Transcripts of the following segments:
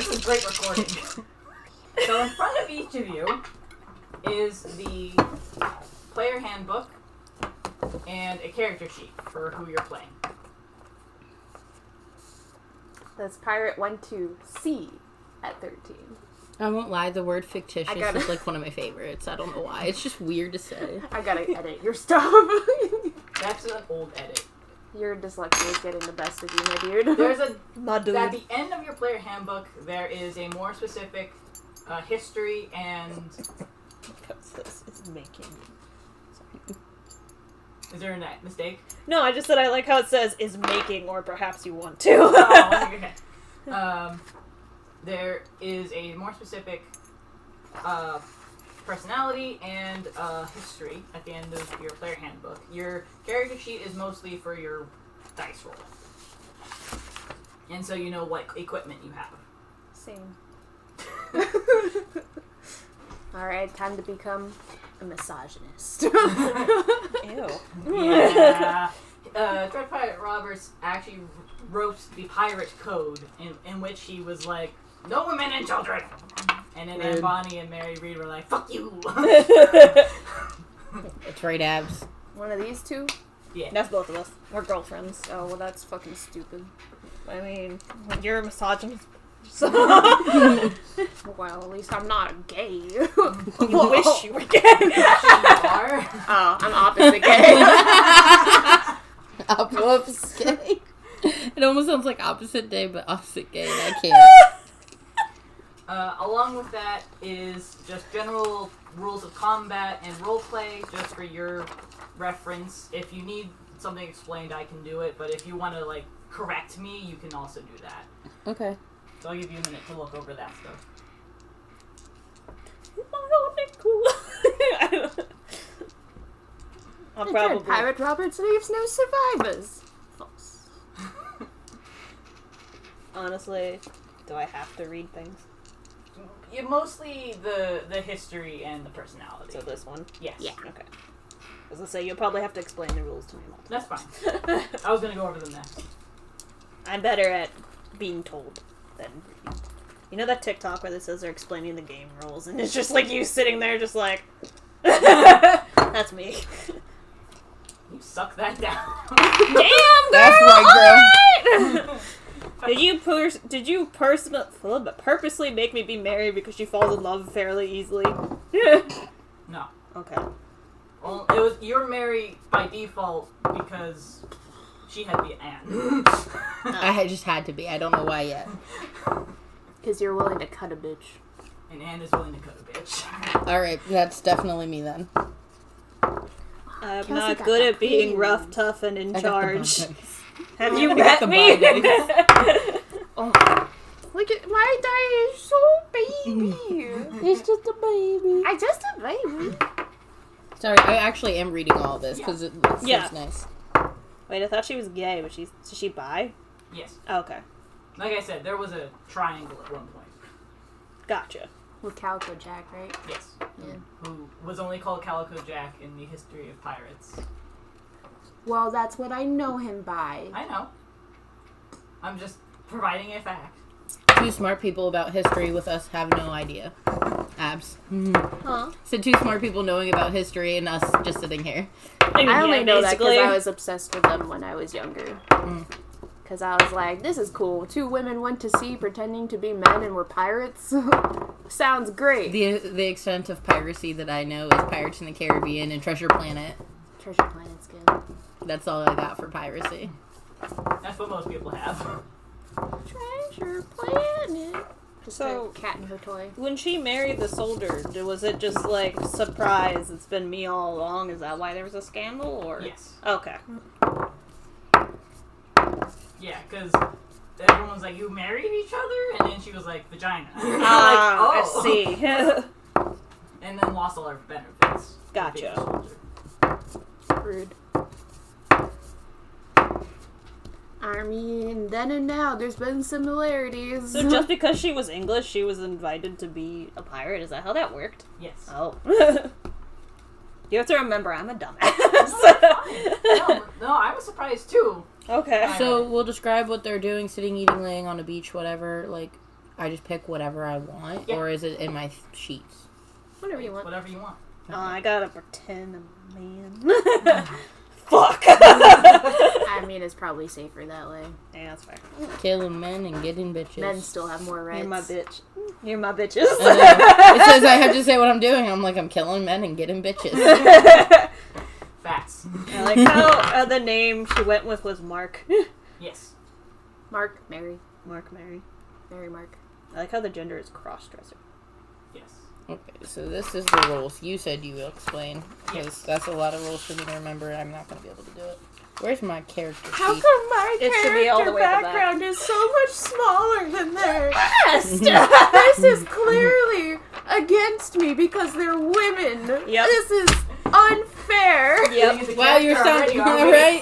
this is great recording. So in front of each of you is the player handbook and a character sheet for who you're playing. That's Pirate 1-2-C at 13. I won't lie, the word fictitious is like one of my favorites. I don't know why. It's just weird to say. I gotta edit your stuff. That's an old edit. Your dyslexia is getting the best of you, my dude. There's at the end of your player handbook, there is a more specific history and... This is making... Sorry. Is there a mistake? No, I just said I like how it says, is making, or perhaps you want to. Oh, okay. There is a more specific personality and history at the end of your player handbook. Your character sheet is mostly for your dice roll. And so you know what equipment you have. Same. Alright, time to become a misogynist. Ew. Yeah. Dread Pirate Roberts actually wrote the pirate code in which he was like, no women and children! And then Aunt Bonnie and Mary Read were like, fuck you! It's right, Abs. One of these two? Yeah. That's both of us. We're girlfriends. Oh, well, that's fucking stupid. I mean, you're a misogynist. Well, at least I'm not gay. You wish you were gay. Actually, you are. Oh, I'm opposite gay. Whoops, gay. It almost sounds like opposite day, but opposite gay, and I can't. Along with that is just general rules of combat and roleplay, just for your reference. If you need something explained, I can do it, but if you want to, like, correct me, you can also do that. Okay. So I'll give you a minute to look over that stuff. I'll The probably... Dread Pirate Roberts leaves no survivors. False. Honestly, do I have to read things? Mostly the history and the personality. So this one? Yes. Yeah. Okay. As I say, you'll probably have to explain the rules to me multiple. That's fine. I was going to go over them next. I'm better at being told than reading. You know that TikTok where it says they're explaining the game rules, and it's just like you sitting there just like... That's me. You suck that down. Damn, girl! That's right, girl. Did you purposely make me be married because she falls in love fairly easily? No. Okay. Well, it was you're married by default because she had to be Anne. I just had to be. I don't know why yet. Because you're willing to cut a bitch. And Anne is willing to cut a bitch. Alright, that's definitely me then. I'm Kelsey not got good the at being pins. rough, tough, and in I got the charge. buttons. Have you I got met the me? buttons. Oh. Look at my day is so baby. It's just a baby. I just a baby. Sorry, I actually am reading all of this because it seems Yeah. nice. Wait, I thought she was gay, but is she bi? Yes. Oh, okay. Like I said, there was a triangle at one point. Gotcha. With Calico Jack, right? Yes. Yeah. Who was only called Calico Jack in the history of pirates. Well, that's what I know him by. I know. I'm just providing a fact. Two smart people about history with us have no idea. Abs. Huh? So two smart people knowing about history and us just sitting here. I only know that because basically. I was obsessed with them when I was younger. Because I was like, this is cool. 2 women went to sea pretending to be men and were pirates. Sounds great. The extent of piracy that I know is Pirates in the Caribbean and Treasure Planet. Treasure Planet's good. That's all I got for piracy. That's what most people have. Treasure Planet. Just So- a cat and her toy. When she married the soldier, was it just like, surprise, it's been me all along? Is that why there was a scandal? Or Yes. Okay. Yeah, because everyone was like, you married each other? And then she was like, vagina. I oh. see. And then lost all her benefits. Gotcha. Rude. I mean, then and now, there's been similarities. So just because she was English, she was invited to be a pirate? Is that how that worked? Yes. Oh. You have to remember, I'm a dumbass. No, I was surprised too. Okay. So we'll describe what they're doing, sitting, eating, laying on a beach, whatever. Like, I just pick whatever I want, Yeah. or is it in my sheets? Whatever you want. Whatever you want. Oh, I gotta pretend a man. Fuck. I mean, it's probably safer that way. Yeah, that's fair. Killing men and getting bitches. Men still have more rights. You're my bitch. You're my bitches. It says I have to say what I'm doing. I'm like, I'm killing men and getting bitches. Facts. I like how the name she went with was Mark. Yes. Mark, Mary. Mark, Mary. Mary, Mark. I like how the gender is cross-dresser. Yes. Okay, so this is the rules. You said you will explain. Because Yes. that's a lot of rules for me to remember. I'm not going to be able to do it. Where's my character How sheet? come my It should be all the character way at the back. background is so much smaller than theirs? Yes! This is clearly against me because they're women. Yep. This is unfair. Yep. Wow, you're sounding right.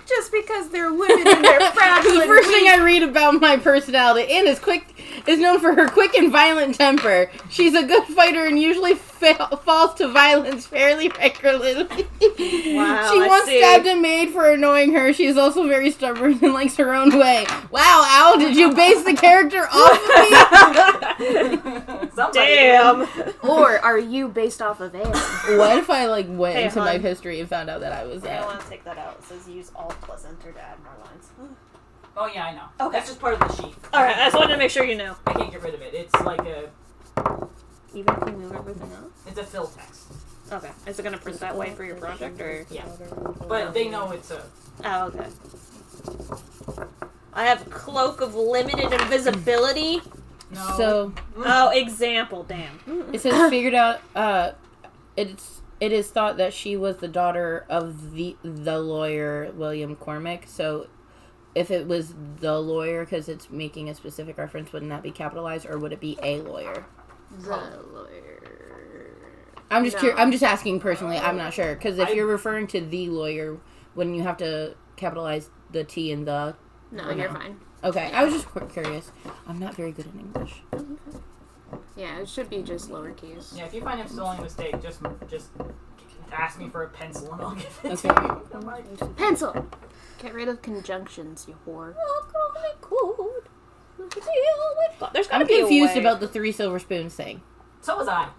Just because they're women and they're fragile. The first thing I read about my personality, Anne is known for her quick and violent temper. She's a good fighter and usually falls to violence fairly regularly. Wow, She I once see. stabbed a maid for annoying her. She is also very stubborn and likes her own way. Wow, Al, did you base the character off of me? Damn. Or are you based off of Anne? What if I went Hey, into my hon. history and found out that I was I don't want to take that out. It says use alt plus enter to add more lines. Oh yeah, I know. Okay. That's just part of the sheet. Alright, I just wanted to make sure you know. I can't get rid of it. It's like a. Even if you move everything up? It's a fill text. Okay. Is it going to print that way for your project, or? Yeah. But they know it's a. Oh, okay. I have Cloak of Limited Invisibility. No. So Oh, example, damn. it says figured out. It is thought that she was the daughter of the lawyer William Cormac. So if it was the lawyer, because it's making a specific reference, wouldn't that be capitalized, or would it be a lawyer? The lawyer. I'm just No. I'm just asking personally. I'm not sure, because if I- you're referring to the lawyer, wouldn't you have to capitalize the T and the? No, Or you're no? fine. Okay, I was just curious. I'm not very good in English. Yeah, it should be just lowercase. Yeah, if you find him spelling a mistake, just ask me for a pencil and I'll give it Okay. to you. I'm like, Pencil! Get rid of conjunctions, you whore. There's gotta I'm be a confused way. about the 3 silver spoons thing. so was I.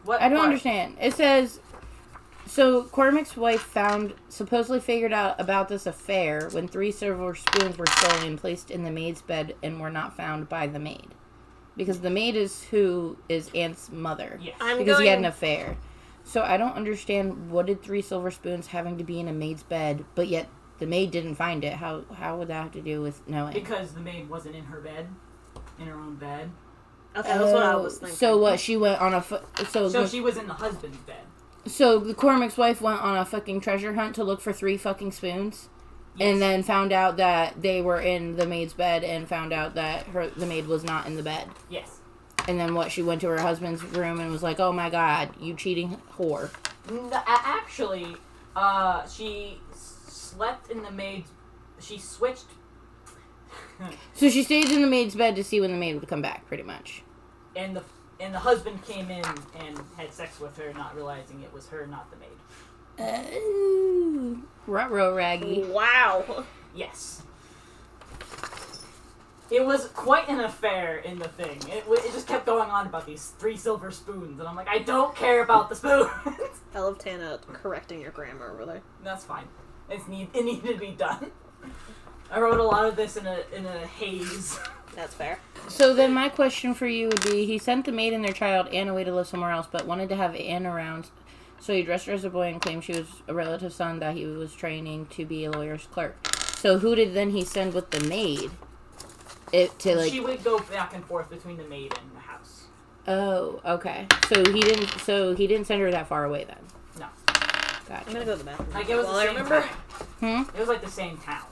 What? I don't part? understand. It says, so Cormac's wife supposedly figured out about this affair when 3 silver spoons were stolen and placed in the maid's bed and were not found by the maid. Because the maid is who is Aunt's mother. Yes. Because he had an affair. So I don't understand, what did 3 silver spoons having to be in a maid's bed, but yet the maid didn't find it? How would that have to do with knowing? Because the maid wasn't in her bed, in her own bed. Okay, that's what I was thinking. So what? She went on a So she was in the husband's bed. So the Cormac's wife went on a fucking treasure hunt to look for 3 fucking spoons, Yes. and then found out that they were in the maid's bed, and found out that the maid was not in the bed. Yes. And then what? She went to her husband's room and was like, "Oh my god, you cheating whore!" Actually, she slept in the maid's. She switched. So she stayed in the maid's bed to see when the maid would come back, pretty much. And the husband came in and had sex with her, not realizing it was her, not the maid. Ruh-roh, Raggy. Wow. Yes. It was quite an affair in the thing. It just kept going on about these 3 silver spoons, and I'm like, I don't care about the spoons. I love Tana correcting your grammar over there. That's fine. It needed to be done. I wrote a lot of this in a haze. That's fair. So then my question for you would be, he sent the maid and their child, Anne, away to live somewhere else, but wanted to have Anne around, so he dressed her as a boy and claimed she was a relative son that he was training to be a lawyer's clerk. So who did then he send with the maid? She would go back and forth between the maid and the house. Oh, okay. So he didn't send her that far away then. No. Gotcha. I'm gonna go to the bathroom. Like, it was Well, the I same remember. town. It was like the same town.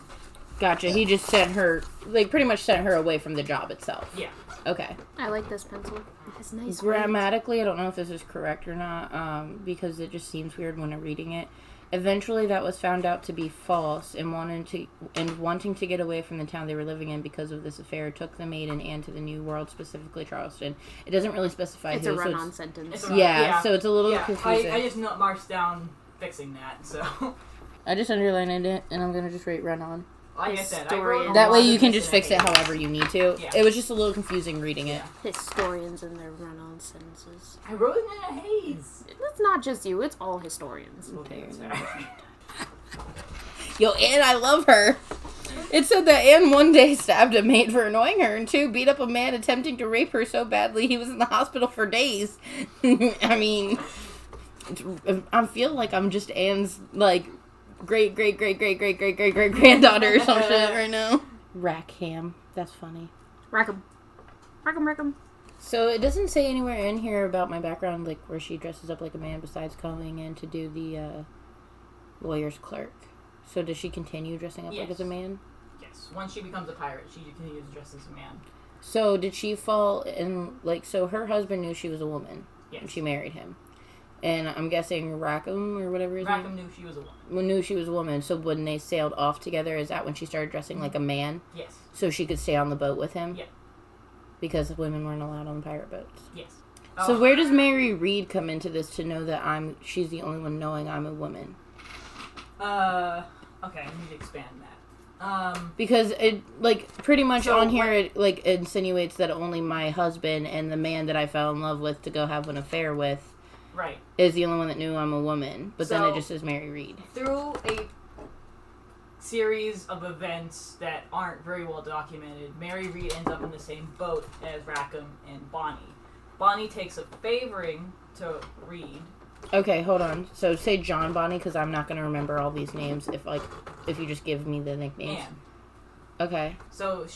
Gotcha. He just sent her, pretty much sent her away from the job itself. Yeah. Okay. I like this pencil. It has nice weight. Grammatically, I don't know if this is correct or not, because it just seems weird when I'm reading it. Eventually, that was found out to be false, and wanting to get away from the town they were living in because of this affair, took the maid and Anne to the New World, specifically Charleston. It doesn't really specify It's who. a so run-on sentence. so it's a little confusing. I just marked down fixing that, so. I just underlined it, and I'm gonna just write run on. Like I said, I wrote a That way lot you of can this just in a fix it page. however you need to. Yeah. It was just a little confusing reading it. Yeah. Historians and their run-on sentences. I wrote it in a haze. It's not just you, it's all historians. Okay, sorry. Yo, Anne, I love her. It said that Anne one day stabbed a maid for annoying her, and 2, beat up a man attempting to rape her so badly he was in the hospital for days. I mean, I feel like I'm just Anne's, like, great granddaughter or some shit right now. Rackham. That's funny. Rack 'em. So it doesn't say anywhere in here about my background, like, where she dresses up like a man besides going in to do the, lawyer's clerk. So does she continue dressing up like as a man? Yes. Once she becomes a pirate, she continues to dress as a man. So did she fall in, like, so her husband knew she was a woman. Yes. And she married him. And I'm guessing Rackham or whatever his Rackham name? knew she was a woman. Knew she was a woman. So when they sailed off together, is that when she started dressing like a man? Yes. So she could stay on the boat with him? Yeah. Because women weren't allowed on pirate boats. Yes. So where does Mary Read come into this to know that she's the only one knowing I'm a woman? Okay, I need to expand that. Because it, like, pretty much So on here, it, like, insinuates that only my husband and the man that I fell in love with to go have an affair with Right. is the only one that knew I'm a woman. But then So- it just says Mary Read. Through a series of events that aren't very well documented, Mary Read ends up in the same boat as Rackham and Bonnie. Bonnie takes a favoring to Read. Okay, hold on. So say John Bonnie, because I'm not going to remember all these names if you just give me the nicknames. Anne. Okay. So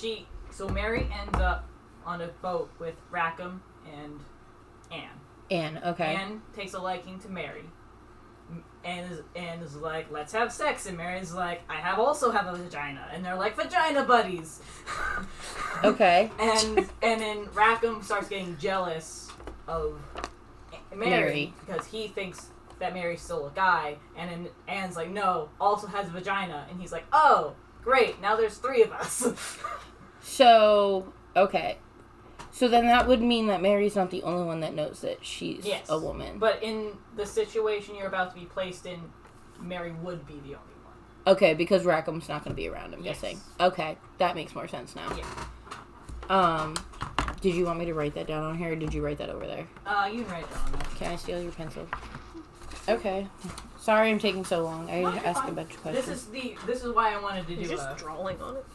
Mary ends up on a boat with Rackham and Anne. Anne, okay. Anne takes a liking to Mary. Anne is like, let's have sex, and Mary's like, I also have a vagina, and they're like vagina buddies. Okay. And then Rackham starts getting jealous of Mary because he thinks that Mary's still a guy, and then Anne's like, no, also has a vagina, and he's like, oh, great, now there's 3 of us. So, okay. So then that would mean that Mary's not the only one that knows that she's Yes. a woman. But in the situation you're about to be placed in, Mary would be the only one. Okay, because Rackham's not going to be around, I'm Yes. guessing. Okay, that makes more sense now. Yeah. Did you want me to write that down on here, or did you write that over there? You can write it on there. Can I steal your pencil? Okay. Sorry I'm taking so long. I No, you're asked a fine. bunch of questions. This is why I wanted to do He's a... just drawing on it.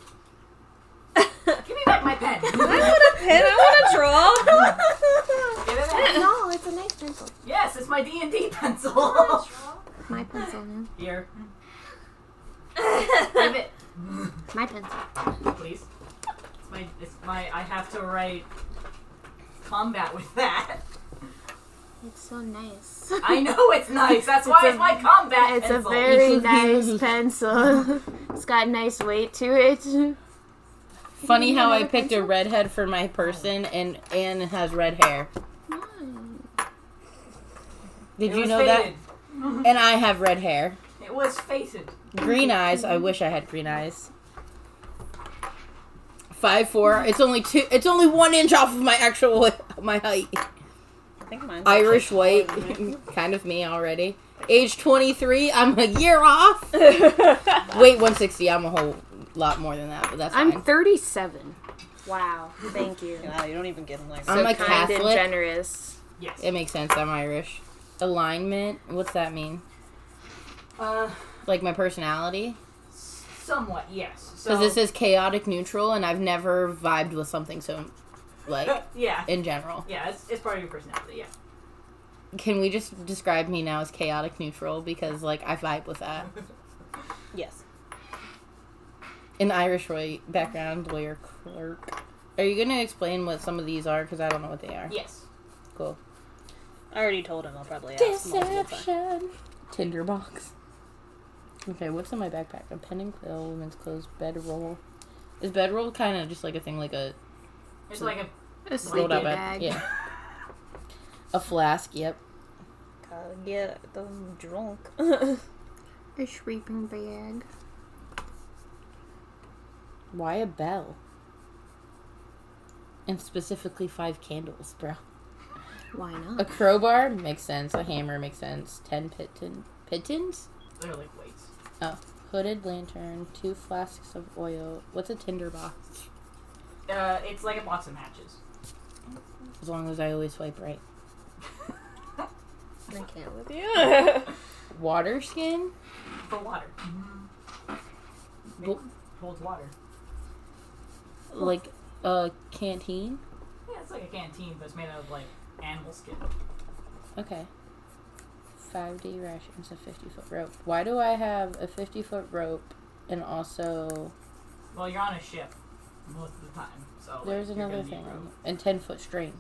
Give me back my pen! I want a pen. I want to draw. Give it back. No, it's a nice pencil. Yes, it's my D&D pencil. My pencil now. Here. Give it. My pencil. Please. I have to write combat with that. It's so nice. I know it's nice. That's why it's my combat It's pencil. a very nice pencil. It's got nice weight to it. Funny how I Another picked a pencil? redhead for my person, and Anne has red hair. Did It you was know fated. that? And I have red hair. It was fated. Green eyes. I wish I had green eyes. 5'4". It's only 1 inch off of my actual my height. I think mine's Irish actually white, taller than mine. kind of me already. Age 23. I'm a year off. Weight 160. I'm a whole lot more than that, but that's I'm fine. 37. Wow. Thank you. Wow, you don't even get them like I'm So a kind and Catholic. generous. Yes. It makes sense. I'm Irish. Alignment. What's that mean? Like my personality? Somewhat, yes. Because this is chaotic neutral, and I've never vibed with something so, like, yeah. in general. Yeah, it's part of your personality, yeah. Can we just describe me now as chaotic neutral? Because, like, I vibe with that. Yes. An Irish background, lawyer, clerk. Are you going to explain what some of these are? Because I don't know what they are. Yes. Cool. I already told him. I'll probably ask multiple times. Deception. Tinderbox. Okay, what's in my backpack? A pen and quill, women's clothes, bedroll. Is bedroll kind of just like a thing, like a It's like a... A rolled sleeping up bag. Yeah. A flask. Yep. Gotta get them drunk. A sleeping bag. Why a bell? And specifically 5 candles, bro. Why A not? crowbar makes sense. A hammer makes sense. 10 pitons. They're like weights. Oh, hooded lantern, 2 flasks of oil. What's a tinderbox? It's like a box of matches. As long as I always swipe right. I can't with you. Water skin? For water. It holds water. Like a canteen? Yeah, it's like a canteen, but it's made out of like animal skin. Okay. 5-day rations, a 50-foot rope. Why do I have a 50-foot rope and also... Well, you're on a ship most of the time, so There's you're another gonna need thing. rope. And 10-foot string.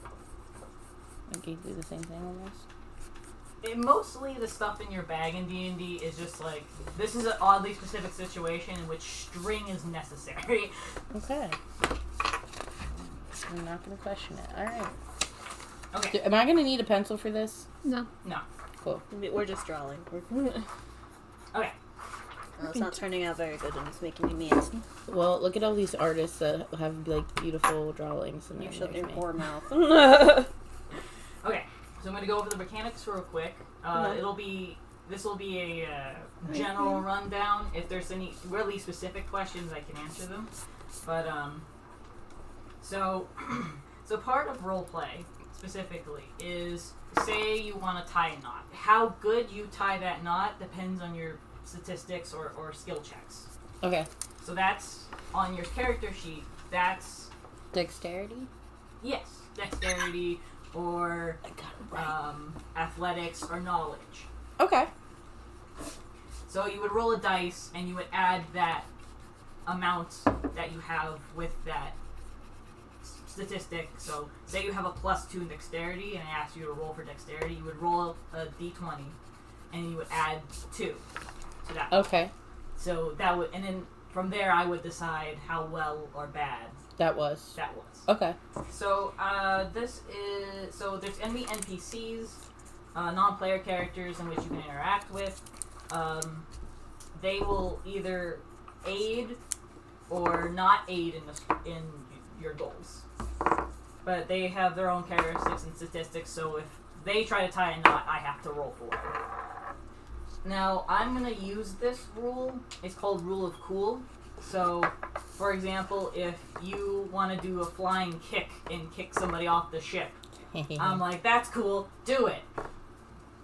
I can do the same thing almost. Mostly the stuff in your bag in D&D is just like, this is an oddly specific situation in which string is necessary. Okay. I'm not going to question it. Alright. Okay. Am I going to need a pencil for this? No. No. Cool. We're just drawing. Okay. Oh, it's not turning out very good and it's making me mad. Well, look at all these artists that have, like, beautiful drawings. And You then shut there's your me. poor mouth. Okay. So I'm going to go over the mechanics real quick. This will be a general rundown. If there's any really specific questions, I can answer them. But, so part of roleplay, specifically, is say you want to tie a knot. How good you tie that knot depends on your statistics or skill checks. Okay. So that's on your character sheet. That's, Dexterity? yes, dexterity or athletics or knowledge. Okay. So you would roll a dice and you would add that amount that you have with that statistic. So say you have a +2 in dexterity and I asked you to roll for dexterity, you would roll a d20 and you would add 2 to that. Okay. So that would, and then from there I would decide how well or bad That was. that was. Okay. So there's gonna be NPCs, non-player characters in which you can interact with. They will either aid or not aid in your goals, but they have their own characteristics and statistics. So if they try to tie a knot, I have to roll for it. Now I'm gonna use this rule. It's called Rule of Cool. So, for example, if you want to do a flying kick and kick somebody off the ship, I'm like, that's cool, do it.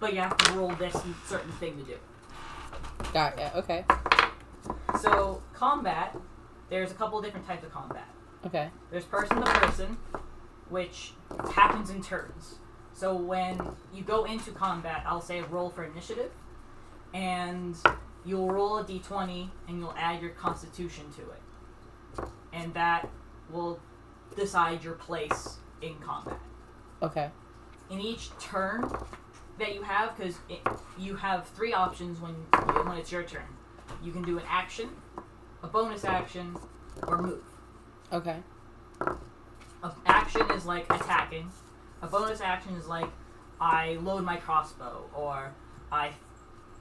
But you have to roll this certain thing to do it. Got ya. Okay. So, combat, there's a couple different types of combat. Okay. There's person to person, which happens in turns. So when you go into combat, I'll say roll for initiative, and you'll roll a d20 and you'll add your constitution to it. And that will decide your place in combat. Okay. In each turn that you have, because you have 3 options when it's your turn. You can do an action, a bonus action, or move. Okay. An action is like attacking. A bonus action is like I load my crossbow, or I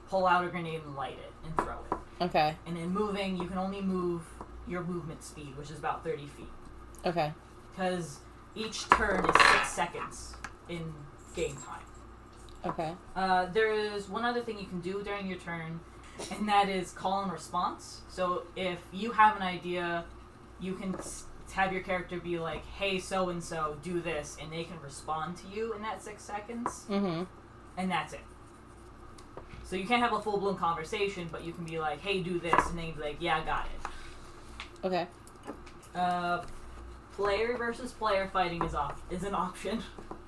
pull out a grenade and light it and throw it. Okay. And in moving, you can only move your movement speed, which is about 30 feet. Okay. Because each turn is 6 seconds in game time. Okay. There is one other thing you can do during your turn, and that is call and response. So if you have an idea, you can have your character be like, hey, so-and-so, do this, and they can respond to you in that 6 seconds. Mm-hmm. And that's it. So you can't have a full-blown conversation, but you can be like, hey, do this, and they can be like, yeah, I got it. Okay. Player versus player fighting is an option.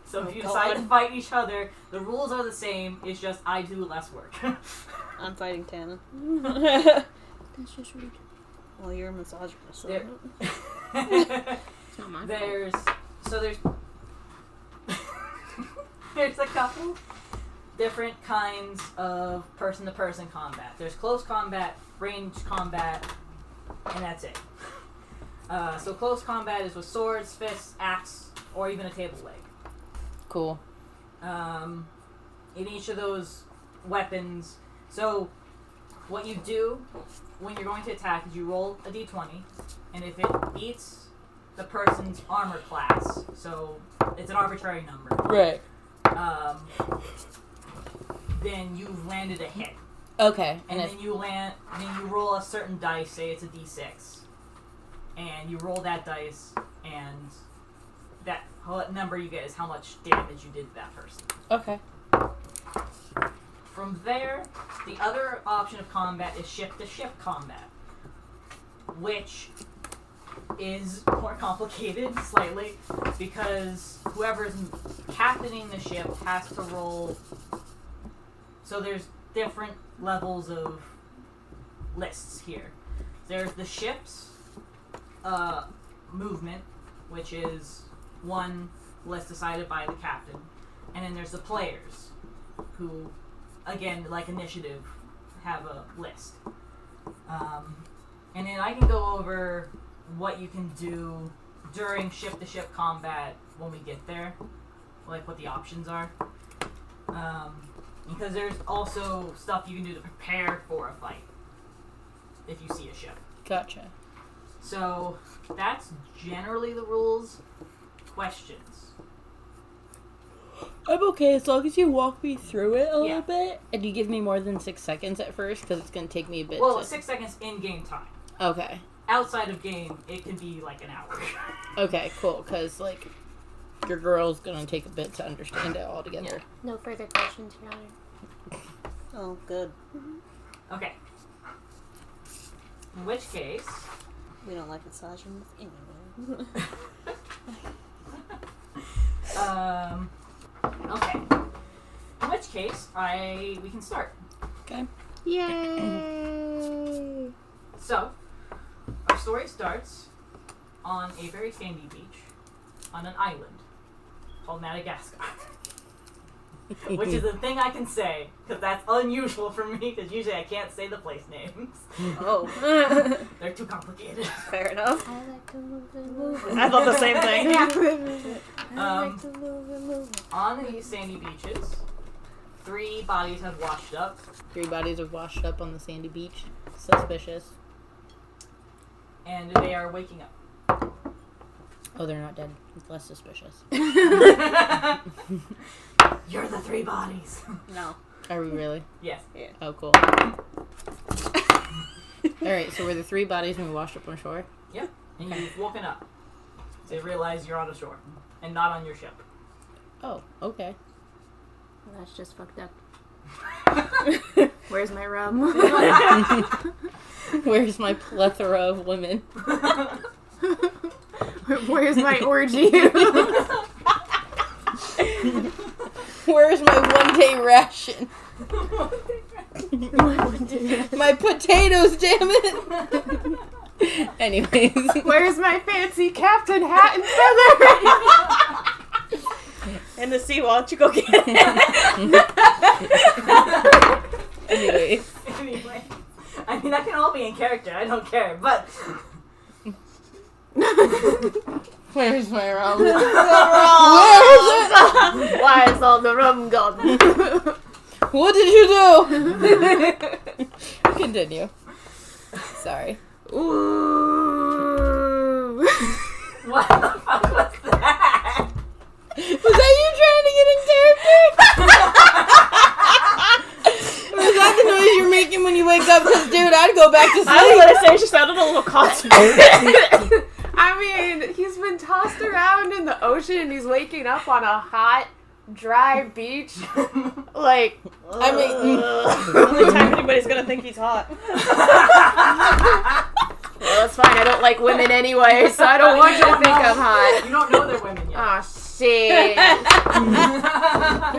So if you Oh, decide God. to fight each other, the rules are the same, it's just I do less work. I'm fighting Tana. That's just rude. Well, you're a misogynist. So. There- It's not my fault. There's a couple different kinds of person-to-person combat. There's close combat, ranged combat, and that's it. So close combat is with swords, fists, axe, or even a table leg. Cool. In each of those weapons, so what you do when you're going to attack is you roll a d20, and if it beats the person's armor class, so it's an arbitrary number, Right. then you've landed a hit. Okay. And then you land. Then you roll a certain dice. Say it's a d6, and you roll that dice, and that number you get is how much damage you did to that person. Okay. From there, the other option of combat is ship-to-ship combat, which is more complicated slightly because whoever's captaining the ship has to roll. So there's different levels of lists here. There's the ship's movement, which is one list decided by the captain, and then there's the players, who, again, like initiative, have a list. And then I can go over what you can do during ship-to-ship combat when we get there, like what the options are. Because there's also stuff you can do to prepare for a fight if you see a ship. Gotcha. So that's generally the rules. Questions? I'm okay as long as you walk me through it a Yeah. little bit. And you give me more than 6 seconds at first, because it's going to take me a bit Well, to... 6 seconds in-game time. Okay. Outside of game, it can be like an hour. Okay, cool. Because, like, your girl's going to take a bit to understand it all together. No further questions, Your Honor. Oh, good. Okay. In which case... We don't like massaging anyway. Okay. In which case, we can start. Okay. Yay! So, our story starts on a very sandy beach on an island called Madagascar. Which is a thing I can say, because that's unusual for me, because usually I can't say the place names. Oh. They're too complicated. Fair enough. I like to move and move. I thought the same thing. I like to move and move. On these sandy beaches, 3 bodies have washed up. 3 bodies are washed up on the sandy beach. Suspicious. And they are waking up. Oh, they're not dead. It's less suspicious. You're the 3 bodies. No. Are we really? Yes. Yeah. Oh, cool. Alright, so we're the 3 bodies and we washed up on shore? Yep. And Okay. you've woken up. So you realize you're on a shore and not on your ship. Oh, okay. That's just fucked up. Where's my rum? Where's my plethora of women? Where's my orgy? Where's my 1-day ration? My potatoes, damn it! Anyways. Where's my fancy captain hat and feather? In the sea, why don't you go get it? Anyways. Anyway. I mean, that can all be in character. I don't care. But... Where's my rum? Where is it? Why is all the rum gone? What did you do? Continue. Sorry. Ooh. What the fuck was that? Was that you trying to get in character? Was that the noise you're making when you wake up? Because, dude, I'd go back to sleep. I was gonna say she sounded a little constipated. I mean, he's been tossed around in the ocean and he's waking up on a hot, dry beach. Like, I mean... The only time anybody's gonna think he's hot. well, that's fine. I don't like women anyway, so I don't want you to think I'm hot. You don't know they're women yet. Aw, shit.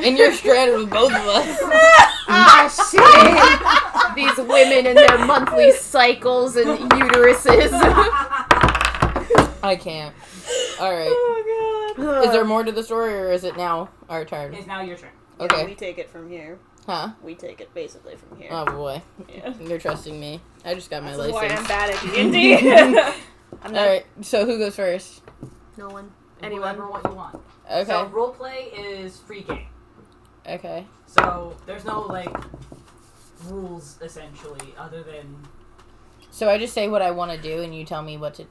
And you're stranded with both of us. Ah, shit. These women and their monthly cycles and uteruses. I can't. Alright. Oh god. Is there more to the story, or is it now our turn? It's now your turn. Okay. Yeah, we take it from here. Huh? We take it basically from here. Oh boy. Yeah. You're trusting me. I just got my This is why I'm license. bad at D&D. I'm not. Alright, so who goes first? No one. Anyone. Anyone. What you want. Okay. So, roleplay is free game. Okay. So, there's no, like, rules, essentially, other than... So I just say what I want to do, and you tell me what to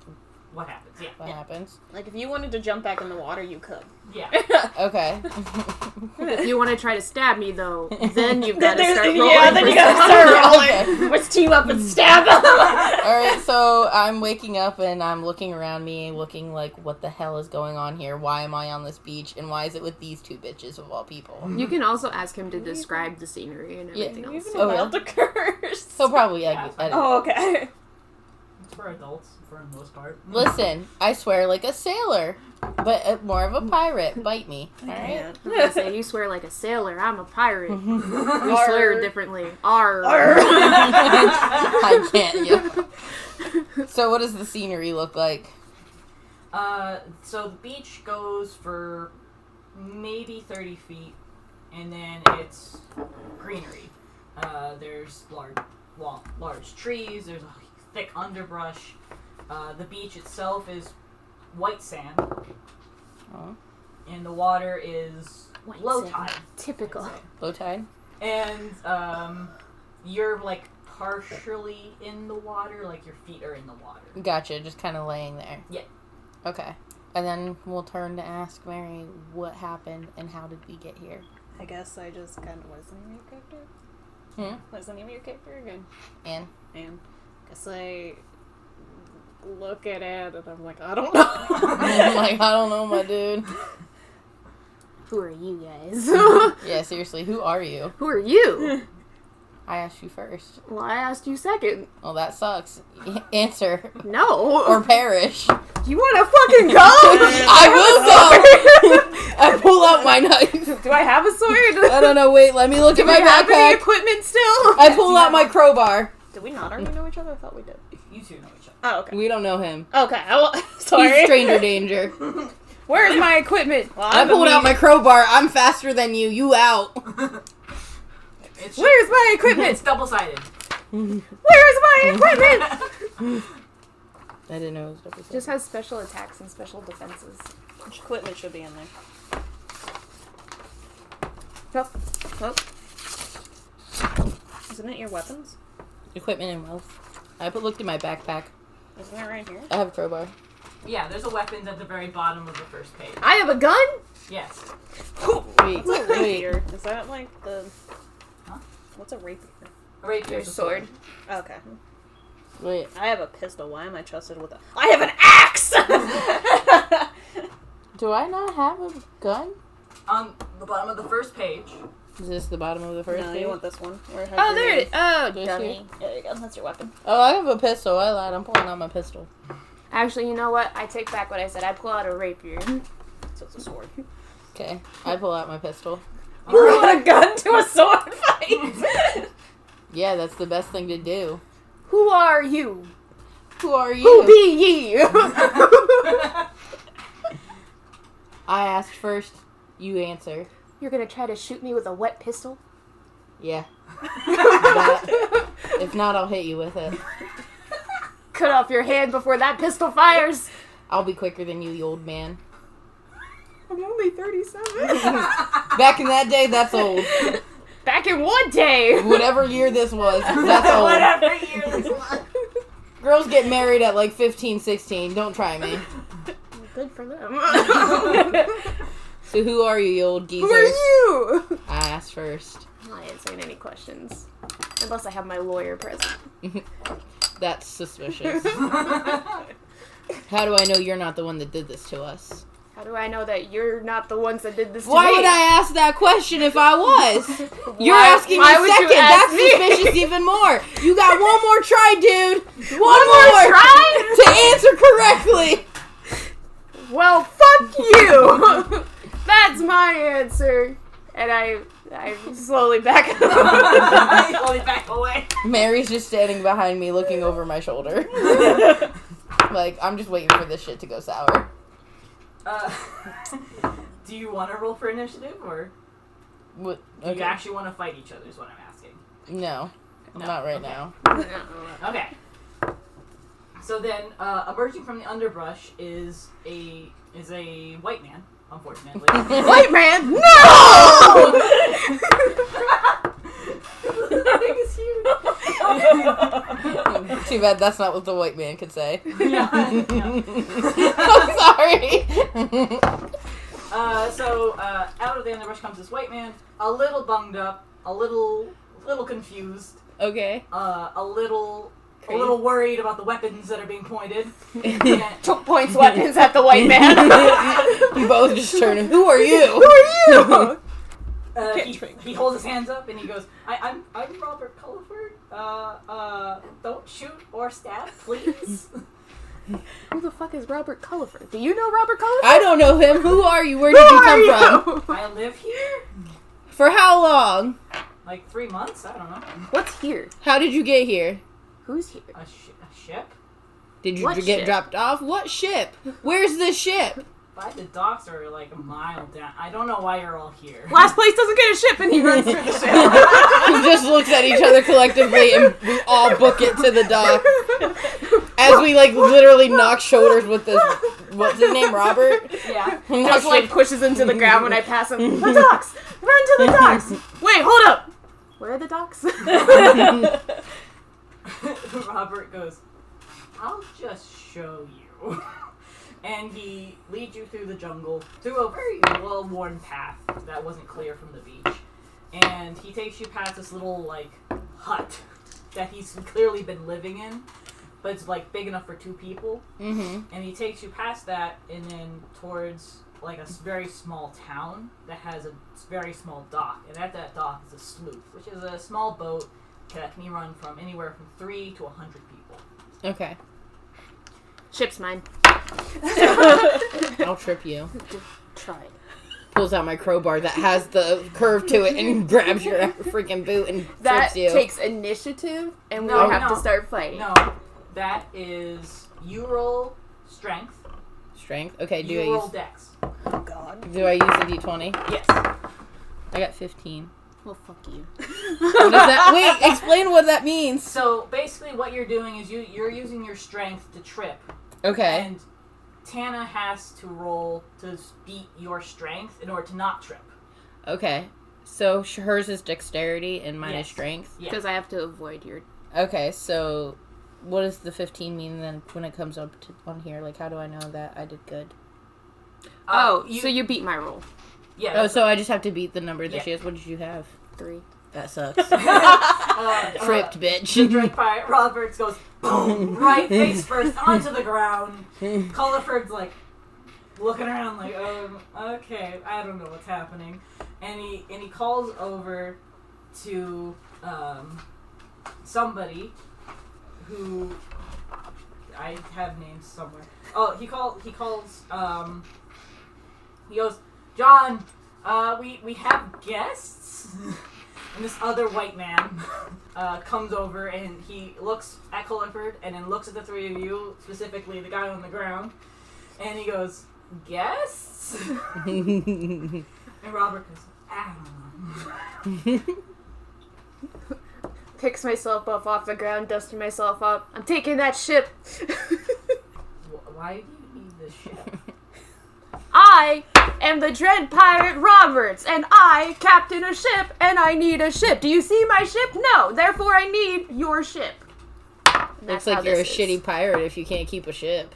what happens. Yeah. What happens? Like, if you wanted to jump back in the water, you could. Yeah. Okay. If you want to try to stab me, though, then you've got to start rolling. Yeah, then you gotta start rolling. Let's team up and stab them. Alright, so I'm waking up and I'm looking around me, looking like, what the hell is going on here? Why am I on this beach? And why is it with these two bitches of all people? You can also ask him to describe the scenery and everything else. Even allowed to curse. He'll probably Yeah. edit. Oh, okay. It's for adults, for the most part. Listen, I swear like a sailor, but more of a pirate. Bite me. Alright? I say, you swear like a sailor, I'm a pirate. We Arr. swear differently. Arr. I can't, yeah. So what does the scenery look like? So the beach goes for maybe 30 feet, and then it's greenery. There's large trees, there's a thick underbrush. The beach itself is white sand, Oh. and the water is White low sand. tide. Typical. I'd say. Low tide? And you're like partially in the water, like your feet are in the water. Gotcha, just kind of laying there. Yeah. Okay. And then we'll turn to ask Mary what happened and how did we get here? I guess I just kind of wasn't your character. What's the name of your character again? And And I guess I look at it and I'm like, I don't know. I'm like, I don't know, my dude. Who are you guys? Yeah, seriously, who are you? Who are you? I asked you first. Well, I asked you second. Well, that sucks. Answer No. or perish. You want to fucking go? I will go. I pull out my knife. Do I have a sword? I don't know. Wait, let me look at Do my we have any backpack. equipment still? I pull out my crowbar. Did we not already know each other? I thought we did. You two know each other. Oh, okay. We don't know him. Okay, He's sorry. stranger danger. Where's my equipment? Well, I pulled out my crowbar. I'm faster than you. You out. It's Where's my equipment? It's double-sided. Where's my equipment? I didn't know it was double. Just has special attacks and special defenses. Which equipment should be in there? Oh. Isn't it your weapons? Equipment and wealth. I looked in my backpack. Isn't it right here? I have a crowbar. Yeah, there's a weapons at the very bottom of the first page. I have a gun? Yes. Wait, What's a wait. rapier? Is that like the... Huh? What's a rapier? A rapier Your is a sword. Okay. Wait. I have a pistol. Why am I trusted with a... I have an axe! Do I not have a gun? On the bottom of the first page. Is this the bottom of the first No, page? you want this one. Where it has Oh, your there name. it is. Oh, This dummy. here? There you go. That's your weapon. Oh, I have a pistol. I lied. I'm pulling out my pistol. Actually, you know what? I take back what I said. I pull out a rapier. So it's a sword. Okay. I pull out my pistol. You want a gun to a sword fight? Yeah, that's the best thing to do. Who are you? Who are you? Who be ye? I asked first. You answer. You're gonna try to shoot me with a wet pistol? Yeah. That. If not, I'll hit you with it. Cut off your hand before that pistol fires. I'll be quicker than you old man. I'm only 37. Back in that day, that's old. Back in one day. Whatever year this was, that's old. Whatever year this was. Girls get married at like 15, 16. Don't try me. Good for them. So who are you, you old geezer? Who are you? I asked first. I'm not answering any questions. Unless I have my lawyer present. That's suspicious. How do I know you're not the one that did this to us? How do I know that you're not the ones that did this to Why me? would I ask that question if I was? You're Why- asking why me would you second. ask That's me? suspicious even more. You got one more try, dude. One more try? to answer correctly. Well, fuck you. That's my answer. And I slowly back Slowly back away. Mary's just standing behind me looking over my shoulder. Like, I'm just waiting for this shit to go sour. Do you want to roll for initiative, or What? do you actually want to fight each other? Is what I'm asking. No. No, Not right okay. now. Okay. So then, emerging from the underbrush is a white man, unfortunately. White man, no! The thing is huge. Too bad that's not what the white man could say. Yeah. I'm sorry. So out of the underbrush comes this white man, a little bunged up, a little confused, Okay. a little worried about the weapons that are being pointed. Choke points weapons at the white man. You both just turn. Who are you? Who are you? He holds his hands up and he goes, I'm Robert Culliford. Don't shoot or stab, please. Who the fuck is Robert Culliford? Do you know Robert Culliford? I don't know him. Who are you? Where did you come from? I live here. For how long? Like 3 months? I don't know. What's here? How did you get here? Who's here? A ship? Did you What get ship? dropped off? What ship? Where's the ship? By the docks are like a mile down. I don't know why you're all here. Last place doesn't get a ship, and he runs through the ship. We just looked at each other collectively and we all book it to the dock. As we like literally knock shoulders with this, what's his name, Robert? Yeah. Just like pushes him to the ground when I pass him. The docks! Run to the docks! Wait, hold up! Where are the docks? Robert goes, I'll just show you. And he leads you through the jungle, through a very well-worn path that wasn't clear from the beach. And he takes you past this little, like, hut that he's clearly been living in, but it's, like, big enough for 2 people. Mm-hmm. And he takes you past that and then towards, like, a very small town that has a very small dock. And at that dock is a sloop, which is a small boat that can run from anywhere from 3 to 100 people. Okay. Ship's mine. I'll trip you. Try. Pulls out my crowbar that has the curve to it and grabs your freaking boot and That trips you. takes initiative, and we No, have no. to start fighting. No, that is you roll strength. Strength? Okay, do You I roll use dex. Oh god. do I use the D20? Yes. I got 15. Well, fuck you. What does that wait, explain what that means. So basically, what you're doing is you're using your strength to trip, Okay. and Tana has to roll to beat your strength in order to not trip. Okay. So hers is dexterity and mine is Yes. strength. Yeah. Because I have to avoid your... Okay, so what does the 15 mean then when it comes up to on here? Like, how do I know that I did good? so you beat my roll. Yeah. Oh, so I just have to beat the number that Yeah. she has. What did you have? 3. That sucks. Tripped, The bitch. drink pirate Roberts goes boom right face first onto the ground. Culliford's like looking around like, okay, I don't know what's happening, and he calls over to somebody who I have names somewhere. Oh, he calls he goes, John, we have guests. And this other white man comes over and he looks at Culliford and then looks at the 3 of you, specifically the guy on the ground, and he goes, guests? And Robert goes, I don't know. Picks myself up off the ground, dusting myself up. I'm taking that ship. Why do you need this ship? I am the Dread Pirate Roberts, and I captain a ship, and I need a ship. Do you see my ship? No. Therefore, I need your ship. Looks like you're a shitty pirate if you can't keep a ship.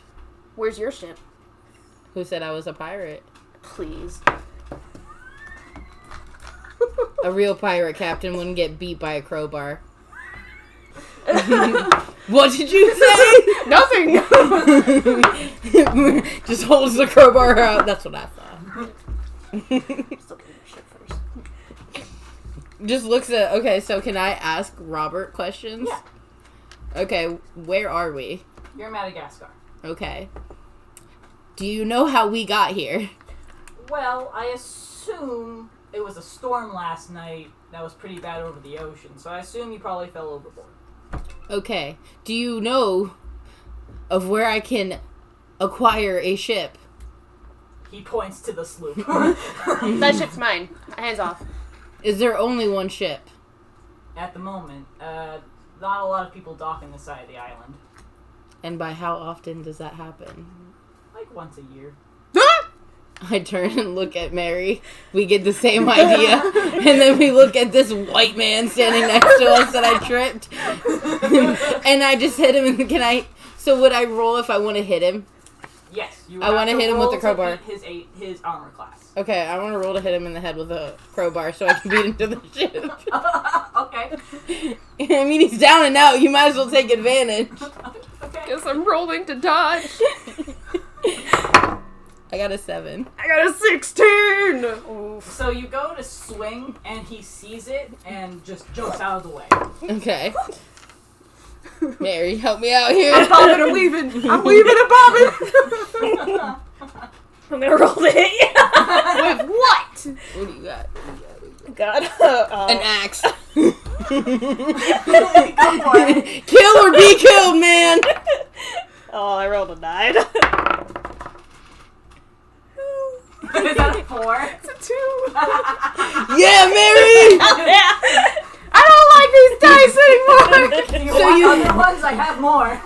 Where's your ship? Who said I was a pirate? Please. A real pirate captain wouldn't get beat by a crowbar. What did you say? Nothing. Just holds the crowbar out. That's what I thought. Still getting your ship first. Just looks at. Okay, so can I ask Robert questions? Yeah. Okay, where are we? You're in Madagascar. Okay. Do you know how we got here? Well, I assume it was a storm last night that was pretty bad over the ocean, so I assume you probably fell overboard. Okay. Do you know of where I can acquire a ship? He points to the sloop. That ship's mine. Hands off. Is there only one ship? At the moment, not a lot of people dock on this side of the island. And by how often does that happen? Like once a year. I turn and look at Mary. We get the same idea. And then we look at this white man standing next to us that I tripped. And I just hit him. And so would I roll if I want to hit him? Yes. I want to hit him with the crowbar. His armor class. Okay, I want to roll to hit him in the head with a crowbar so I can beat him to the ship. Okay. I mean, he's down and out. You might as well take advantage. Okay. Guess I'm rolling to dodge. I got a 7. I got a 16! Oof. So you go to swing, and he sees it, and just jumps out of the way. Okay. Mary, help me out here. I'm leaving. I'm leaving it, Bobbin. I'm gonna roll to hit you. With what? What do you got? God. An axe. Go for it. Kill or be killed, man. Oh, I rolled a 9. Is that a 4? It's a 2. Yeah, Mary. Yeah. I don't like these dice anymore. You So want you- other ones? I have more. I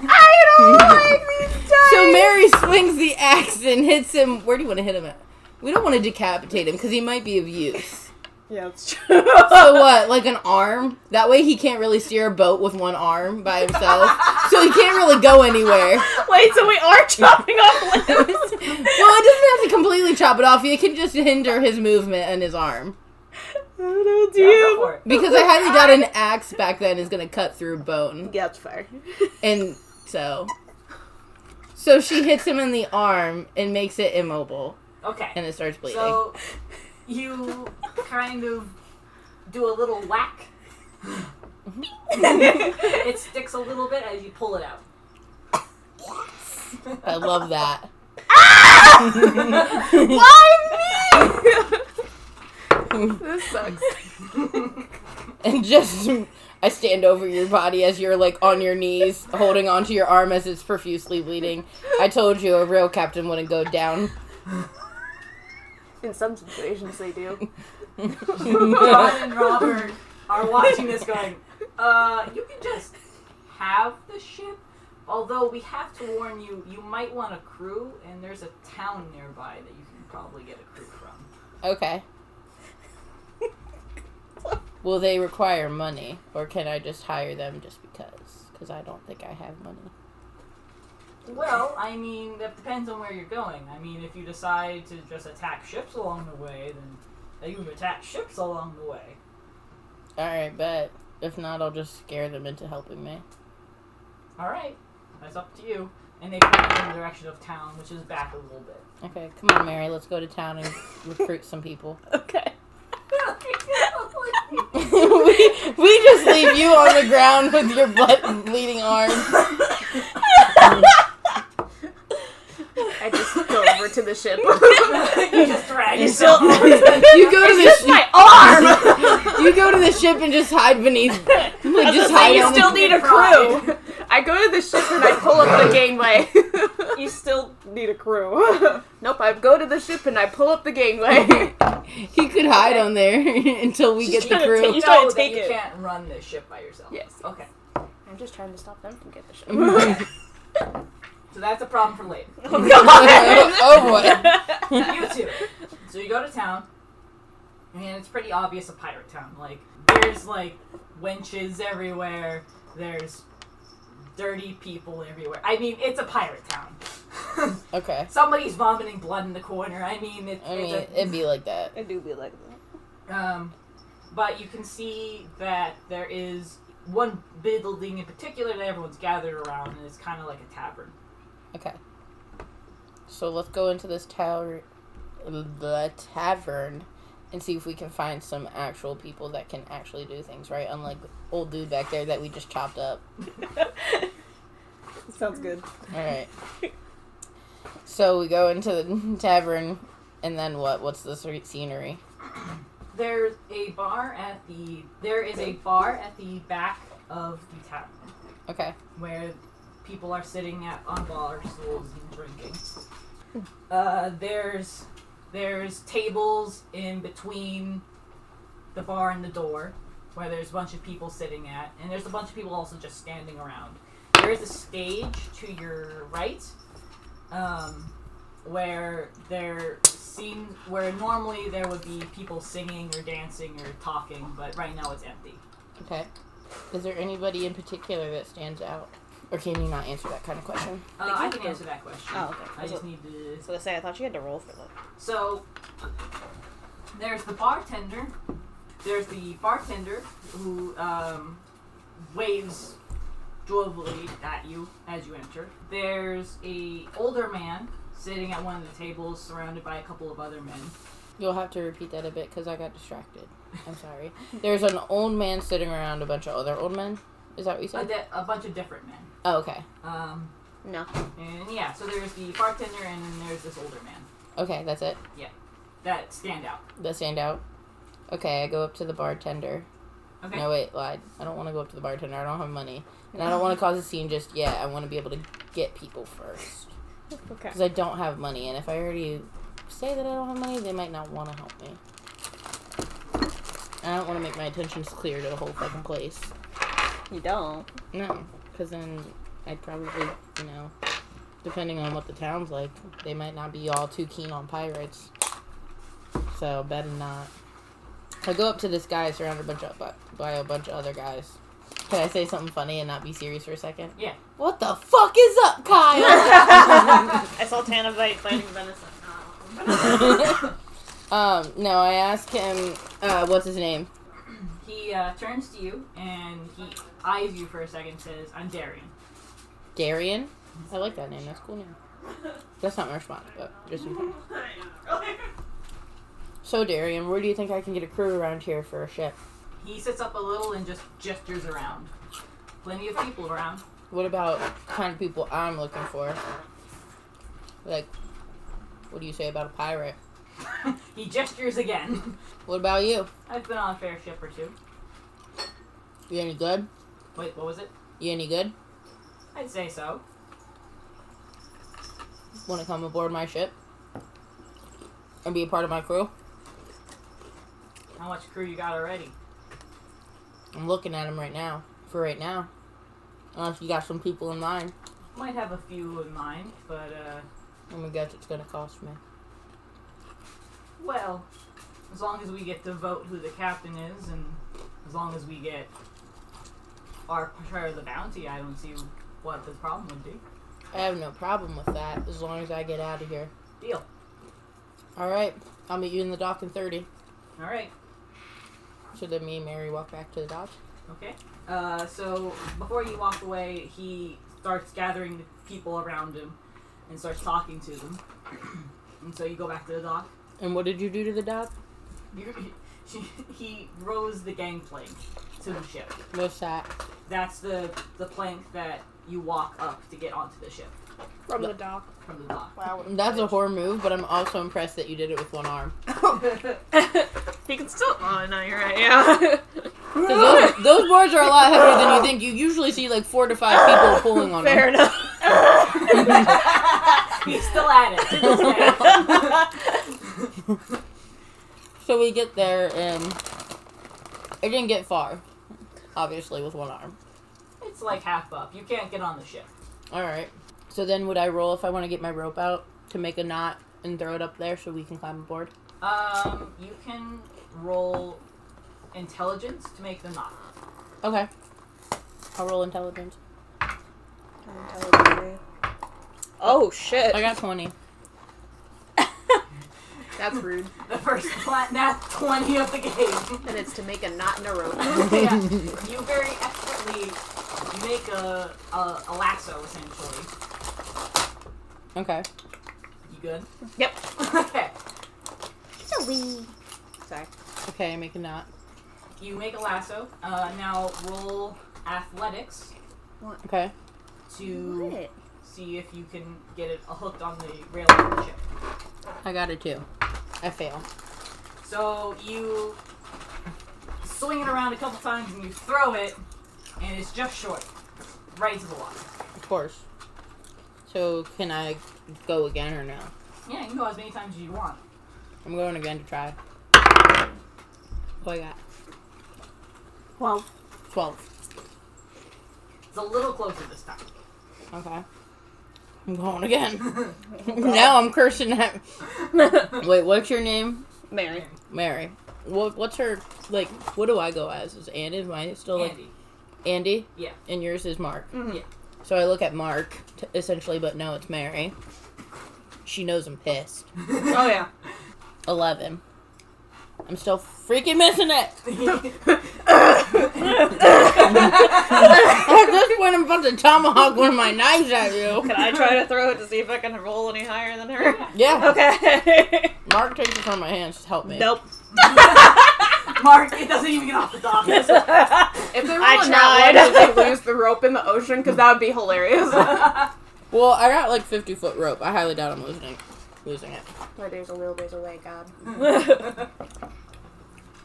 don't like these dice. So Mary swings the axe and hits him. Where do you want to hit him at? We don't want to decapitate him because he might be of use. Yeah, that's true. So what? Like an arm? That way he can't really steer a boat with one arm by himself. So he can't really go anywhere. Wait, so we are chopping off limbs? Well, it doesn't have to completely chop it off. You can just hinder his movement and his arm. Oh, Yeah, go for it. Because I highly doubt an axe back then is going to cut through bone. Yeah, that's fair. And so she hits him in the arm and makes it immobile. Okay. And it starts bleeding. So you kind of do a little whack. It sticks a little bit as you pull it out. I love that. Why me? This sucks. And just, I stand over your body as you're like on your knees, holding onto your arm as it's profusely bleeding. I told you a real captain wouldn't go down. In some situations, they do. John and Robert are watching this going, you can just have the ship. Although we have to warn you, you might want a crew, and there's a town nearby that you can probably get a crew from. Okay. Will they require money, or can I just hire them just because? Because I don't think I have money. Well, I mean, that depends on where you're going. I mean, if you decide to just attack ships along the way, then you can attack ships along the way. Alright, but if not, I'll just scare them into helping me. Alright, that's up to you. And they point you in the direction of town, which is back a little bit. Okay, come on, Mary, let's go to town and recruit some people. Okay. we just leave you on the ground with your blood bleeding arm. I just go over to the ship. You just drag You yourself still- over to the You go to the ship. My arm! You go to the ship and just hide beneath. Like just say, hide you on still the, need a crew. I go to the ship and I pull up the gangway. You still need a crew. Nope, I go to the ship and I pull up the gangway. He could hide on there until we get the trying to crew. take- You trying know to that take you it. can't run this ship by yourself. Yes. Okay. I'm just trying to stop them from getting the ship. So that's a problem for later. Oh boy. You two. So you go to town, and it's pretty obvious a pirate town. Like, there's, like, wenches everywhere. There's dirty people everywhere. I mean, it's a pirate town. Okay. Somebody's vomiting blood in the corner. I mean, It'd be like that. I do be like that. But you can see that there is one building in particular that everyone's gathered around, and it's kind of like a tavern. Okay. So let's go into this tower, the tavern, and see if we can find some actual people that can actually do things, right? Unlike the old dude back there that we just chopped up. Sounds good. Alright. So we go into the tavern, and then what? What's the scenery? There is a bar at the back of the tavern Okay. where people are sitting on bar stools and drinking. There's tables in between the bar and the door where there's a bunch of people sitting at, and there's a bunch of people also just standing around. There is a stage to your right, where where normally there would be people singing or dancing or talking, but right now it's empty. Okay. Is there anybody in particular that stands out? Or can you not answer that kind of question? I can answer that question. Oh, okay. I just need to... I was gonna say, I thought you had to roll for that. So, there's the bartender. There's the bartender who waves joyfully at you as you enter. There's a older man sitting at one of the tables surrounded by a couple of other men. You'll have to repeat that a bit because I got distracted. I'm sorry. There's an old man sitting around a bunch of other old men. Is that what you said? A bunch of different men. Oh, okay. No. And yeah, so there's the bartender and then there's this older man. Okay, that's it? That stand out. That stand out? Okay, I go up to the bartender. Okay. No, wait, lied. I don't want to go up to the bartender. I don't have money. And I don't want to cause a scene just yet. I want to be able to get people first. Okay. Because I don't have money. And if I already say that I don't have money, they might not want to help me. I don't want to make my intentions clear to the whole fucking place. You don't? No, because then I'd probably, depending on what the town's like, they might not be all too keen on pirates. So, better not. I go up to this guy surrounded by a bunch of other guys. Can I say something funny and not be serious for a second? Yeah. What the fuck is up, Kyle? I saw Tanavite fighting venison. No, I ask him, what's his name? He turns to you and he eyes you for a second and says, "I'm Darian." Darian? I like that name. That's a cool name. That's not my response, but just in case. So, Darian, where do you think I can get a crew around here for a ship? He sits up a little and just gestures around. Plenty of people around. What about kind of people I'm looking for? Like, what do you say about a pirate? He gestures again. What about you? I've been on a fair ship or two. You any good? Wait, what was it? You any good? I'd say so. Want to come aboard my ship? And be a part of my crew? How much crew you got already? I'm looking at them right now. For right now. Unless you got some people in mind. Might have a few in mind, but How much guess it's gonna cost me? well, as long as we get to vote who the captain is, and as long as we get our share of the bounty, I don't see what the problem would be. I have no problem with that, as long as I get out of here. Deal. Alright, I'll meet you in the dock in 30. Alright. So then me and Mary walk back to the dock. Okay. So before you walk away, he starts gathering the people around him and starts talking to them. And so you go back to the dock. And what did you do to the dock? He rows the gangplank to the ship. What's that? That's the plank that you walk up to get onto the ship From the dock. from the dock. Wow. That's a horror move, but I'm also impressed that you did it with one arm. He can still. Oh, no, you're right, yeah. Those boards are a lot heavier than you think. You usually see like 4 to 5 people pulling on Fair them. enough. He's still at it. So we get there, and I didn't get far, obviously, with one arm. It's like half up. You can't get on the ship. Alright. So then would I roll if I want to get my rope out to make a knot and throw it up there so we can climb aboard? You can roll intelligence to make the knot. Okay. I'll roll intelligence. Oh, shit. I got 20. That's rude. The first nat 20 of the game. And it's to make a knot in a rope. Yeah. You very expertly make a lasso, essentially. Okay. You good? Yep. Okay. Sorry. Okay, make a knot. You make a lasso. Now roll athletics Okay. to What? see if you can get it hooked on the railing of the ship. I got a 2. I fail. So you swing it around a couple times and you throw it, and it's just short, right to the water. Of course. So can I go again or no? Yeah, you can go as many times as you want. I'm going again to try. What I got? 12. It's a little closer this time. Okay. I'm going again. Now I'm cursing at... Wait, what's your name? Mary. Mary. What's her, like, what do I go as? Is Andy? Am I still, like... Andy. Andy? Yeah. And yours is Mark? Mm-hmm. Yeah. So I look at Mark, essentially, but no, it's Mary. She knows I'm pissed. Oh, yeah. 11. I'm still freaking missing it! At this point, I'm about to tomahawk one of my knives at you. Can I try to throw it to see if I can roll any higher than her? Yeah. Okay. Mark takes it from my hands. Just help me. Nope. Mark, it doesn't even get off the dock. If they roll I a nat tried. one, they lose the rope in the ocean, because that would be hilarious. Well, I got like 50-foot rope. I highly doubt I'm losing it. Where there's a will, there's a way, God.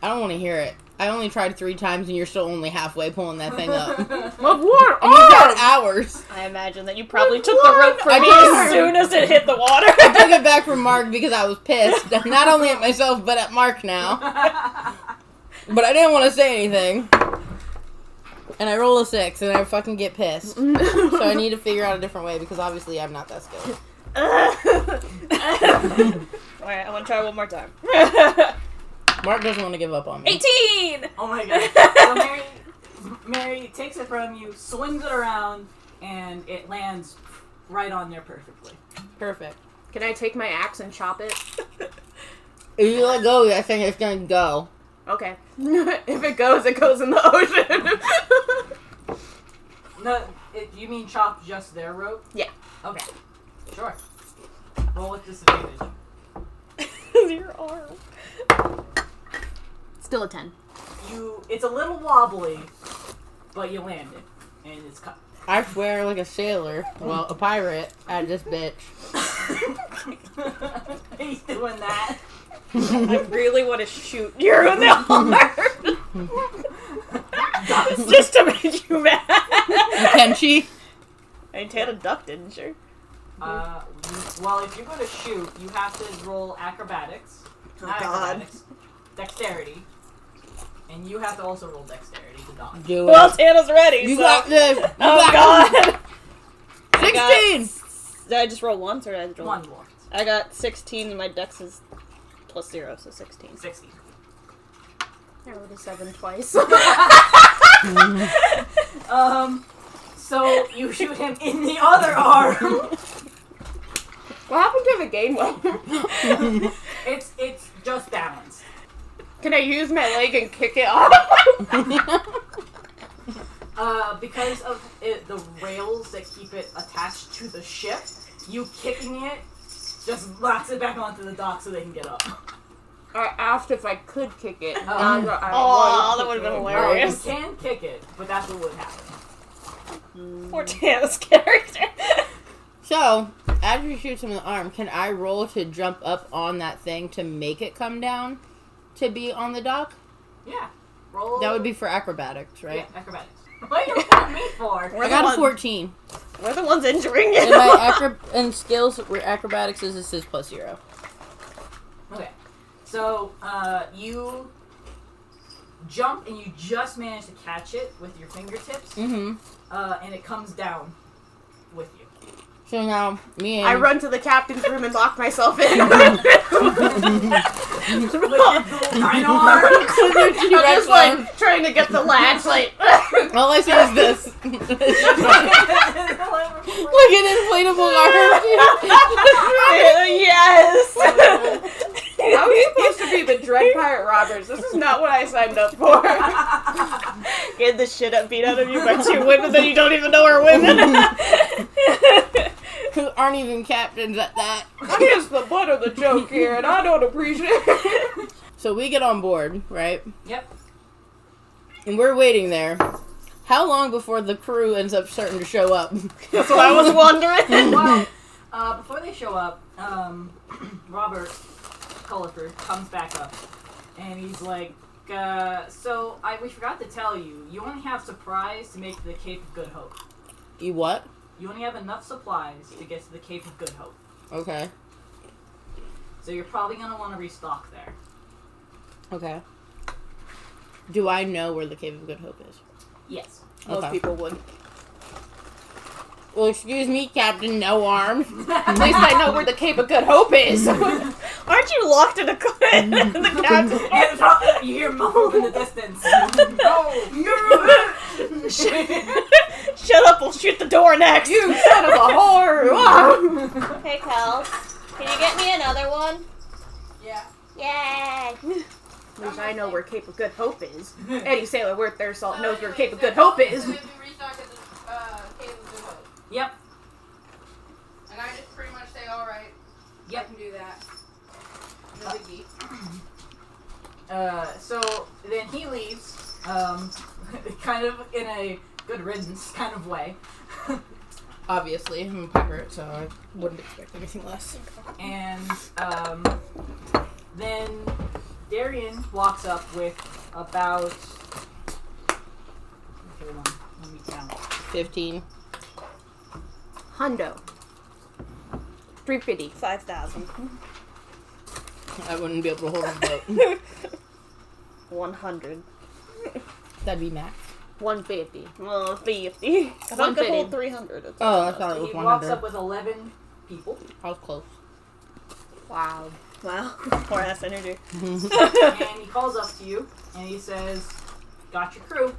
I don't want to hear it. I only tried 3 times and you're still only halfway pulling that thing up. And Of what? you've had hours. I imagine that you probably took the rope from I me did. as soon as it hit the water. I took it back from Mark because I was pissed. Not only at myself, but at Mark now. But I didn't want to say anything. And I roll a 6 and I fucking get pissed. So I need to figure out a different way because obviously I'm not that skilled. Alright, I want to try one more time. Mark doesn't want to give up on me. 18! Oh my god. So Mary takes it from you, swings it around, and it lands right on there perfectly. Perfect. Can I take my axe and chop it? If you let go, I think it's going to go. Okay. If it goes in the ocean. No, you mean chop just their rope? Yeah. Okay. Sure. Roll with disadvantage. Your arm. Still a 10. It's a little wobbly, but you land it, and it's cut. I swear like a sailor, well, a pirate, at this bitch. He's doing that. I really want to shoot you in the arm. Just to make you mad. Can she? I mean, Tana ducked, didn't she? Well, if you're going to shoot, you have to roll acrobatics. Oh, Not God. acrobatics. Dexterity. And you have to also roll dexterity to dodge. Do it. Well, Tana's ready. You so. got this. You Oh, got God. this. 16! Did I just roll once or did I roll One more. I got 16 and my dex is plus 0, so 16. 60. I rolled a 7 twice. So you shoot him in the other arm. What happened to the gain one? It's just balanced. Can I use my leg and kick it off? Because of the rails that keep it attached to the ship, you kicking it just knocks it back onto the dock so they can get up. I asked if I could kick it. Oh. That would have been You hilarious. can kick it, but that's what would happen. Poor Tana's character. So, after you shoot him in the arm, can I roll to jump up on that thing to make it come down to be on the dock? Yeah. Roll. That would be for acrobatics, right? Yeah, acrobatics. What are you looking at me for? We're I the got a ones- 14. We're the ones injuring you. And my skills, acrobatics is plus 0. Okay. So, you jump and you just manage to catch it with your fingertips, Mm-hmm. and it comes down with you. So now, me and... I run to the captain's room and lock myself in. With your little dino arm. I'm just like trying to get the latch, like. All I see is this. Like an inflatable arm. Yes. How are you supposed to be the Dread Pirate Robbers? This is not what I signed up for. Get the shit up beat out of you by 2 women that you don't even know are women. Who aren't even captains at that. I'm just the butt of the joke here, and I don't appreciate it. So we get on board, right? Yep. And we're waiting there. How long before the crew ends up starting to show up? That's what I was wondering. Well, before they show up, Robert Culliford comes back up, and he's like, so we forgot to tell you, you only have supplies to make it to the Cape of Good Hope. You what? You only have enough supplies to get to the Cape of Good Hope. Okay. So you're probably going to want to restock there. Okay. Do I know where the Cave of Good Hope is? Yes. Most Okay. people would. Well, excuse me, Captain No Arms. At least I know where the Cape of Good Hope is. Aren't you locked in the captain's And you hear muffled in the distance. No! Shut up, we'll shoot the door next. You son of a whore! Hey, Cal. Can you get me another one? Yeah. Yay! At least I know where Cape of Good Hope is. Any sailor worth their salt knows where Cape of Good Hope is. So we have to restock at the Cave of Good Hope. Yep. And I just pretty much say, alright, I Yep. can do that. No biggie. So then he leaves, kind of in a good riddance kind of way. Obviously, I'm a pirate, so I wouldn't expect anything less. And then Darian walks up with about. Hold on, let me count. 15. Hundo. 350. 5,000. I wouldn't be able to hold a boat. 100. That'd be max. 150. Well, 50. If I could 150. hold 300. It's Oh, I thought it was He walks 100. up with 11 people, I was close. Wow. Wow. Poor ass energy. and he calls up to you, and he says, "Got your crew."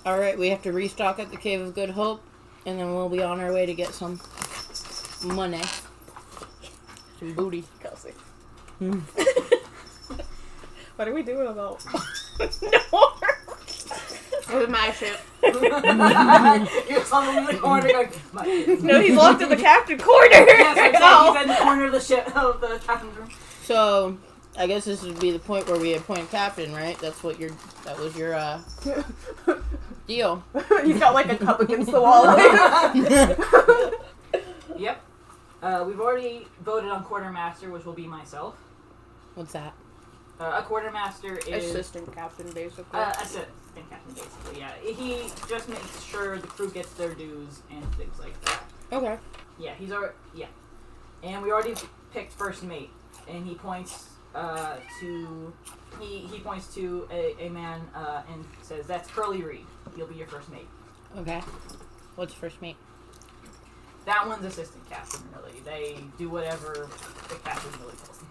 Alright, we have to restock at the Cave of Good Hope, and then we'll be on our way to get some money. Some booty. Kelsey. Hmm. What are we doing about no? With my ship. You're suddenly in the corner going, "My shit." No, he's locked in the captain corner. Yes, I'm saying No. he's in the corner of the ship, of the captain's room. So, I guess this would be the point where we appoint captain, right? That was your, deal. He's got like a cup against the wall. Yep. We've already voted on quartermaster, which will be myself. What's that? A quartermaster is Assistant captain, basically. assistant captain, basically. Yeah, he just makes sure the crew gets their dues and things like that. Okay. Yeah, he's already and we already picked first mate, and he points to he points to a man and says, "That's Curly Reed. He'll be your first mate." Okay. What's first mate? That one's assistant captain. Really, they do whatever the captain really tells them.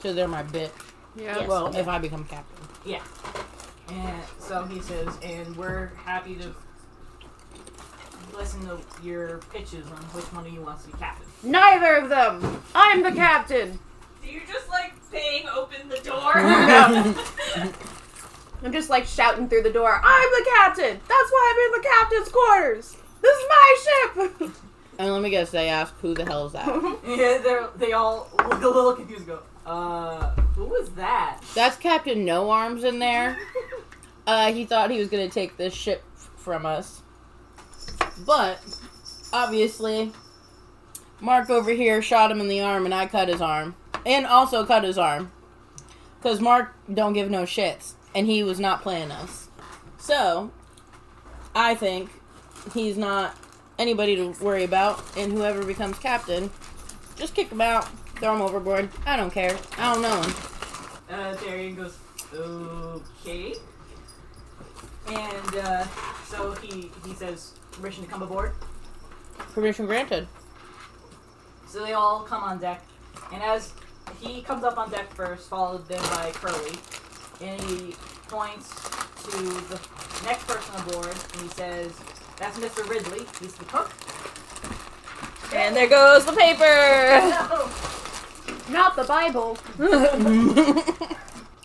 So they're my bit. yeah. Yes. Well, if I become captain. Yeah. And so he says, and we're happy to listen to your pitches on which one of you wants to be captain. Neither of them. I'm the captain. Do you just like bang open the door? I'm just like shouting through the door. I'm the captain. That's why I'm in the captain's quarters. This is my ship. And let me guess, they ask, who the hell is that? Yeah, they all look a little confused and go, who was that? That's Captain No Arms in there. He thought he was going to take this ship from us. But, obviously, Mark over here shot him in the arm and I cut his arm. And also cut his arm. Because Mark don't give no shits. And he was not playing us. So, I think he's not anybody to worry about. And whoever becomes captain, just kick him out. Throw him overboard. I don't care. I don't know him. Darian goes, okay. And, so he says, permission to come aboard. Permission granted. So they all come on deck. And as he comes up on deck first, followed then by Curly, and he points to the next person aboard, and he says, "That's Mr. Ridley. He's the cook." And there goes the paper. No. Not the Bible.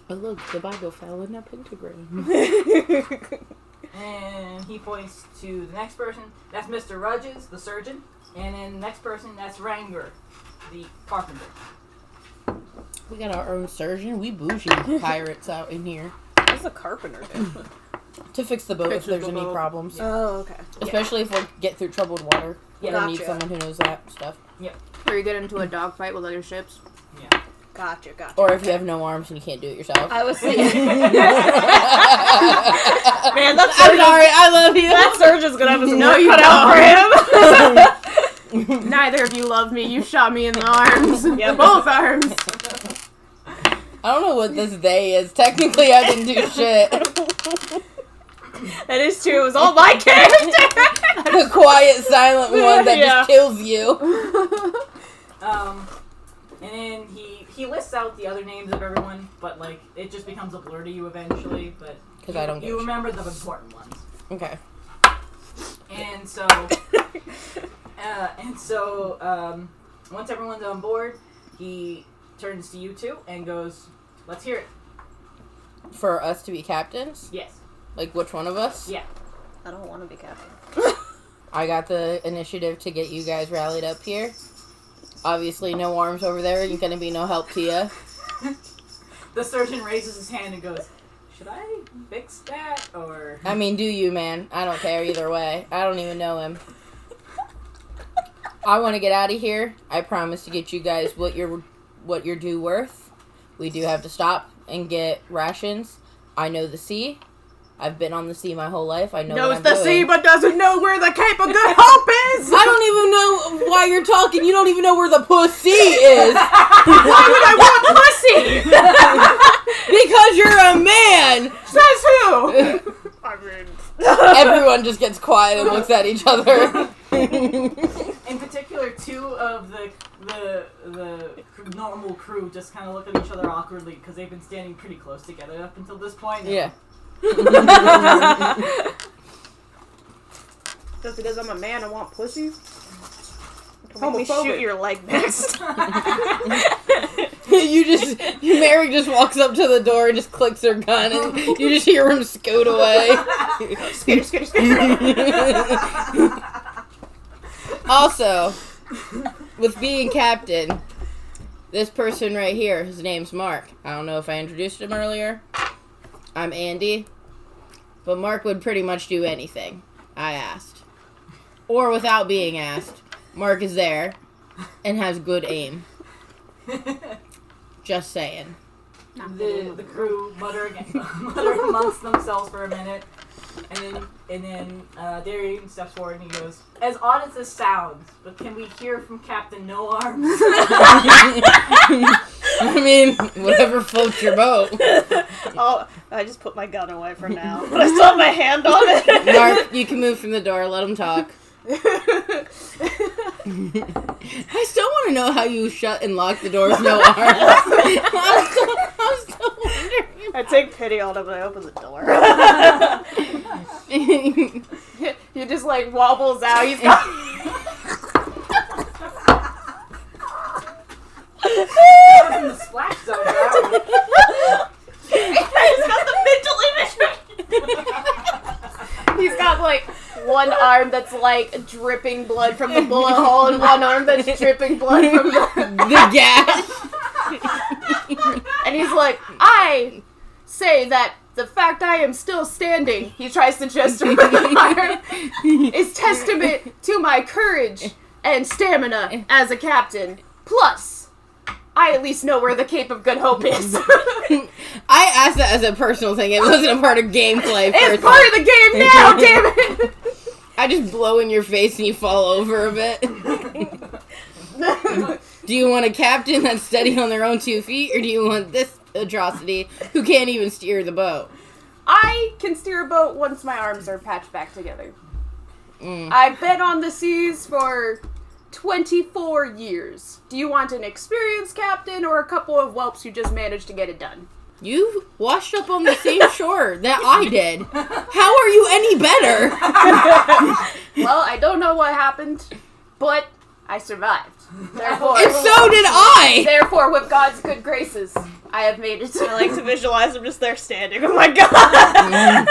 Oh look, the Bible fell in a pentagram. And he points to the next person. That's Mr. Rudges, the surgeon. And then the next person, that's Ranger, the carpenter. We got our own surgeon. We bougie pirates out in here. What's a carpenter do? To fix the boat if Fixes there's the any boat. problems. Oh, okay. Especially if we get through troubled water. Yeah, We're gonna need gotcha. someone who knows that stuff. Or you get into a dogfight with other ships. Yeah. Gotcha. Or if you have no arms and you can't do it yourself. I was thinking. Man, that I'm surgeon, sorry, I love you. that surgeon's gonna have his No, work you cut out for him. Neither of you love me. You shot me in the arms. Yep. Both arms. I don't know what this they is. Technically, I didn't do shit. That is true. It was all my character. The quiet, silent one that just kills you. And then he lists out the other names of everyone, but like it just becomes a blur to you eventually. But because I don't get you remember the important ones. Okay. And so, once everyone's on board, he turns to you two and goes, "Let's hear it." For us to be captains? Yes. Like which one of us? Yeah. I don't want to be captain. I got the initiative to get you guys rallied up here. Obviously, no arms over there. Ain't gonna be no help to you. The surgeon raises his hand and goes, "Should I fix that or?" I mean, do you, man? I don't care either way. I don't even know him. I want to get out of here. I promise to get you guys what you're due worth. We do have to stop and get rations. I know the sea. I've been on the sea my whole life. I know Knows what I'm the doing. sea, but doesn't know where the Cape of Good Hope is. I don't even know why you're talking. You don't even know where the pussy is. Why would I want pussy? Because you're a man. Says who? I mean, Everyone just gets quiet and looks at each other. In particular, two of the normal crew just kind of look at each other awkwardly because they've been standing pretty close together up until this point. Yeah. Just because I'm a man, I want pussy? make me shoot your leg next. Mary just walks up to the door and just clicks her gun and you just hear him scoot away. Skitter. Also, with being captain, this person right here, his name's Mark. I don't know if I introduced him earlier. I'm Andy. But Mark would pretty much do anything I asked. Or without being asked. Mark is there and has good aim. Just saying. The crew mutter amongst themselves for a minute, and then Darian steps forward and he goes, "As odd as this sounds, but can we hear from Captain No Arms?" I mean, whatever floats your boat. Oh, I just put my gun away for now, but I still have my hand on it. Mark, you can move from the door. Let him talk. I still want to know how you shut and lock the door with no arms. I'm still wondering. I take pity on him and I open the door. He just like wobbles out. He's got In the splash zone. He's got the mental image. He's got like one arm that's like dripping blood from the bullet hole and one arm that's dripping blood from the gas. And he's like, I say that the fact I am still standing, he tries to gesture with the arm, is testament to my courage and stamina as a captain. Plus, I at least know where the Cape of Good Hope is. I asked that as a personal thing. It wasn't a part of gameplay. It's part of the game now, damn it! I just blow in your face and you fall over a bit. Do you want a captain that's steady on their own 2 feet, or do you want this atrocity who can't even steer the boat? I can steer a boat once my arms are patched back together. Mm. I've been on the seas for 24 years. Do you want an experienced captain or a couple of whelps who just managed to get it done? You washed up on the same shore that I did. How are you any better? Well, I don't know what happened, but I survived. Therefore, And so did I! Therefore, with God's good graces, I have made it. I like to visualize him just there standing. Oh my god!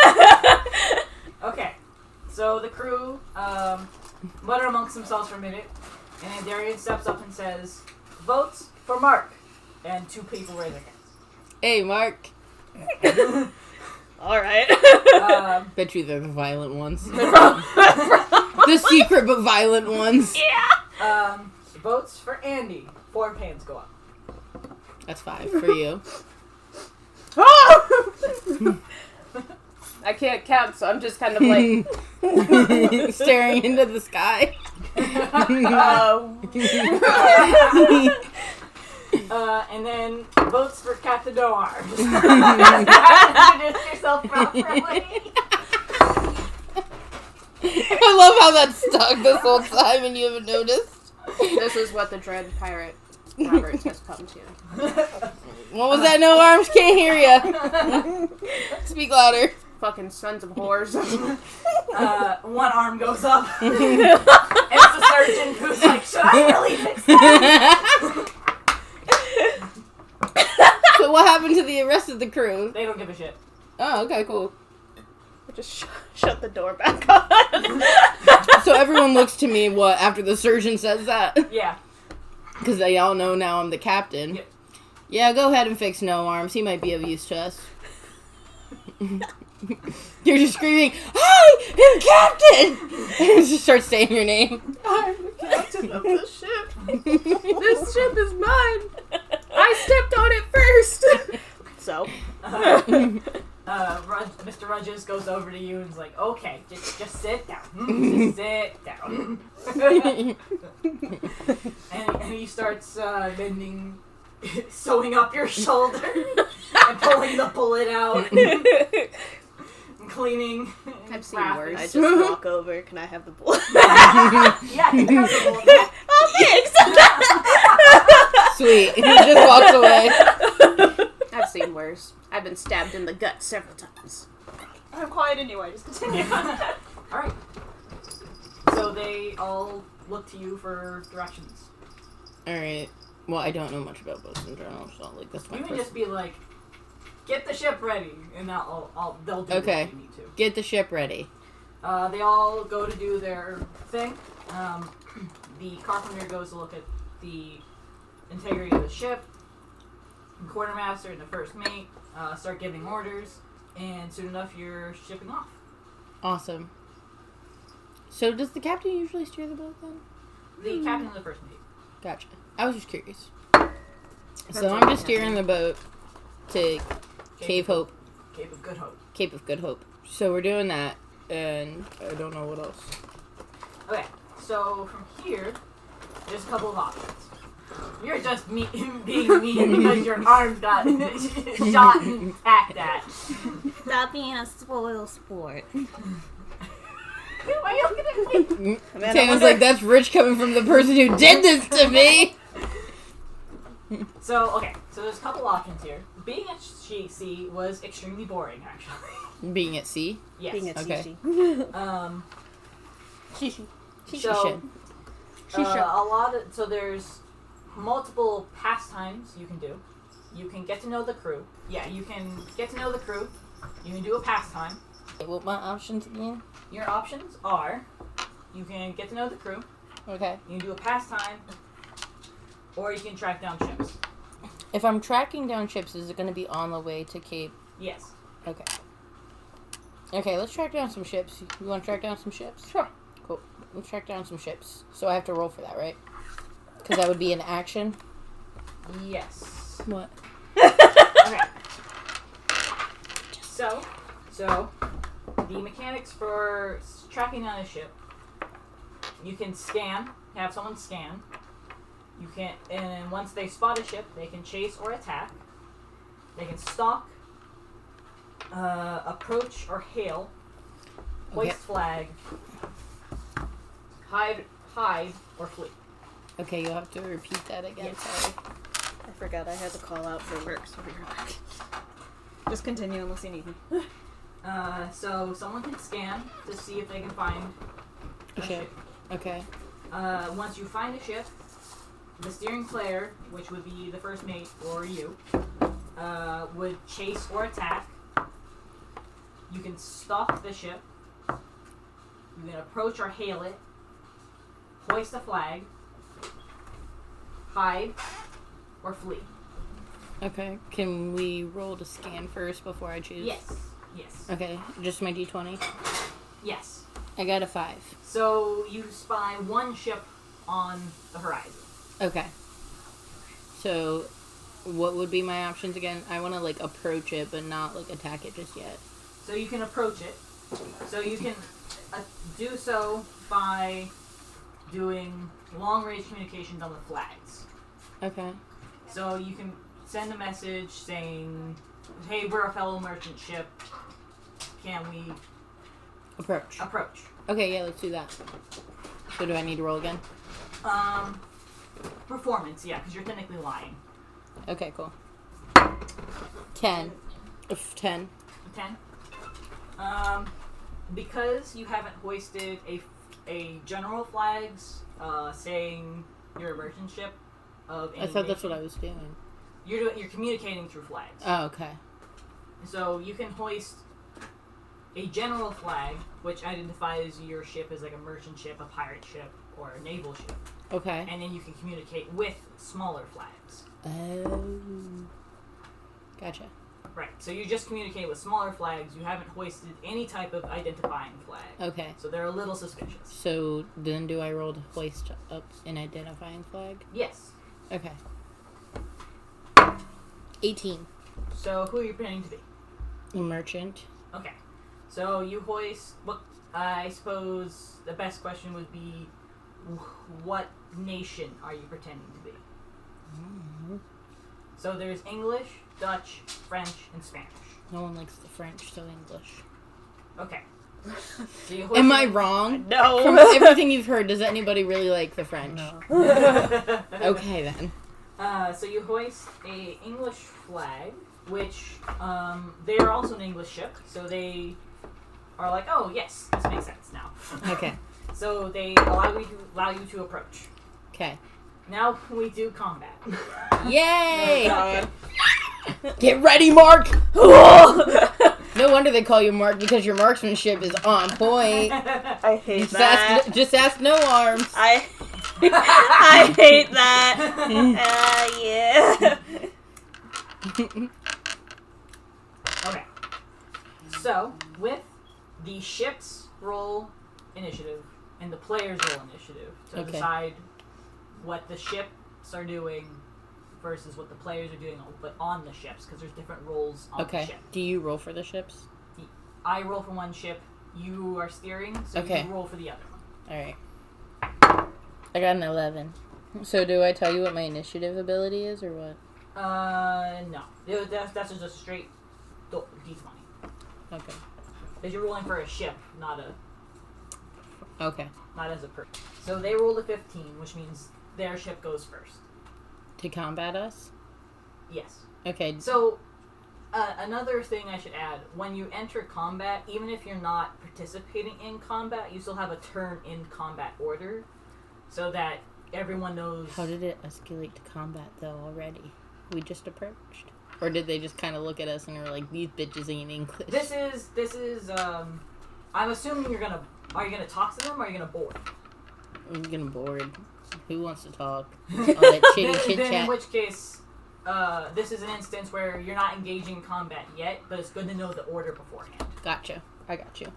Okay, so the crew mutter amongst themselves for a minute, and then Darian steps up and says, "Votes for Mark," and 2 people raise their hands. Hey, Mark. Alright. Bet you they're the violent ones. The secret but violent ones. Yeah! Votes for Andy. 4 hands go up. That's 5 for you. I can't count, so I'm just kind of like... Staring into the sky. And then votes for Captain No Arms. Introduce yourself properly. I love how that's stuck this whole time and you haven't noticed. This is what the Dread Pirate Roberts has come to. What was that? No arms, can't hear ya. Speak louder. Fucking sons of whores. One arm goes up. And it's the surgeon who's like, should I really fix that? So what happened to the rest of the crew? They don't give a shit. Oh, okay, cool. Just shut the door back on. So everyone looks to me, after the surgeon says that? Yeah. Because they all know now I'm the captain. Yep. Yeah, go ahead and fix No Arms. He might be of use to us. You're just screaming, "Hi, I'm Captain!" And just start saying your name. I'm the captain of the ship. This ship is mine. I stepped on it first. So? Mr. Rudges goes over to you and is like, okay, just sit down. Just sit down. and he starts bending, sewing up your shoulder and pulling the bullet out. And cleaning. I've seen wrapping. worse. I just walk over. Can I have the bullet? Yeah, you can have the bullet. Oh, thanks! Sweet. He just walks away. I've seen worse. I've been stabbed in the gut several times. I'm quiet anyway. Just continue. Alright. So they all look to you for directions. Alright. Well, I don't know much about boats in general, so that's my You can first. just be like, get the ship ready, and they'll do Okay. what you need to. Get the ship ready. They all go to do their thing. The carpenter goes to look at the integrity of the ship. The quartermaster and the first mate start giving orders, and soon enough you're shipping off. Awesome. So does the captain usually steer the boat then? The captain and the first mate. Gotcha. I was just curious. So I'm just steering the boat to Cape Hope. Cape of Good Hope. Cape of Good Hope. So we're doing that, and I don't know what else. Okay, so from here, there's a couple of options. You're just being mean because your arm got shot and hacked at. Stop being a spoil sport. Why are you looking at me? Tana's like, that's rich coming from the person who did this to me! So there's a couple options here. Being at sea was extremely boring, actually. Being at sea? Yes. Being a Okay. So, so there's multiple pastimes you can do. You can get to know the crew. Yeah, you can get to know the crew. You can do a pastime. What my options again? Your options are, you can get to know the crew. Okay. You can do a pastime, or you can track down ships. If I'm tracking down ships, is it going to be on the way to Cape? Yes. Okay. Okay, let's track down some ships. You want to track down some ships? Sure. Cool. Let's track down some ships. So I have to roll for that, right? Because that would be an action. Yes. What? Okay. So, the mechanics for tracking down a ship, you can have someone scan. You can, and once they spot a ship, they can chase or attack. They can stalk, approach or hail, hoist flag, hide or flee. Okay, you'll have to repeat that again. Yes. Sorry. I forgot I had to call out for work, so be right back. Just continue unless you need me. So someone can scan to see if they can find a ship. Okay. Once you find a ship, the steering player, which would be the first mate or you, would chase or attack. You can stalk the ship. You can approach or hail it. Hoist a flag. Hide or flee. Okay. Can we roll to scan first before I choose? Yes. Yes. Okay. Just my d20. Yes. I got a 5. So you spy one ship on the horizon. Okay. So, what would be my options again? I want to, approach it, but not, attack it just yet. So you can approach it. So you can do so by doing long-range communications on the flags. Okay. So you can send a message saying, hey, we're a fellow merchant ship. Can we Approach. approach? Okay, yeah, let's do that. So do I need to roll again? Performance, yeah, because you're technically lying. Okay, cool. 10. 10. 10. Because you haven't hoisted a general flags saying your immersion ship of any I thought that's nation, what I was doing. You're communicating through flags. Oh, okay. So you can hoist a general flag, which identifies your ship as like a merchant ship, a pirate ship, or a naval ship. Okay. And then you can communicate with smaller flags. Oh. Gotcha. Right. So you just communicate with smaller flags. You haven't hoisted any type of identifying flag. Okay. So they're a little suspicious. So then do I roll to hoist up an identifying flag? Yes. Okay. 18. So who are you pretending to be? A merchant. Okay. So you hoist. What? I suppose the best question would be, what nation are you pretending to be? Mm-hmm. So there's English, Dutch, French, and Spanish. No one likes the French, so English. Okay. So you hoist Am I wrong? No. From everything you've heard, does anybody really like the French? No. Okay, then. So you hoist a English flag, which they are also an English ship, so they are like, oh yes, this makes sense now. Okay. So they allow you to approach. Okay. Now we do combat. Yay! God. Get ready, Mark! No wonder they call you Mark, because your marksmanship is on point. I hate that. Just ask no arms. I hate that. Yeah. Okay. So with the ship's roll initiative and the player's roll initiative to Okay. decide what the ships are doing versus what the players are doing, but on the ships, because there's different roles on the Okay. ship. Do you roll for the ships? I roll for one ship, you are steering, so Okay. you roll for the other one. Alright. I got an 11. So do I tell you what my initiative ability is, or what? No. That's just a straight D20. Okay. Because you're rolling for a ship, not Okay. as a person. So they rolled a 15, which means their ship goes first. To combat us? Yes. Okay. So, another thing I should add, when you enter combat, even if you're not participating in combat, you still have a turn in combat order, so that everyone knows... How did it escalate to combat, though, already? We just approached? Or did they just kind of look at us and were like, these bitches ain't English? This is, I'm assuming are you gonna talk to them, or are you gonna board? I'm getting bored. Who wants to talk? All that chitty chit Then in chat. which case, this is an instance where you're not engaging in combat yet, but it's good to know the order beforehand. Gotcha. I got you.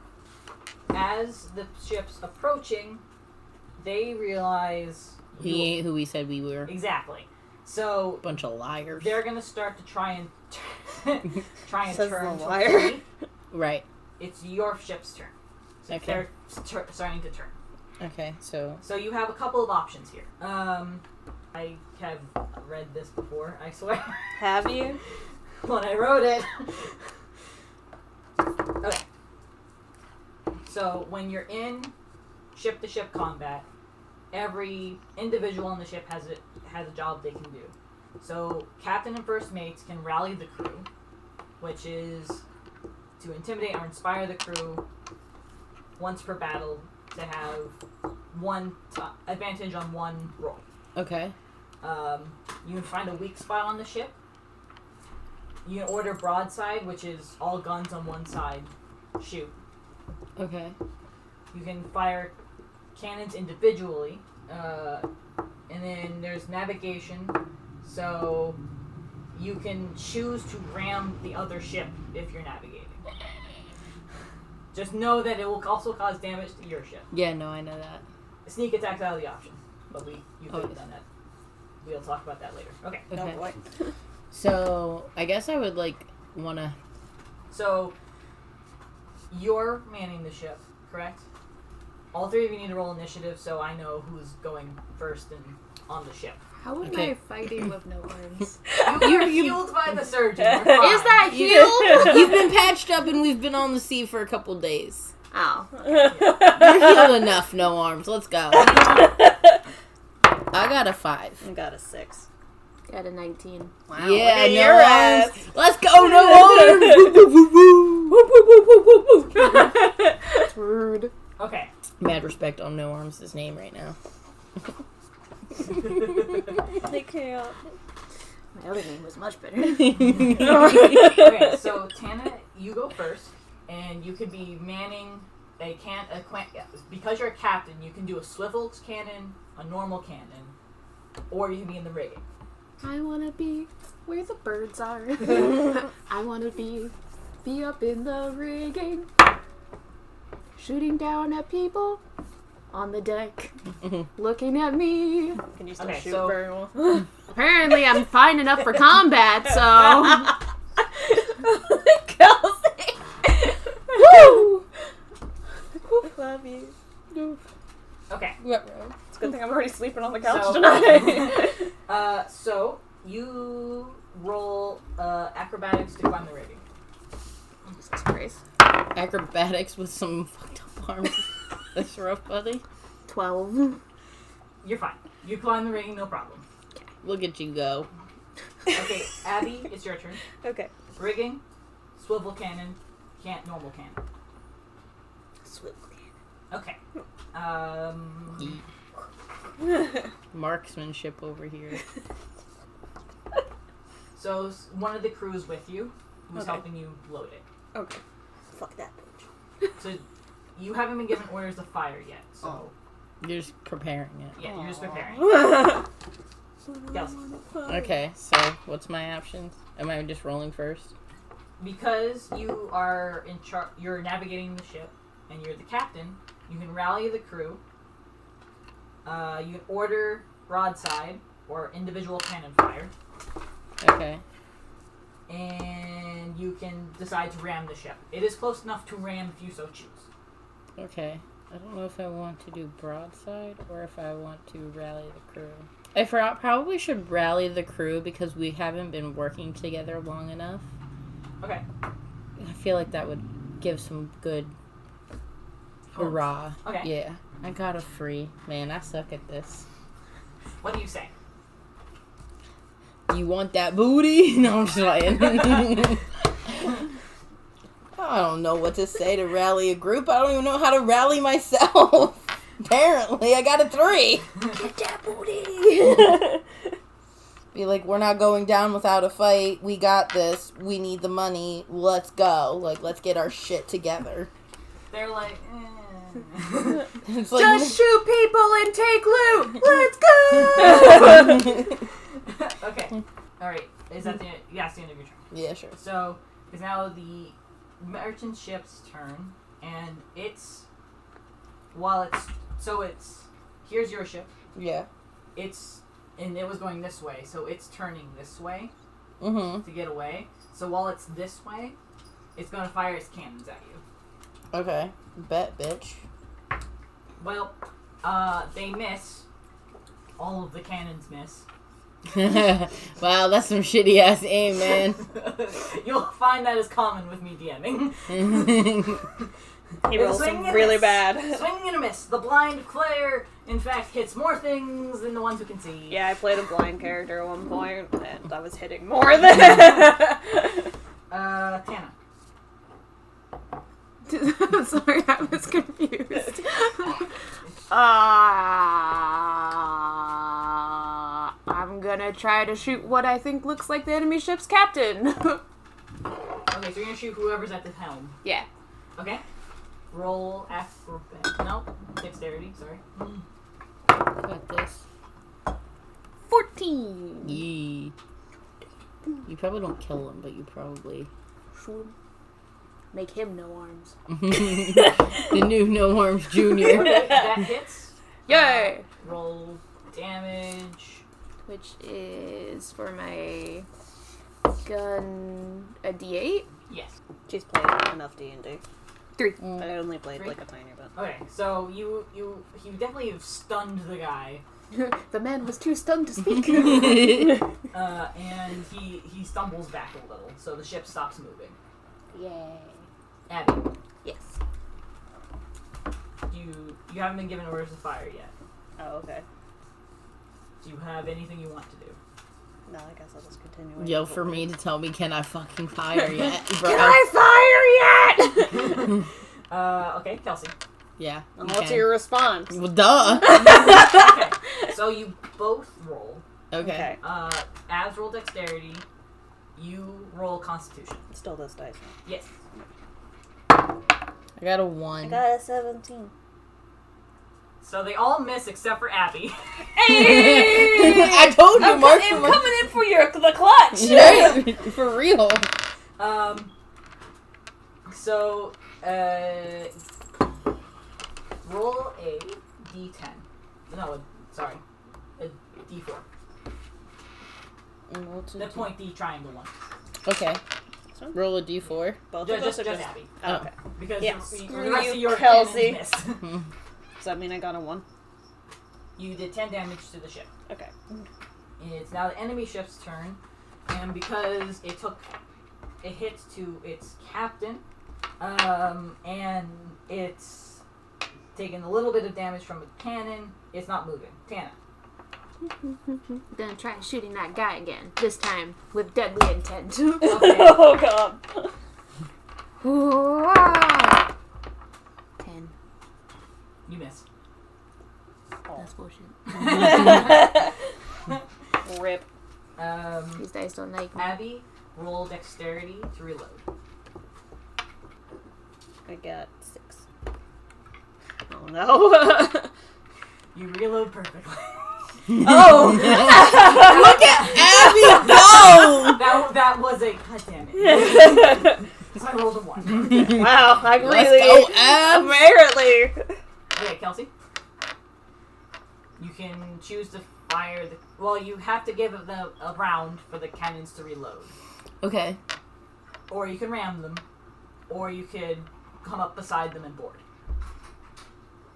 As the ship's approaching, they realize... He ain't who we said we were. Exactly. So, Bunch of liars. they're gonna start to try and Says turn the to liar. flee. Right. It's your ship's turn. So Okay. they're starting to turn. Okay, so... So you have a couple of options here. I have read this before, I swear. Have you? When I wrote it. Okay. So when you're in ship-to-ship combat, every individual on the ship has a job they can do. So captain and first mates can rally the crew, which is to intimidate or inspire the crew once per battle to have one advantage on one roll. Okay. You can find a weak spot on the ship. You can order broadside, which is all guns on one side. Shoot. Okay. You can fire cannons individually. And then there's navigation. So you can choose to ram the other ship if you're navigating. Just know that it will also cause damage to your ship. Yeah, no, I know that. Sneak attack's out of the option. But you could have yes. done that. We'll talk about that later. Okay. Okay. Oh boy. So, I guess I would, wanna... So, you're manning the ship, correct? All three of you need to roll initiative, so I know who's going first and on the ship. How am Okay. I fighting with no arms? You're healed by the surgeon. You're Is fine. that healed? You've been patched up and we've been on the sea for a couple days. Oh. You're healed enough, no arms. Let's go. I got a 5. I got a 6. Got a 19. Wow. Yeah, look at no your arms. ass. Let's go, no arms. Woo, woo, woo, woo. Whoop, whoop, whoop, whoop, whoop, whoop. It's rude. Okay. Mad respect on no arms' name right now. They can't. My other name was much better. Okay, so Tana, you go first, and you could be manning because you're a captain, you can do a swivel cannon, a normal cannon, or you can be in the rigging. I wanna be where the birds are. I wanna be up in the rigging, shooting down at people on the deck, looking at me. Can you still Okay, shoot so- very well? Apparently, I'm fine enough for combat, so. Kelsey! Woo! Love you. Okay. It's a good thing I'm already sleeping on the couch So- tonight. So you roll acrobatics to climb the rigging. Jesus Christ. Acrobatics with some fucked up arms. That's rough, buddy. 12. You're fine. You climb the rigging, no problem. Look at you go. Okay, Abby, it's your turn. Okay. Rigging, swivel cannon, normal cannon. Swivel Okay. Marksmanship over here. So one of the crew is with you, who's Okay. helping you load it. Okay. Fuck that bitch. So you haven't been given orders to fire yet. So You're just preparing it. yeah, you're just preparing. Kelsey. Okay, so what's my options? Am I just rolling first? Because you are in charge, you're navigating the ship, and you're the captain. You can rally the crew. You can order broadside or individual cannon fire, Okay. and you can decide to ram the ship. It is close enough to ram if you so choose. Okay. I don't know if I want to do broadside or if I want to rally the crew. I probably should rally the crew because we haven't been working together long enough. Okay. I feel like that would give some good hurrah. Okay. Yeah. I got a free. Man, I suck at this. What do you say? You want that booty? No, I'm just lying. I don't know what to say to rally a group. I don't even know how to rally myself. Apparently, I got a 3. Get that booty! Be like, we're not going down without a fight. We got this. We need the money. Let's go. Like, let's get our shit together. They're like, It's like, Just shoot people and take loot! Let's go! okay. Alright. Is that the end of your turn? yeah, sure. So, it's now the merchant ship's turn, and here's your ship. Yeah. And it was going this way, so it's turning this way Mm-hmm. to get away. So while it's this way, it's gonna fire its cannons at you. Okay. Bet, bitch. Well, they miss. All of the cannons miss. Wow, that's some shitty ass aim, man. You'll find that is common with me DMing. He rolls Swing some and really miss. bad. Swing and a miss. The blind player, in fact, hits more things than the ones who can see. Yeah, I played a blind character at one point, and I was hitting more than. Tana. I'm sorry, I was confused. I'm gonna try to shoot what I think looks like the enemy ship's captain. Okay, so you're gonna shoot whoever's at the helm. Yeah. Okay. Roll acrobat. No, dexterity. Sorry. Got this. 14. Yee. You probably don't kill him, but you probably... Shoot him. Make him no arms. The new No Arms Junior. Okay, that hits. Yay! Roll damage. Which is for my gun a D8. Yes. She's played enough D&D. 3. I only played 3? like a tiny bit. Okay, so you definitely have stunned the guy, The man was too stunned to speak. and he stumbles back a little, so the ship stops moving. Yay. Abby. Yes. you haven't been given orders to fire yet. Oh, okay. Do you have anything you want to do? No, I guess I'll just continue. Yo, for me to tell me, can I fucking fire yet, bro? Can I fire yet? Okay, Kelsey. Yeah. And what's your response? Well, duh. Okay, so you both roll. Okay. Abs roll dexterity. You roll constitution. Still this dice. Yes. I got a 1. I got a 17. So they all miss except for Abby. I told you, Mark. I'm coming in for the clutch. Right? For real. So, roll a d10. No, sorry. A d4. The point D triangle one. Okay. Roll a d4. Both Just, of us just, are just just. Abby. Oh, okay. Because Yeah, the screw rest you, of your Kelsey. cannons missed. Does that mean I got a 1? You did 10 damage to the ship. Okay. It's now the enemy ship's turn, and because it took a hit to its captain, and it's taken a little bit of damage from a cannon, it's not moving. Tana. Gonna try shooting that guy again. This time with deadly intent. Okay. Oh god. 10. You miss. That's bullshit. Rip. These dice don't like me. Abby, roll dexterity to reload. I got 6. Oh no. You reload perfectly. Oh! Look at Abby go! that was a goddammit. So I rolled a 1. Wow, I really. Let's go, Abs! Apparently. Okay, Kelsey. You can choose to fire the. Well, you have to give them a round for the cannons to reload. Okay. Or you can ram them. Or you could come up beside them and board.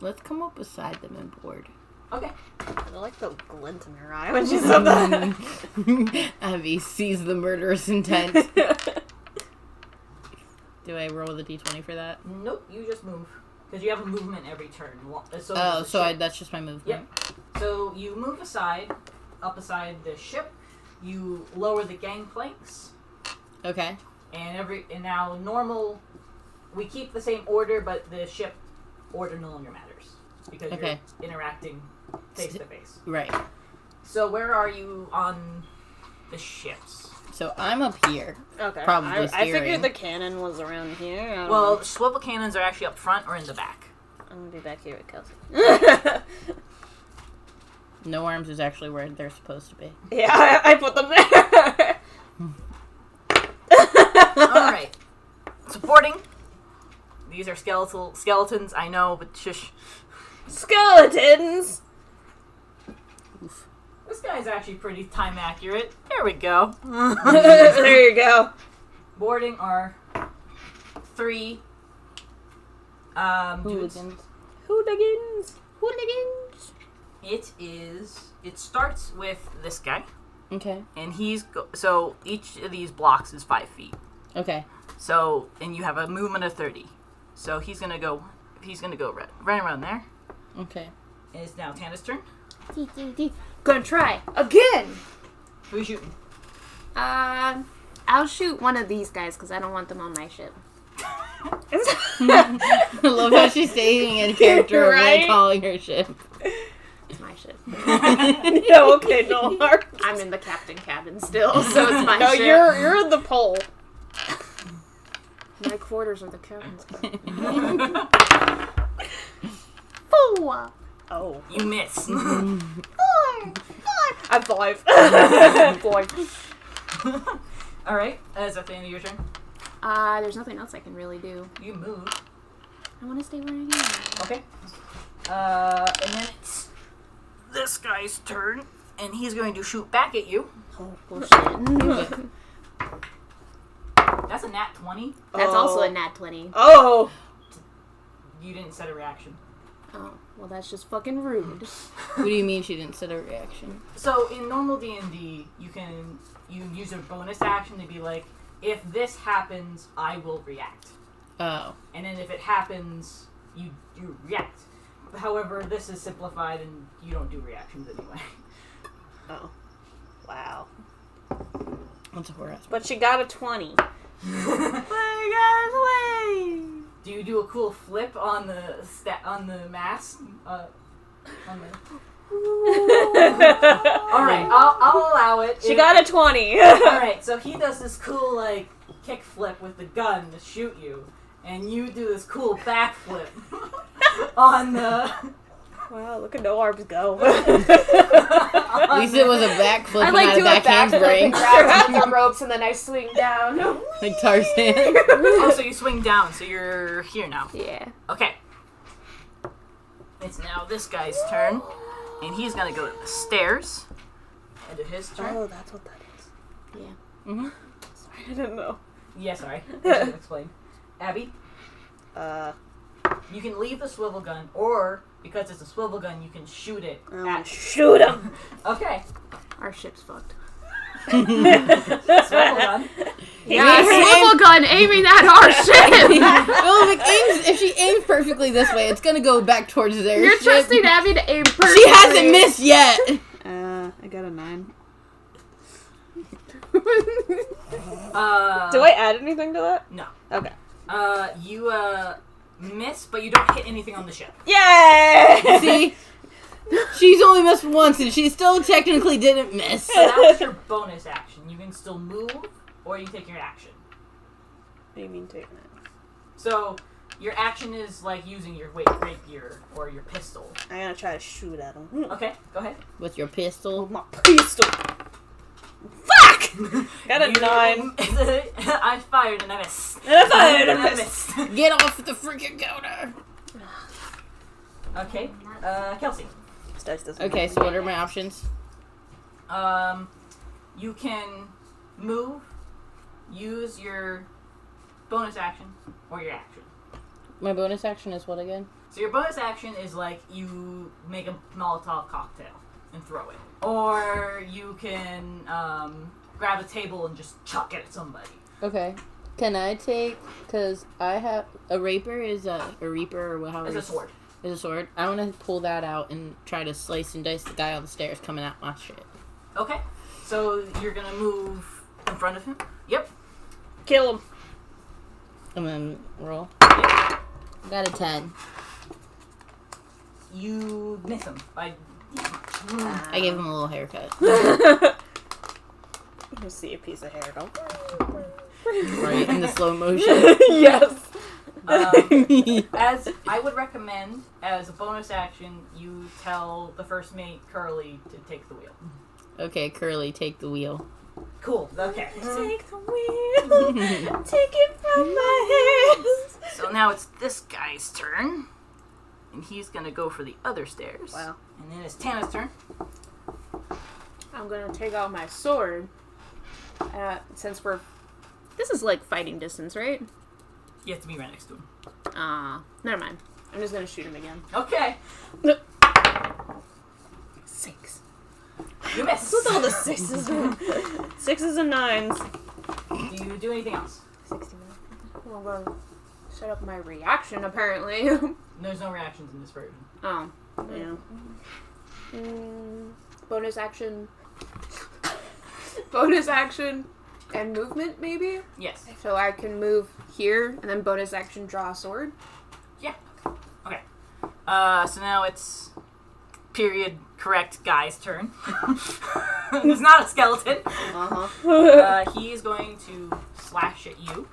Let's come up beside them and board. Okay. I like the glint in her eye when she said that. Abby sees the murderous intent. Do I roll the d20 for that? Nope, you just move. Because you have a movement every turn. So Oh, does the so ship. that's just my movement. Yep. So you move aside, up beside the ship. You lower the gangplanks. Okay. And now normal. We keep the same order, but the ship order no longer matters because you're interacting face to face. Right. So where are you on the ships? So I'm up here. Okay. Probably I steering. figured the cannon was around here. I don't Well, know. swivel cannons are actually up front or in the back. I'm gonna be back here with Kelsey. No arms is actually where they're supposed to be. Yeah, I put them there. All right. Supporting. These are skeletons. I know, but shush. Skeletons. Oof. This guy's actually pretty time accurate. There we go. There you go. Boarding are 3 dudes. Hooligans. Hooligans. It starts with this guy, Okay. and so each of these blocks is 5 feet. Okay. So, and you have a movement of 30. So he's gonna go right around there. Okay. And it's now Tana's turn. Gonna try again. Who are you shooting? I'll shoot one of these guys because I don't want them on my ship. I love how she's stating in character of Right? like calling her ship. It's my ship. No, okay, no, Mark. I'm in the captain cabin still, so it's my No, ship. you're in the pole. My quarters are the captain's cabin. 4. Oh. You miss. 4. I'm 5. 5. All right. Is that the end of your turn? There's nothing else I can really do. You move. I want to stay where I am. Okay. And then it's this guy's turn, and he's going to shoot back at you. Oh, bullshit. That's a nat 20. That's also a nat 20. Oh. You didn't set a reaction. Oh, well, that's just fucking rude. What do you mean she didn't set a reaction? So in normal D&D, you use a bonus action to be like, if this happens, I will react. Oh. And then if it happens, you react. However, this is simplified and you don't do reactions anyway. Oh. Wow. That's a harassment. But she got a 20. Do you do a cool flip on the on the mask? Alright, I'll allow it. She got a 20. Alright, so he does this cool, like, kick flip with the gun to shoot you. And you do this cool backflip on the... Wow, look at no arms go. At least it was a backflip I and like not do a a backhand backflip break. and grab the ropes and then I swing down. Like Tarzan. Oh, so you swing down, so you're here now. Yeah. Okay. It's now this guy's turn. And he's gonna go to the stairs. End of his turn. Oh, that's what that is. Yeah. Mm-hmm. Sorry, I didn't know. Yeah, sorry. I should have explained. Abby, Uh, you can leave the swivel gun, or, because it's a swivel gun, you can shoot it at... shoot him. Okay. Our ship's fucked. Swivel gun. Yeah, swivel gun aiming at our ship! Well, if she aims perfectly this way, it's gonna go back towards their You're ship. trusting Abby to aim perfectly. She hasn't missed yet! I got a 9. Do Do I add anything to that? No. Okay. You, miss, but you don't hit anything on the ship. Yay! See? She's only missed once and she still technically didn't miss. So that was your bonus action. You can still move, or you can take your action. What do you mean taking it? So, your action is like using your rapier or your pistol. I'm gonna try to shoot at him. Okay, go ahead. With your pistol. My pistol. Fuck! Got a 9. I fired and I missed. And I fired and I missed. Get off the freaking counter! Okay, Kelsey. This dice doesn't Okay, so what are my options? You can move, use your bonus action, or your action. My bonus action is what again? So your bonus action is like you make a Molotov cocktail and throw it. Or you can grab a table and just chuck it at somebody. Okay. Can I take, because I have, a rapier is a reaper or however. It's a sword. It's a sword. I want to pull that out and try to slice and dice the guy on the stairs coming at my shit. Okay. So you're going to move in front of him? Yep. Kill him. And then roll. Yep. Got a 10. You miss him by... I gave him a little haircut. You see a piece of hair go. Right, in the slow motion. Yes. As I would recommend, as a bonus action, you tell the first mate, Curly, to take the wheel. Okay, Curly, take the wheel. Cool, okay. Take the wheel. Take it from my hands. So now it's this guy's turn. And he's gonna go for the other stairs. Wow. And then it's Tana's turn. I'm gonna take out my sword. Since we're... This is like fighting distance, right? You have to be right next to him. Never mind. I'm just gonna shoot him again. Okay. 6. You miss. What's with all the 6s? 6s and 9s. Do you do anything else? 69. Well, I'm gonna set up my reaction, apparently. There's no reactions in this version. Oh. Yeah. Bonus action. Bonus action and movement, maybe? Yes. So I can move here, and then bonus action draw a sword. Yeah. Okay. So now it's period correct guy's turn. He's not a skeleton. Uh-huh. He is going to slash at you.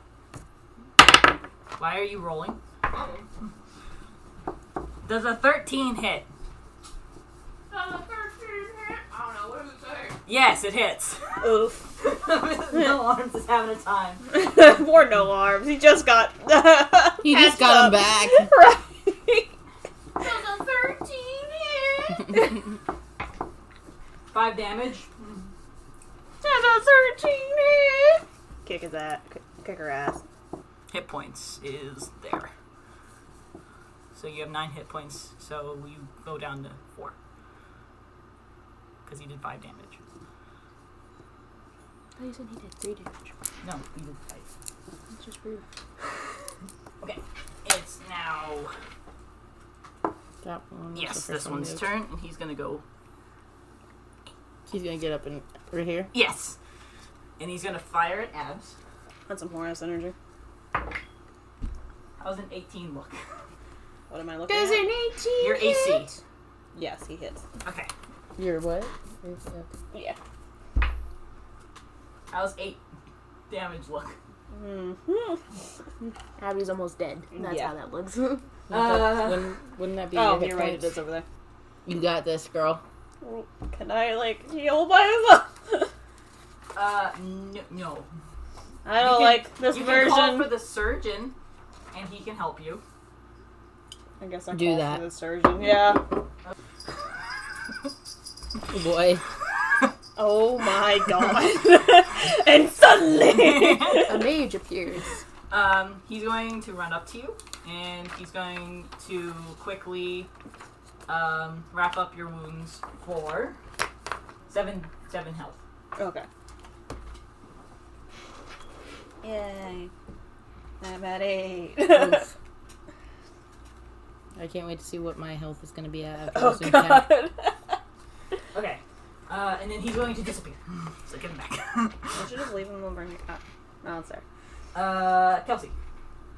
Why are you rolling? Does a 13 hit? Does a 13 hit? I don't know. What does it say? Yes, it hits. Oof. No Arms is having a time. Poor No Arms. He just got. He just got him back. Right. Does a 13 hit? 5 damage. Does a 13 hit? Kick his ass. Kick her ass. Hit points is there. So you have 9 hit points, so you go down to 4. Because he did 5 damage. I thought you said he did 3 damage. No, he did 5. That's just rude. Okay, it's now. That one. was Yes, the first this one one's moved. turn, and he's gonna go. He's gonna get up and right here. Yes, and he's gonna fire at Abs. That's some Horus energy. How's an 18 look? What am I looking Does at? an 18 Your AC. hit? Yes, he hits. Okay. You're what? Yeah. How's 8 damage look? Mm-hmm. Abby's almost dead. That's Yeah. how that looks. Wouldn't that be Oh, your hit you're right. It points? is over there. You got this, girl. Can I heal myself? No. I don't You can- like this You can call version. for the surgeon, and he can help you. I guess I Do call that. for the surgeon. Yeah. Oh boy. Oh my god. And suddenly. A mage appears. He's going to run up to you, and he's going to quickly wrap up your wounds for 7 health. Okay. Yay. I'm at 8. Oof. I can't wait to see what my health is gonna be at after Oh this encounter. god. Okay. And then he's going to disappear. So get him back. I should just leave him and bring it up. No, it's there. Kelsey,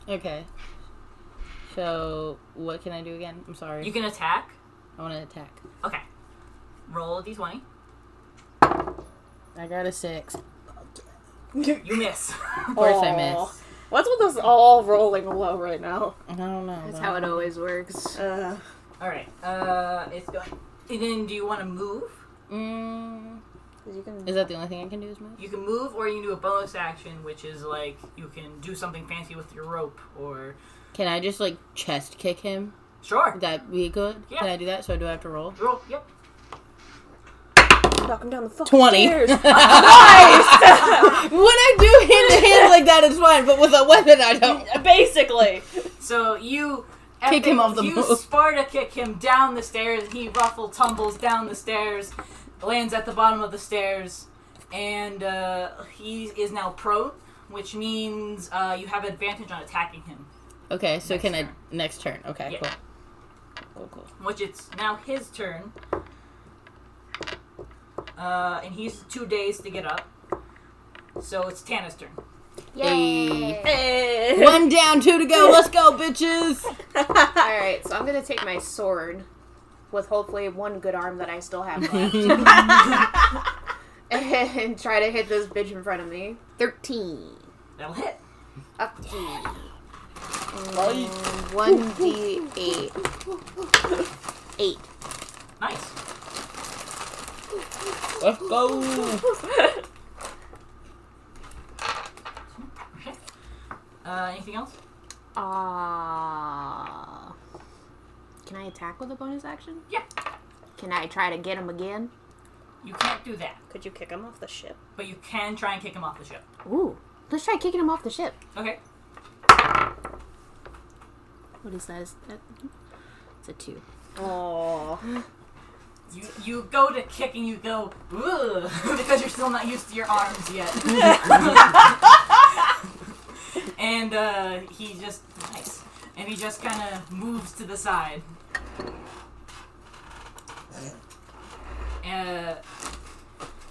Okay. So, what can I do again? I'm sorry. you can attack. I want to attack. Okay. Roll a d20. I got a 6. You miss. Of course I Aw. miss. What's with us all rolling low right now? I don't know. That's but- how it always works. Alright. It's going. And then do you want to move? You can... Is that the only thing I can do is move? You can move, or you can do a bonus action, which is like you can do something fancy with your rope, or Can I just, like, chest kick him? sure. Would that be good? Yeah. Can I do that? So do I have to roll? Roll. Yep. knock him down the fucking 20. stairs. When I do hand to hand like that, it's fine, but with a weapon, I don't. Basically. So you Kick him off the you move. Sparta kick him down the stairs, and he tumbles down the stairs, lands at the bottom of the stairs, and he is now prone, which means you have advantage on attacking him. Okay, so Next can I turn. next turn? Okay, Yeah. cool. Cool. Which it's now his turn. And he's 2 days to get up. So it's Tana's turn. Yay! Hey. One down, 2 to go. Let's go, bitches. Alright, so I'm gonna take my sword with hopefully one good arm that I still have left. And try to hit this bitch in front of me. 13. That'll hit. Up to 1d8. 8. Nice. Let's go. Okay. Anything else? Can I attack with a bonus action? Yeah. Can I try to get him again? You can't do that. Could you kick him off the ship? But you can try and kick him off the ship. Ooh. Let's try kicking him off the ship. Okay. What is that? It's a 2. Oh. You go to kick and you go, ugh, because you're still not used to your arms yet. And he just, nice. And he just kind of moves to the side.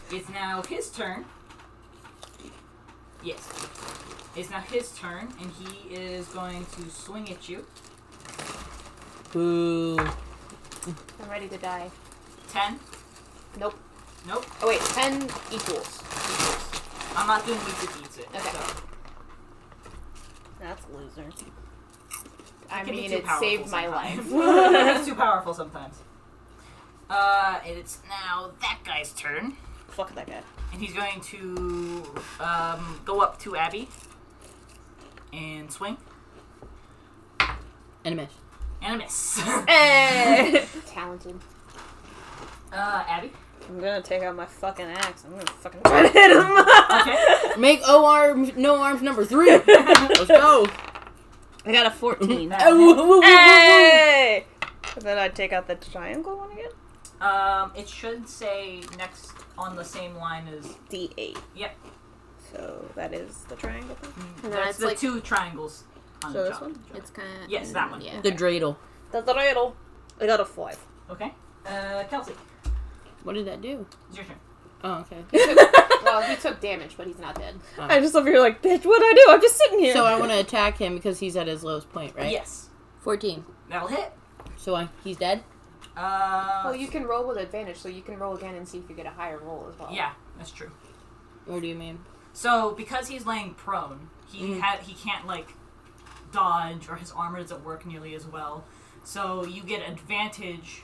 It's now his turn. Yes. It's now his turn, and he is going to swing at you. Boo. I'm ready to die. 10. Nope. Nope. Oh wait, 10 equals. I'm not doing weak defeats it. Okay. So. That's a loser. I can be mean, too it powerful saved my sometimes. life. It's too powerful sometimes. And it's now that guy's turn. Fuck that guy. And he's going to go up to Abby and swing. And a miss. And a miss. Hey! Talented. Abby. I'm gonna take out my fucking axe. I'm gonna fucking try to hit him. Okay. Make O arms, no arms number 3. Let's go. I got a 14. Hey! Hey! And then I'd take out the triangle one again. It should say next on the same line as. D8. Yep. So that is the triangle thing. And then That's it's the like 2 triangles. on So the this job. one? It's kind of... Yes, that one. Yeah. The dreidel. That's the riddle. I got a 5. Okay. Kelsey, What did that do? it's your turn. Oh, okay. Well, he took damage, but he's not dead. I just over here like, bitch, what'd I do? I'm just sitting here. So I want to attack him because he's at his lowest point, right? Yes. 14. That'll hit. So he's dead? Well, you can roll with advantage, so you can roll again and see if you get a higher roll as well. Yeah, that's true. What do you mean? So, because he's laying prone, he can't, like, dodge, or his armor doesn't work nearly as well. So, you get advantage,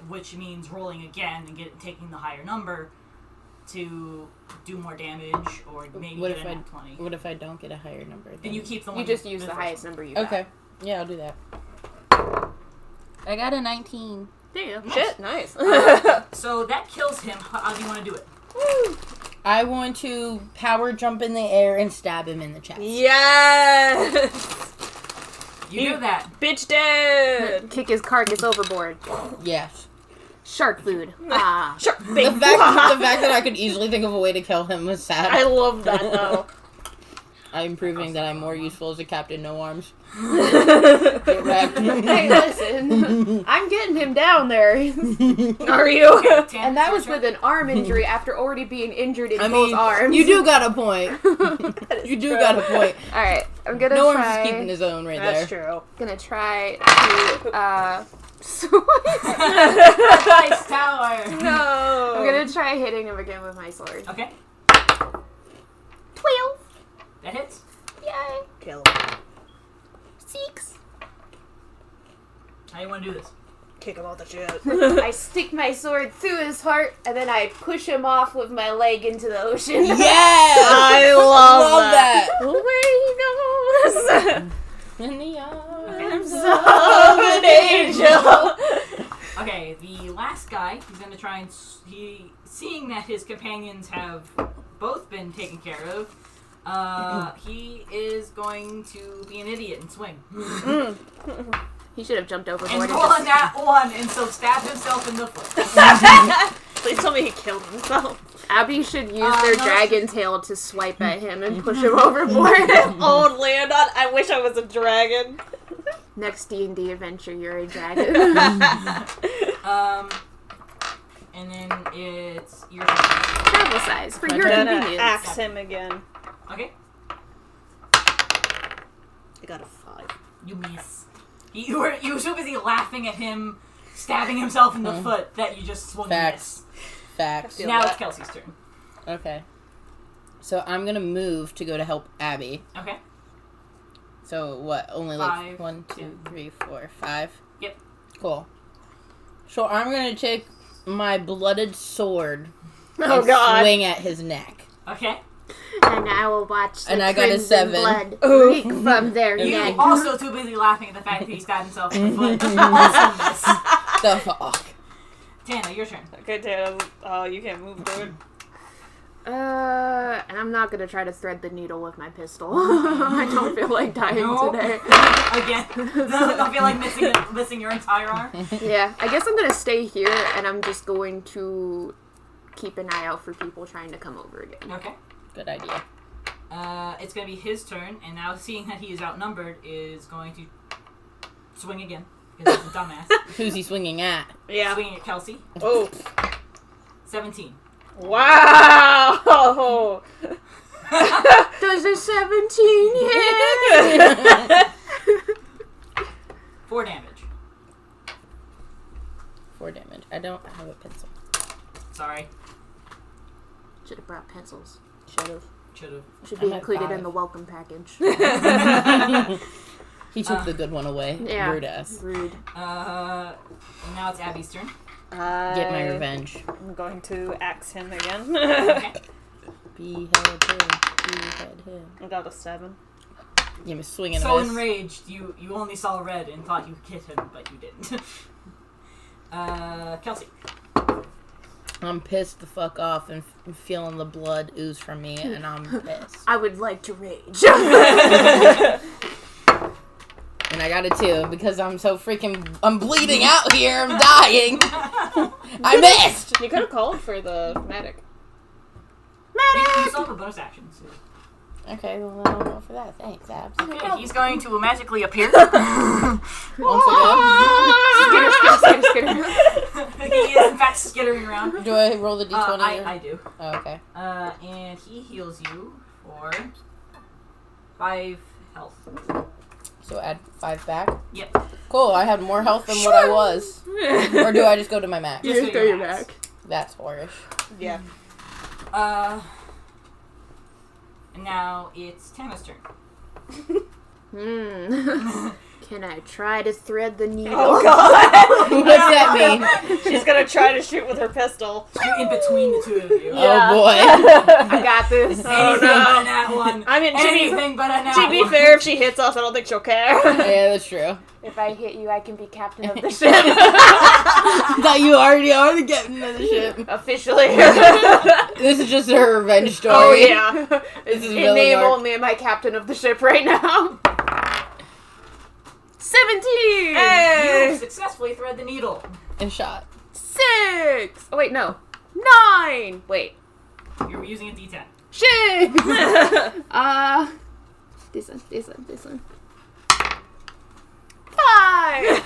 which means rolling again and taking the higher number to do more damage, or maybe What get if a I- nat 20. What if I don't get a higher number? Then you keep the one You just use the first highest one. number you got. Okay. Yeah, I'll do that. I got a 19. There you go. Shit, nice. So, that kills him. How do you want to do it? I want to power jump in the air and stab him in the chest. Yes! You do that. Bitch dead! Kick his carcass overboard. Yes. Shark food. Ah. Sure, The big fact that I could easily think of a way to kill him was sad. I love that though. I'm proving that I'm more useful as a captain, no arms. Get wrecked. Hey, listen. I'm getting him down there. Are you? Tan, And that it's was your with turn. an arm injury after already being injured in I both mean, arms. you do got a point. You do got a point. Alright, I'm gonna No arms try... is keeping his own right That's there. true. Gonna try to, Nice tower. No! I'm gonna try hitting him again with my sword. Okay. 12! That hits. Yay! Kill. 6! How do you want to do this? Kick him off the shit. I stick my sword through his heart, and then I push him off with my leg into the ocean. Yes! I love that. Where he goes! In the arms of an angel! Okay, the last guy, he's going to try and... seeing that his companions have both been taken care of, he is going to be an idiot and swing. He should have jumped overboard. And and roll just- on that one, and so stab himself in the foot. Please tell me he killed himself. Abby should use their no, dragon tail to swipe at him and push him overboard. Oh, Leonard, I wish I was a dragon. Next D&D adventure, you're a dragon. And then it's your turn. Travel size for your I'm gonna convenience. axe him again. Okay, I got a 5. you miss. You were so busy laughing at him stabbing himself in the foot that you just swung and Facts. Facts. feel Now that. it's Kelsey's turn. Okay. So I'm gonna move to go to help Abby. Okay. So what? Only like 5, 1, 2, 3, 4, 5. Yep. Cool. So I'm gonna take my blooded sword Oh and god. swing at his neck. Okay. And I will watch the And I got a crimson 7. blood Ooh. leak from their You neck. also too busy laughing at the fact that he stabbed himself in the foot. Also miss. The fuck. Tana, your turn. Okay, Taylor. Oh, you can't move, dude. And I'm not gonna try to thread the needle with my pistol. I don't feel like dying No. today. Again. I feel like missing your entire arm. Yeah, I guess I'm gonna stay here, and I'm just going to keep an eye out for people trying to come over again. Okay. Good idea. It's going to be his turn, and now seeing that he is outnumbered, is going to swing again. Because he's a dumbass. Who's he swinging at? Yeah. Swinging at Kelsey. Oh. 17. Wow. Does a 17 hit? 4 damage. 4 damage. I don't have a pencil. Sorry. Should have brought pencils. Should've. Should've. Should I be had included 5. in the welcome package. He took the good one away. Yeah. Rude ass. Rude. Now it's Abby's turn. Get my revenge. I'm going to axe him again. Okay. Behead him. Behead him. I got a 7. You was swinging So a miss. enraged, you only saw red and thought you could hit him, but you didn't. Kelsey. I'm pissed the fuck off and feeling the blood ooze from me, and I'm pissed. I would like to rage. And I got a 2 because I'm bleeding out here. I'm dying. I missed. You could have called for the medic. You still have a bonus action. So. Okay, well, then I'll roll for that. Thanks, Abs. Okay, he's going to magically appear. Once again. Skitter. He is, in fact, skittering around. Do I roll the d20? I do. Oh, okay. And he heals you for 5 health. So add 5 back? Yep. Cool, I had more health than what I was. Or do I just go to my max? Just Just go go your max. back. That's whorish. Yeah. And now it's Tana's turn. Can I try to thread the needle? Oh god! What's that mean? She's gonna try to shoot with her pistol. Shoot in between the two of you. Oh boy. I got this. Anything but a nat one. I mean, Anything but a nat to be one. fair, if she hits us, I don't think she'll care. Yeah, that's true. If I hit you, I can be captain of the ship. That you already are the captain of the ship. Officially. This is just her revenge story. Oh yeah. This is In really name dark. only am I captain of the ship right now. 17! You successfully thread the needle. And shot. 6! Oh wait, no. 9! Wait. You're using a D10. Shit! This one. 5!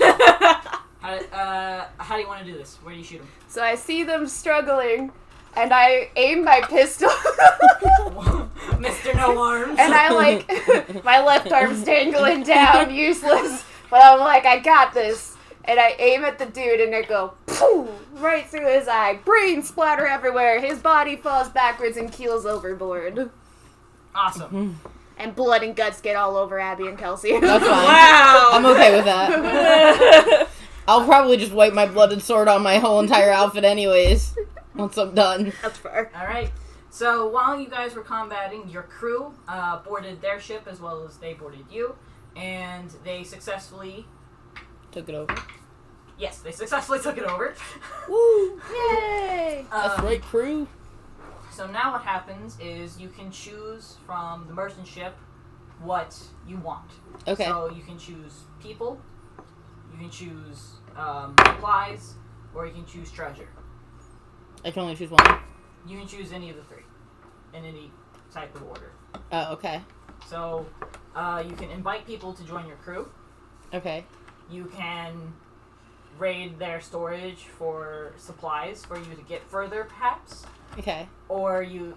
How do you want to do this? Where do you shoot him? So I see them struggling, and I aim my pistol, Mr. No Arms. and I my left arm's dangling down, useless, but I'm like, I got this. And I aim at the dude, and I go, poof, right through his eye. Brain splatter everywhere. His body falls backwards and keels overboard. Awesome. And blood and guts get all over Abby and Kelsey. That's fine. Wow. I'm okay with that. I'll probably just wipe my blooded sword on my whole entire outfit anyways. Once I'm done. That's fair. Alright. So while you guys were combating, your crew boarded their ship as well as they boarded you. And they successfully... Took it over. Yes, they successfully took it over. Woo! Yay! That's right, crew. So now what happens is you can choose from the merchant ship what you want. Okay. So you can choose people, you can choose supplies, or you can choose treasure. I can only choose one. You can choose any of the 3 in any type of order. Oh, okay. So you can invite people to join your crew. Okay. You can raid their storage for supplies for you to get further, perhaps. Okay. Or you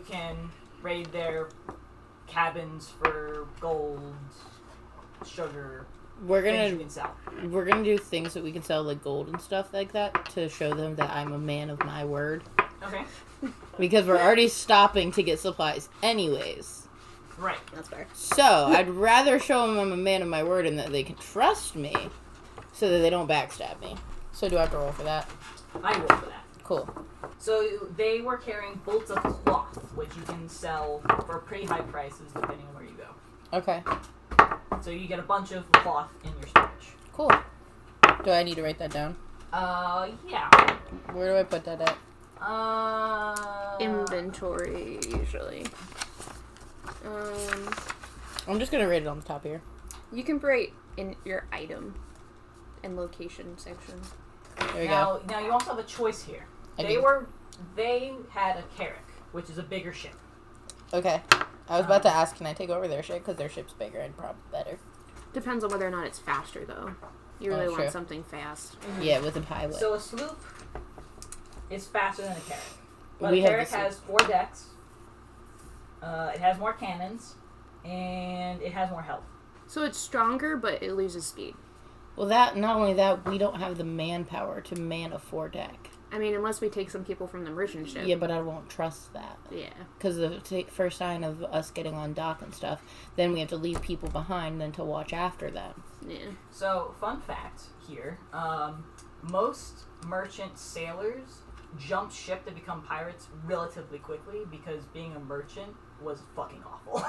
can raid cabins for gold, sugar, We're things you gonna can sell. do things that we can sell, like gold and stuff like that, to show them that I'm a man of my word. Okay. Because we're already stopping to get supplies anyways. Right. That's fair. So, I'd rather show them I'm a man of my word and that they can trust me so that they don't backstab me. So do I have to roll for that? I roll for that. Cool. So they were carrying bolts of cloth, which you can sell for pretty high prices depending on where you go. Okay. So you get a bunch of cloth in your storage. Cool. Do I need to write that down? Yeah. Where do I put that at? Inventory, usually. I'm just gonna write it on the top here. You can write in your item and location section. There we go. Now you also have a choice here. They had a carrack, which is a bigger ship. Okay. I was about to ask, can I take over their ship? Because their ship's bigger and probably better. Depends on whether or not it's faster, though. You really want true. something fast. Yeah, with a pilot. So a sloop is faster than a carrack. But We a have carrack the sloop. has 4 decks. It has more cannons, and it has more health. So it's stronger, but it loses speed. Well, not only that, we don't have the manpower to man a 4-deck. I mean, unless we take some people from the merchant ship. Yeah, but I won't trust that. Yeah. Because the first sign of us getting on dock and stuff, then we have to leave people behind then to watch after them. Yeah. So, fun fact here, most merchant sailors jumped ship to become pirates relatively quickly because being a merchant was fucking awful.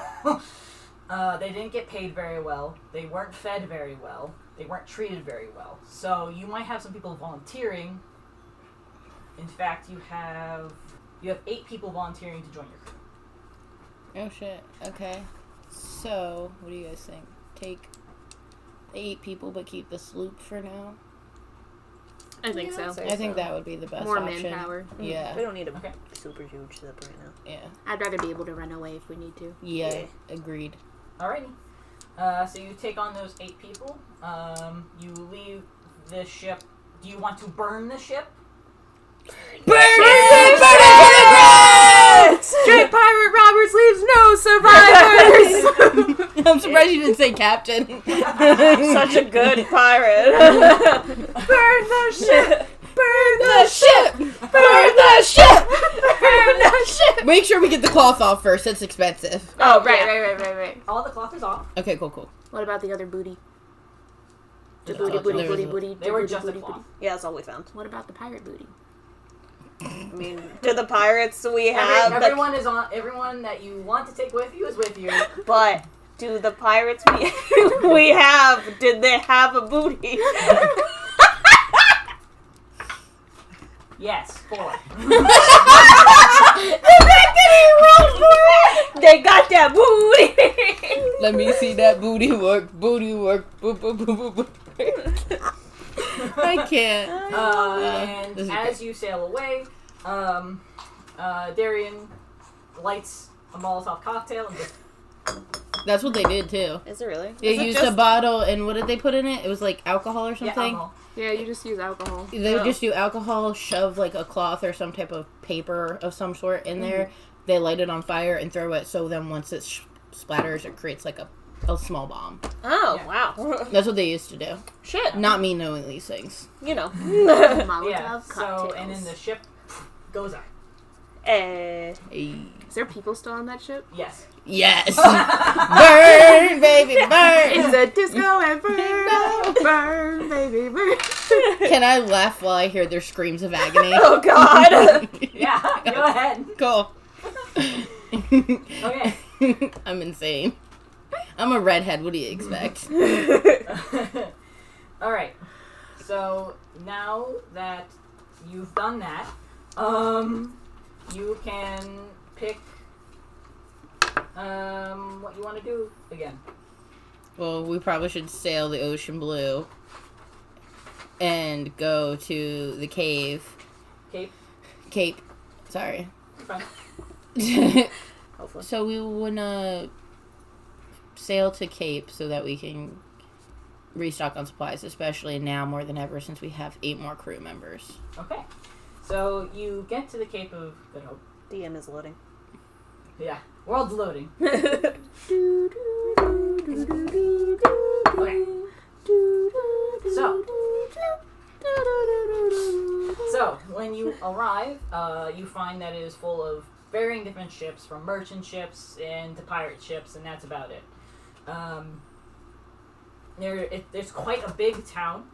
They didn't get paid very well. They weren't fed very well. They weren't treated very well. So you might have some people volunteering. In fact, you have 8 people volunteering to join your crew. Oh shit. Okay. So, what do you guys think? Take 8 people but keep the sloop for now? I think so. I think that would be the best More option. manpower. Yeah. We don't need a Okay. super huge ship right now. Yeah. I'd rather be able to run away if we need to. Yeah. Agreed. Alrighty. So you take on those 8 people. You leave the ship. Do you want to burn the ship? Burn it! Straight Pirate Roberts leaves no survivors! I'm surprised you didn't say captain. Such a good pirate. Burn the ship! Burn the ship! Burn the ship! Burn the ship! Make sure we get the cloth off first. It's expensive. Oh, right. All the cloth is off. Okay, cool. What about the other booty? The Just booty, cloth. booty, There booty, was a- booty. They were booty, just a booty, cloth. booty. Yeah, that's all we found. What about the pirate booty? I mean, to the pirates we have, Everyone is on. Everyone that you want to take with you is with you. but do the pirates we have, did they have a booty? Yes, 4. They got that booty. Let me see that booty work. Booty work. I can't. And this is as you sail away, Darian lights a Molotov cocktail and just That's what they did too. Is it really? They Is it used just- a bottle, and what did they put in it? It was like alcohol or something. alcohol. Yeah, you just use alcohol. They would Oh. just do alcohol, shove like a cloth or some type of paper of some sort in there. They light it on fire and throw it. So then once it splatters, it creates like a small bomb. Oh, Yeah. wow. That's what they used to do. Shit. Not me knowing these things. You know. Molotov Yeah. cocktails. So and then the ship goes up. Hey. Is there people still on that ship? Yes. Yes. Burn, baby, burn. It's a disco and burn, burn, baby, burn. Can I laugh while I hear their screams of agony? Oh, God. Yeah. Go ahead. Cool. Okay. I'm insane. I'm a redhead. What do you expect? All right. So now that you've done that, you can pick what you want to do again. Well, we probably should sail the ocean blue and go to the cave. Cape. Sorry. Fine. Hopefully. So we wanna sail to Cape so that we can restock on supplies, especially now more than ever since we have 8 more crew members. Okay. So you get to the Cape of Good Hope. DM is loading. Yeah. World's loading. So when you arrive, you find that it is full of varying different ships, from merchant ships and to pirate ships, and that's about it. There's quite a big town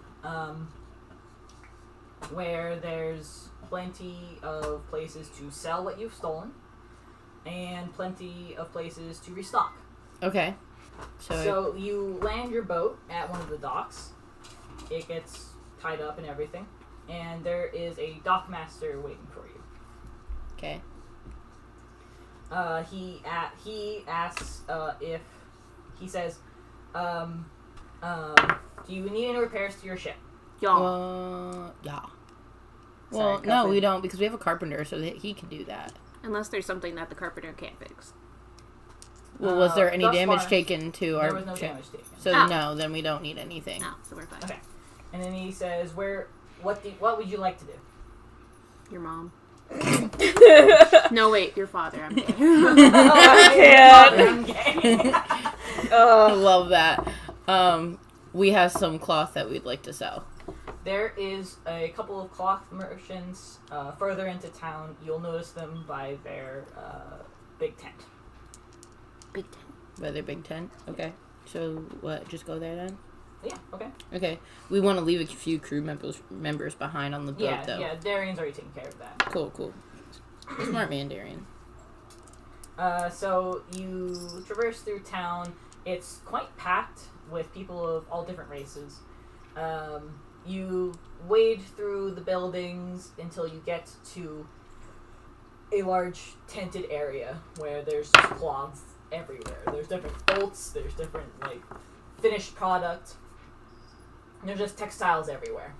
where there's plenty of places to sell what you've stolen and plenty of places to restock. Okay. So you land your boat at one of the docks. It gets tied up and everything, and there is a dockmaster waiting for you. Okay. He asks if he says, do you need any repairs to your ship? Y'all. Yeah. Sorry, Well, go no, for we it. don't, because we have a carpenter, so that he can do that. Unless there's something that the carpenter can't fix. Well, was there any thus damage far, taken to our There was no ship? damage taken. So Ah. no, then we don't need anything. No, so we're fine. Okay. And then he says, what would you like to do? Your mom. No, wait, your father. I'm gay. I'm gay. I love that. We have some cloth that we'd like to sell. There is a couple of cloth merchants further into town. You'll notice them by their big tent. Big tent. By their big tent. Okay. So what? Just go there then. Yeah, okay. Okay. We want to leave a few crew members behind on the boat, though. Yeah, Darian's already taking care of that. Cool. Smart man, Darian. So you traverse through town. It's quite packed with people of all different races. You wade through the buildings until you get to a large tented area where there's just cloths everywhere. There's different bolts, there's different, finished product. There's just textiles everywhere.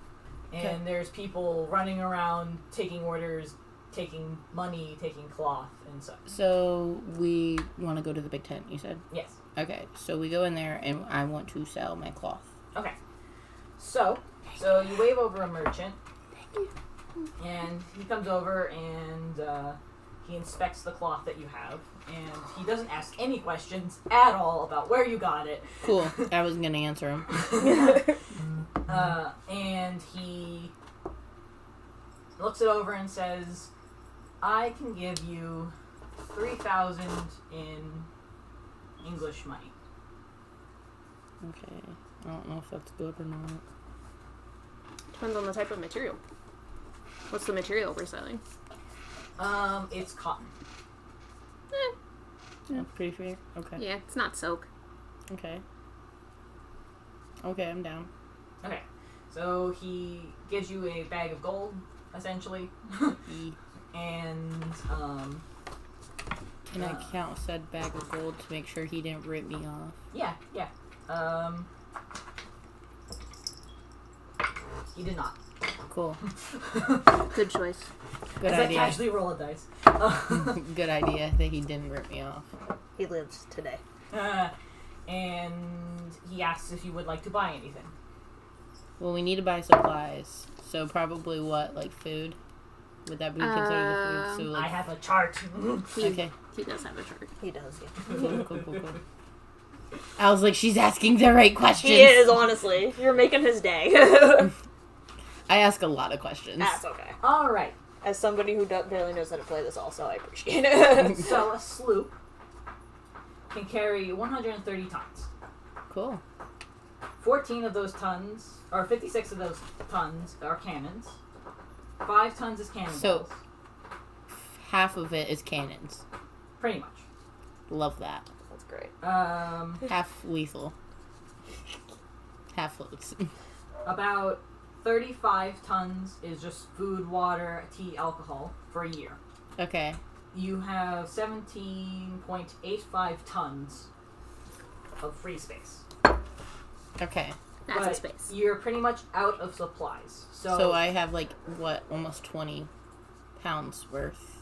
And there's people running around taking orders, taking money, taking cloth, and such. So we want to go to the big tent, you said? Yes. Okay, so we go in there, and I want to sell my cloth. Okay. So you wave over a merchant, and he comes over and he inspects the cloth that you have, and he doesn't ask any questions at all about where you got it. Cool. I wasn't going to answer him. And he looks it over and says, I can give you 3,000 in English money. Okay. I don't know if that's good or not. Depends on the type of material. What's the material we're selling? It's cotton. That's pretty fair. Okay. Yeah, it's not silk. Okay. Okay, I'm down. Okay. So he gives you a bag of gold, essentially. And, Can I count said bag of gold to make sure he didn't rip me off? yeah. He did not. Cool. Good choice. Good As I idea. casually roll a dice. Good idea that he didn't rip me off. He lives today. And he asks if you would like to buy anything. Well, we need to buy supplies. So probably what? Like food? Would that be considered the food? So I like, have a chart. okay. He does have a chart. He does, yeah. Cool. I was like, she's asking the right questions. He is, honestly. You're making his day. I ask a lot of questions. That's okay. All right. As somebody who barely knows how to play this also, I appreciate it. So a sloop can carry 130 tons. Cool. 14 of those tons, or 56 of those tons are cannons. 5 tons is cannonballs. So half of it is cannons. Pretty much. Love that. That's great. Half lethal. Half floats. About 35 tons is just food, water, tea, alcohol for a year. Okay. You have 17.85 tons of free space. Okay. That's But a space. you're pretty much out of supplies. So I have like what, almost 20 pounds worth,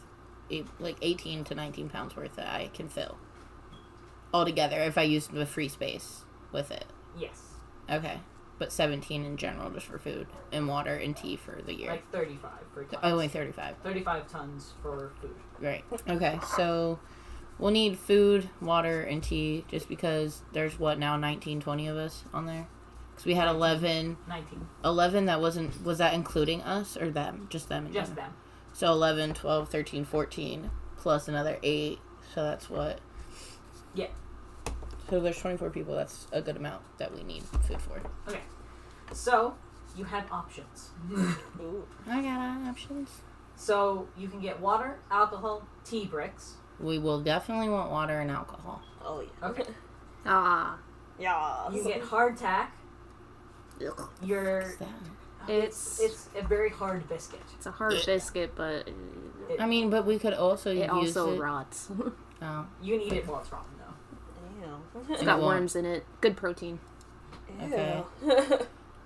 like 18 to 19 pounds worth that I can fill altogether if I use the free space with it. Yes. Okay, but 17 in general just for food and water and tea for the year. Like 35 for tons. Oh, wait, 35. 35 tons for food. Right. Okay, so we'll need food, water, and tea just because there's what now 19, 20 of us on there. Because we had 11 that was that including us or them? Just them? Just them. So 11, 12, 13, 14, plus another 8. So that's what? Yeah. So there's 24 people. That's a good amount that we need food for. Okay. So, you have options. Ooh. I got options. So, you can get water, alcohol, tea bricks. We will definitely want water and alcohol. Oh, yeah. Okay. Ah. Yeah. You get hardtack. Ugh. What's that? It's a very hard biscuit. It's a hard biscuit, but I mean, but we could also it use also it. rots. Oh. You can eat it while it's raw, though. It's You got won't. worms in it. Good protein. Okay.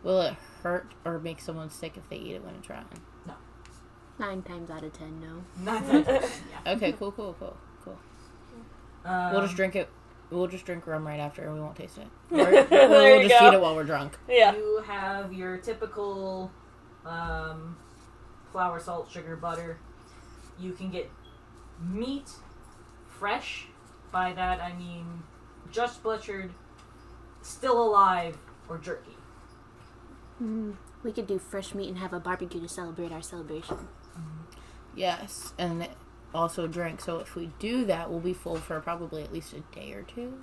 Will it hurt or make someone sick if they eat it when it's rotten? 9 times out of 10, no. Not that. Yeah. Okay, cool. We'll just drink it. We'll just drink rum right after and we won't taste it. Or There we'll you just go. eat it while we're drunk. Yeah. You have your typical flour, salt, sugar, butter. You can get meat fresh. By that I mean just butchered, still alive, or jerky. We could do fresh meat and have a barbecue to celebrate our celebration. Yes, and also drink. So if we do that, we'll be full for probably at least a day or two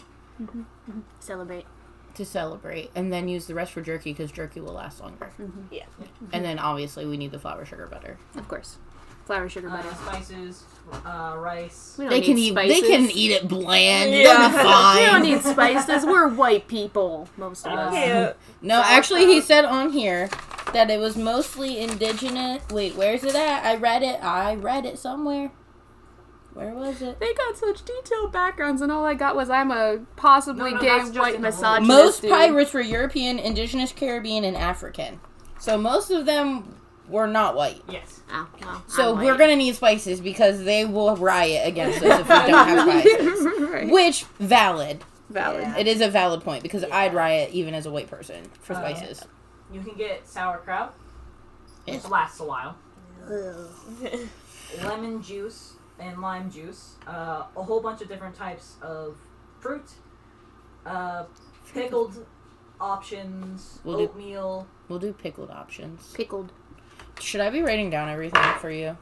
Celebrate. to celebrate, and then use the rest for jerky because jerky will last longer. Yeah. And then obviously we need the flour, sugar, butter. Of course. Flour, sugar, butter. Spices, rice. We don't They can need eat. spices. They can eat it bland. Yeah. They'll be We fine. don't need spices. We're white people, most of us. Yeah. No, actually, he said on here that it was mostly indigenous. Wait, where's it at? I read it somewhere. Where was it? They got such detailed backgrounds, and all I got was I'm a possibly No, gay that's just white in the rules. misogynist Most dude. pirates were European, indigenous, Caribbean, and African. So most of them were not white. Yes. Oh, well, So I'm we're white. gonna need spices because they will riot against us if we don't have spices. Right. Which, valid. Valid. Yeah. It is a valid point because Yeah. I'd riot even as a white person for spices. You can get sauerkraut, which Yeah. lasts a while. Lemon juice and lime juice. A whole bunch of different types of fruit. Pickled options. We'll do- Oatmeal. We'll do pickled options. Pickled. Should I be writing down everything for you?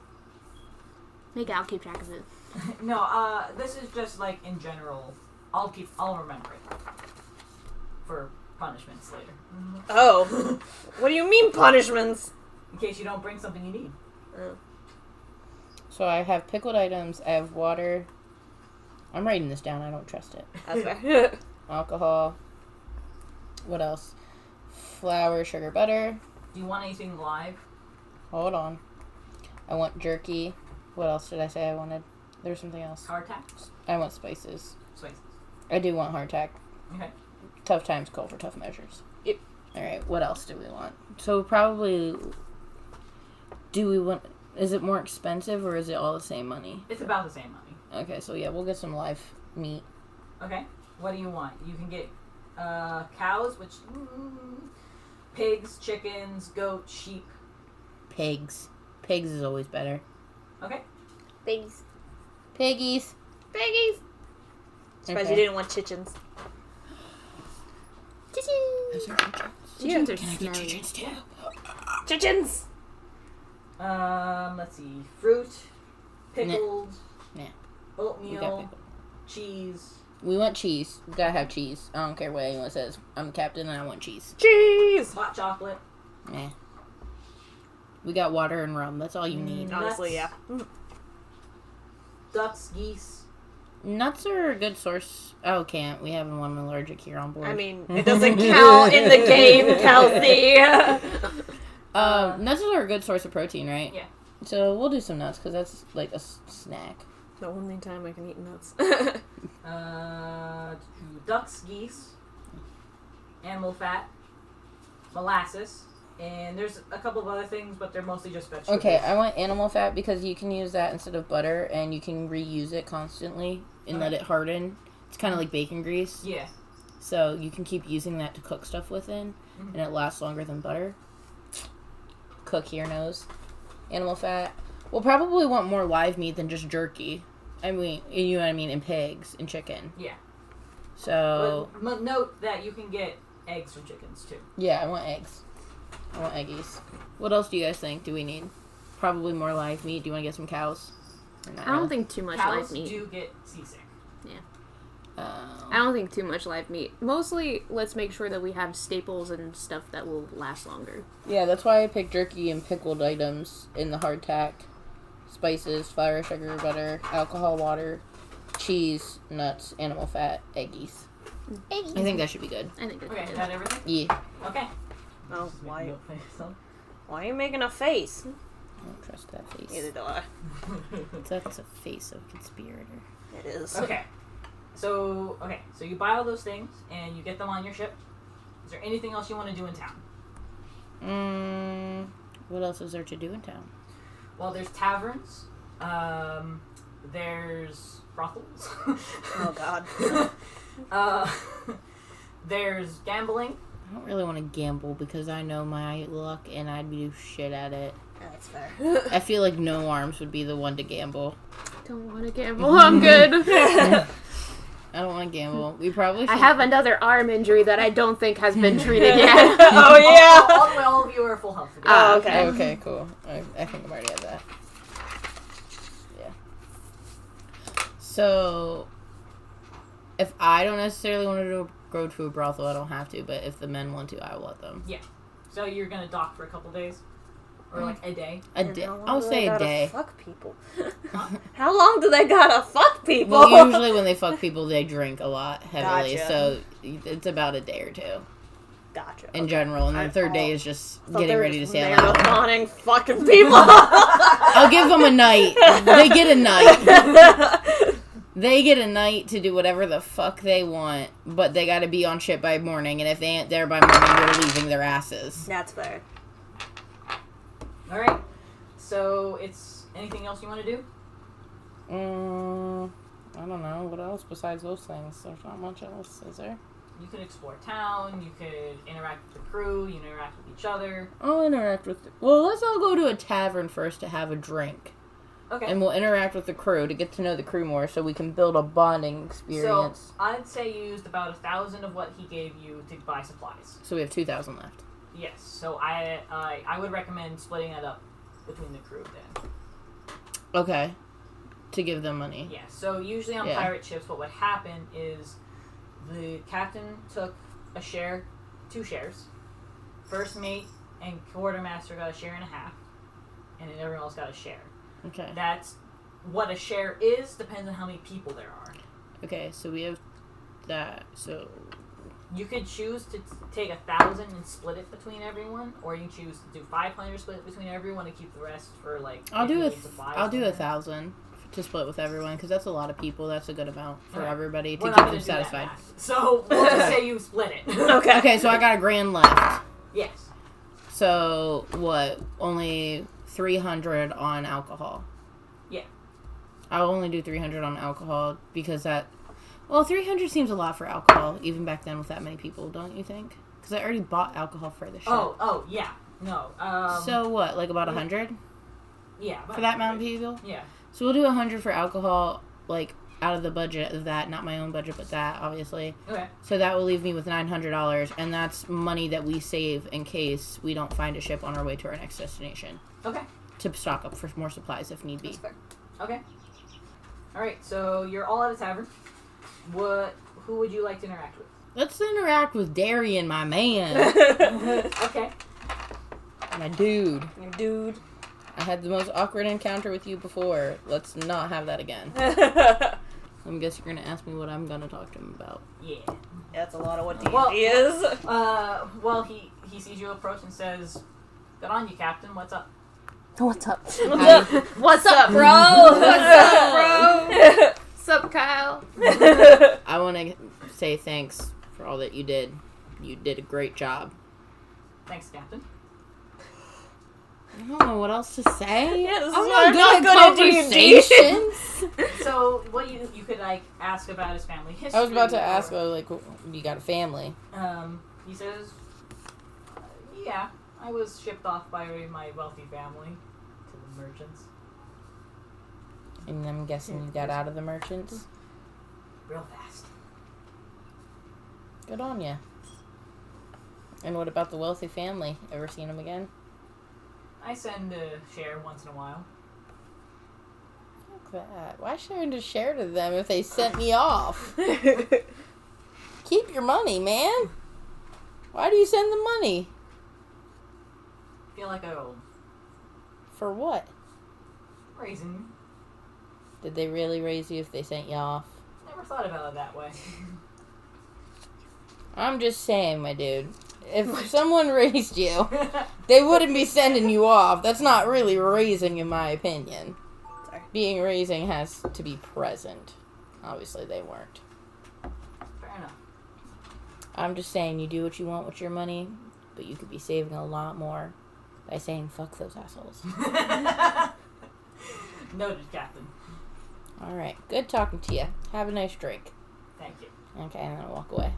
I'll keep track of it. No, this is just like in general. I'll remember it for punishments later. Oh. What do you mean punishments? In case you don't bring something you need. So I have pickled items, I have water. I'm writing this down, I don't trust it. That's fair. Alcohol. What else? Flour, sugar, butter. Do you want anything live? Hold on. I want jerky. What else did I say I wanted? There's something else. Hardtack? I want spices. Spices. I do want hardtack. Okay. Tough times call for tough measures. Yep. Alright, what else do we want? So probably... Do we want... Is it more expensive or is it all the same money? It's about the same money. Okay, so yeah, we'll get some live meat. Okay. What do you want? You can get cows, which pigs, chickens, goats, sheep. Pigs. Pigs is always better. Okay. Pigs. Piggies. Piggies. Surprised you didn't want chickens. Chickens are Can I get smelly. chickens too? Chickens! Let's see. Fruit, pickled, Nah. We got oatmeal, pickled. cheese. We want cheese. We gotta have cheese. I don't care what anyone says. I'm the captain and I want cheese. Cheese! Hot chocolate. Nah. We got water and rum. That's all you need. Honestly, yeah. Ducks, geese. Nuts are a good source. Oh, can't. We have one allergic here on board. I mean, it doesn't count in the game, Kelsey. Nuts are a good source of protein, right? Yeah. So we'll do some nuts because that's like a snack. The only time I can eat nuts. Ducks, geese, animal fat, molasses, and there's a couple of other things, but they're mostly just vegetables. Okay, I want animal fat because you can use that instead of butter and you can reuse it constantly and let it harden. It's kind of like bacon grease. Yeah. So you can keep using that to cook stuff within and it lasts longer than butter. Cook here knows. Animal fat. We'll probably want more live meat than just jerky. I mean, you know what I mean, and pigs and chicken. Yeah. So, But note that you can get eggs from chickens too. yeah, I want eggs. I want eggies. What else do you guys think do we need? Probably more live meat. Do you want to get some cows? Or not I don't really? think too much Cows live meat. do get seasick. I don't think too much live meat. Mostly, let's make sure that we have staples and stuff that will last longer. Yeah, that's why I picked jerky and pickled items in the hardtack. Spices, flour, sugar, butter, alcohol, water, cheese, nuts, animal fat, eggies. I think that should be good. I think that's Okay, is good. that everything? Yeah. Okay. Oh, Just make why? a note for yourself. Why are you making a face? I don't trust that face. Neither do I. That's a face of conspirator. It is. Okay. So you buy all those things and you get them on your ship. Is there anything else you want to do in town? What else is there to do in town? Well, there's taverns. There's brothels. Oh, God. There's gambling. I don't really want to gamble because I know my luck and I'd do shit at it. That's fair. I feel like No Arms would be the one to gamble. Don't want to gamble. I'm good. I don't want to gamble. We probably should. I have another arm injury that I don't think has been treated yet. Oh, yeah! All of you are full health again. Oh, okay. Okay, cool. I think I've already had that. Yeah. So, if I don't necessarily want to go to a brothel, I don't have to. But if the men want to, I will let them. So you're gonna dock for a couple days, or like a day. A day. I'll say a day. Fuck people. How long do they gotta fuck people? Well, usually when they fuck people, they drink a lot heavily. Gotcha. So it's about a day or two Gotcha. in general, and then the third day is just Thought getting they were ready to just sail out. marathoning fucking people. I'll give them a night. They get a night. They get a night to do whatever the fuck they want, but they gotta be on ship by morning, and if they ain't there by morning, they're leaving their asses. That's fair. Alright. So, it's anything else you want to do? I don't know. What else besides those things? There's not much else, is there? You could explore town, you could interact with the crew, you interact with each other. I'll interact with... Well, let's all go to a tavern first to have a drink. Okay. And we'll interact with the crew to get to know the crew more so we can build a bonding experience. So, I'd say you used about 1,000 of what he gave you to buy supplies. So we have 2,000 left. Yes. So, I would recommend splitting that up between the crew then. Okay. To give them money. Yeah. So, usually on pirate ships, what would happen is the captain took a share, 2 shares. First mate and quartermaster got a share and a half. And then everyone else got a share. Okay. That's what a share is, depends on how many people there are. Okay, so we have that, so... You could choose to take 1,000 and split it between everyone, or you can choose to do 500, split it between everyone, and keep the rest for, like... I'll if do you a need supplies I'll do somewhere. 1,000 to split with everyone, because that's a lot of people. That's a good amount for Alright. everybody to We're keep not them gonna do that satisfied. math. So, we'll just say you split it. Okay. Okay, so I got $1,000 left. Yes. So, what? Only 300 on alcohol. Yeah. I'll only do 300 on alcohol because that... Well, 300 seems a lot for alcohol, even back then with that many people, don't you think? Because I already bought alcohol for the ship. Oh, yeah. No. So what, like about 100? Yeah. For that amount of people? Yeah. So we'll do 100 for alcohol, like, out of the budget of that. Not my own budget, but that, obviously. Okay. So that will leave me with $900, and that's money that we save in case we don't find a ship on our way to our next destination. Okay. To stock up for more supplies if need be. That's fair. Okay. Alright, so you're all at a tavern. Who would you like to interact with? Let's interact with Darian, my man. Okay. My dude. Dude. I had the most awkward encounter with you before. Let's not have that again. I guess you're gonna ask me what I'm gonna talk to him about. Yeah. That's a lot of what D&D Well- is. Well, he sees you approach and says, "Good on you, Captain. What's up?" What's up? What's up, bro? What's up, Kyle? I want to say thanks for all that you did. You did a great job. Thanks, Captain. I don't know what else to say. Yeah, this is I'm why I'm not not good good at at D&D. conversations. So, what you could like ask about his family history? I was about to or- ask, like, you got a family? He says, "Yeah, I was shipped off by my wealthy family to the merchants. And I'm guessing you got out of the merchants. Real fast." Good on ya. And what about the wealthy family? Ever seen them again? I send a share once in a while. Fuck that. Why should I just share to them if they sent me off? Keep your money, man. Why do you send them money? Feel like I owe For what? raising. Did they really raise you if they sent you off? Never thought about it that way. I'm just saying, my dude. If someone raised you, they wouldn't be sending you off. That's not really raising, in my opinion. Sorry. Being raising has to be present. Obviously, they weren't. Fair enough. I'm just saying, you do what you want with your money, but you could be saving a lot more by saying, fuck those assholes. Noted, Captain. Alright, good talking to you. Have a nice drink. Thank you. Okay, and then I'll walk away.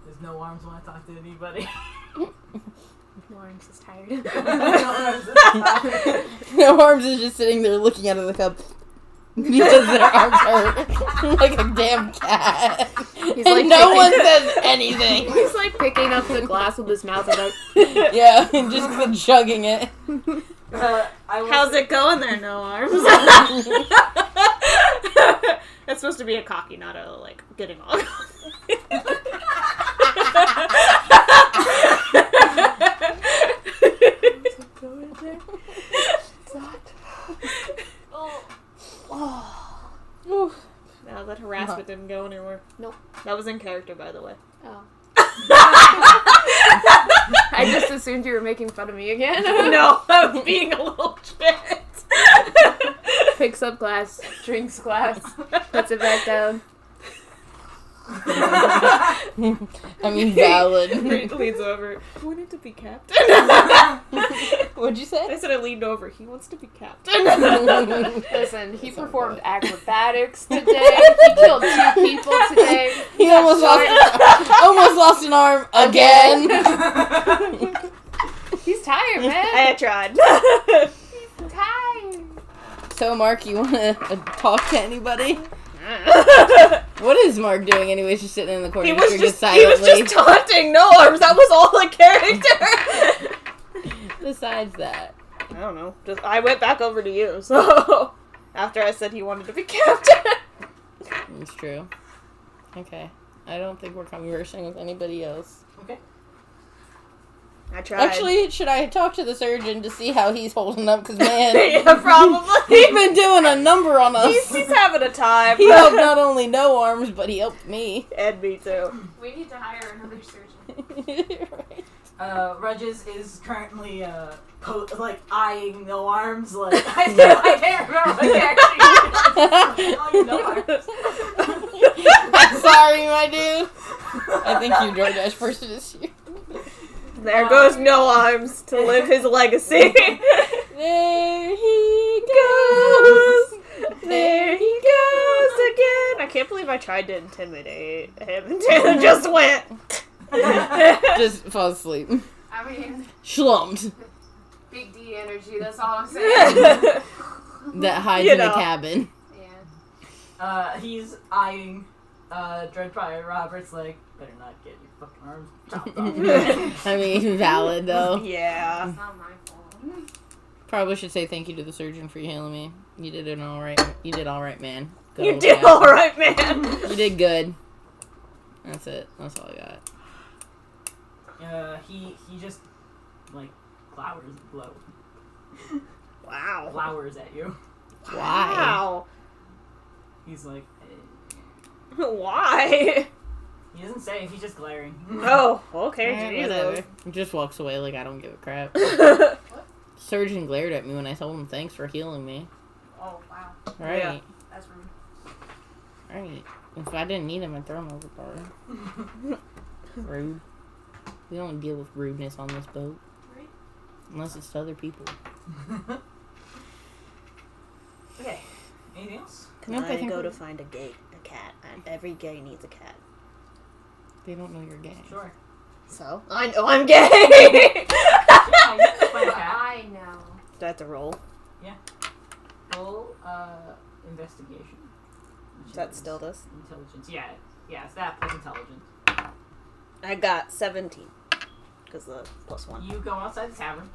There's no arms when I talk to anybody. Lawrence is tired. No arms. No Arms is just sitting there looking out of the cup because their arms hurt like a damn cat. He's And like no picking- one says anything. He's like picking up the glass with his mouth and like, Yeah, and just chugging it. I will How's it going there, no arms? That's supposed to be a cocky, not a, like, getting all. Oof. No, that harassment didn't go anywhere. Nope. That was in character, by the way. oh. I just assumed you were making fun of me again. No, I was being a little shit. Picks up glass, drinks glass, puts it back down. I mean, valid. Reed leans over. He wanted to be captain. What'd you say? I said I leaned over. He wants to be captain. Listen, he performed acrobatics today. He killed 2 people today. He almost lost an arm again. He's tired, man. I tried. He's tired. So, Mark, you want to talk to anybody? What is Mark doing anyways? Just sitting in the corner He was drinking just silently. taunting no arms. That was all the character. Besides that. I don't know. Just I went back over to you. So after I said he wanted to be captain. It's true. Okay. I don't think we're conversing with anybody else. Okay. I tried. Actually, should I talk to the surgeon to see how he's holding up? Because, man, yeah, probably. he's been doing a number on us. He's having a time. He helped not only no arms, but he helped me. And me too. We need to hire another surgeon. Right. Rudges is currently eyeing no arms. Like I can't remember what they actually. Eyeing no arms. I'm sorry, my dude. I think your DoorDash person is here. There goes no arms to live his legacy. There he goes. There he goes again. I can't believe I tried to intimidate him and Taylor just went. Just fall asleep. I mean, Schlumped. big D energy, that's all I'm saying. That hides You in the know. cabin. Yeah. He's eyeing Dread Fire Roberts like, better not get your fucking arms chopped off. I mean, valid, though. Yeah. It's not my fault. Probably should say thank you to the surgeon for healing me. You did it all right. You did all right, man. Good You old did guy. alright, man. You did good. That's it. That's all I got. He just Wow. glowers at you. Why? Wow. He's like, Why? he doesn't say. He's just glaring. Oh, okay. Whatever. He just walks away like I don't give a crap. Jesus. Surgeon glared at me when I told him thanks for healing me. Oh, wow. Right. Yeah. That's rude. Right. If I didn't need him, I'd throw him overboard. Rude. We don't deal with rudeness on this boat. Right. Unless it's to other people. Okay. Anything else? Can Nope, I I think go we- to find a cat? And every gay needs a cat. They don't know you're gay. Sure. So? I know I'm gay! Yeah, you can find a But cat. I know. Do I have to roll? Roll investigation. Which Is that is still this? intelligence? Yeah, it's that plus intelligence. I got 17. Because the +1. You go outside the tavern,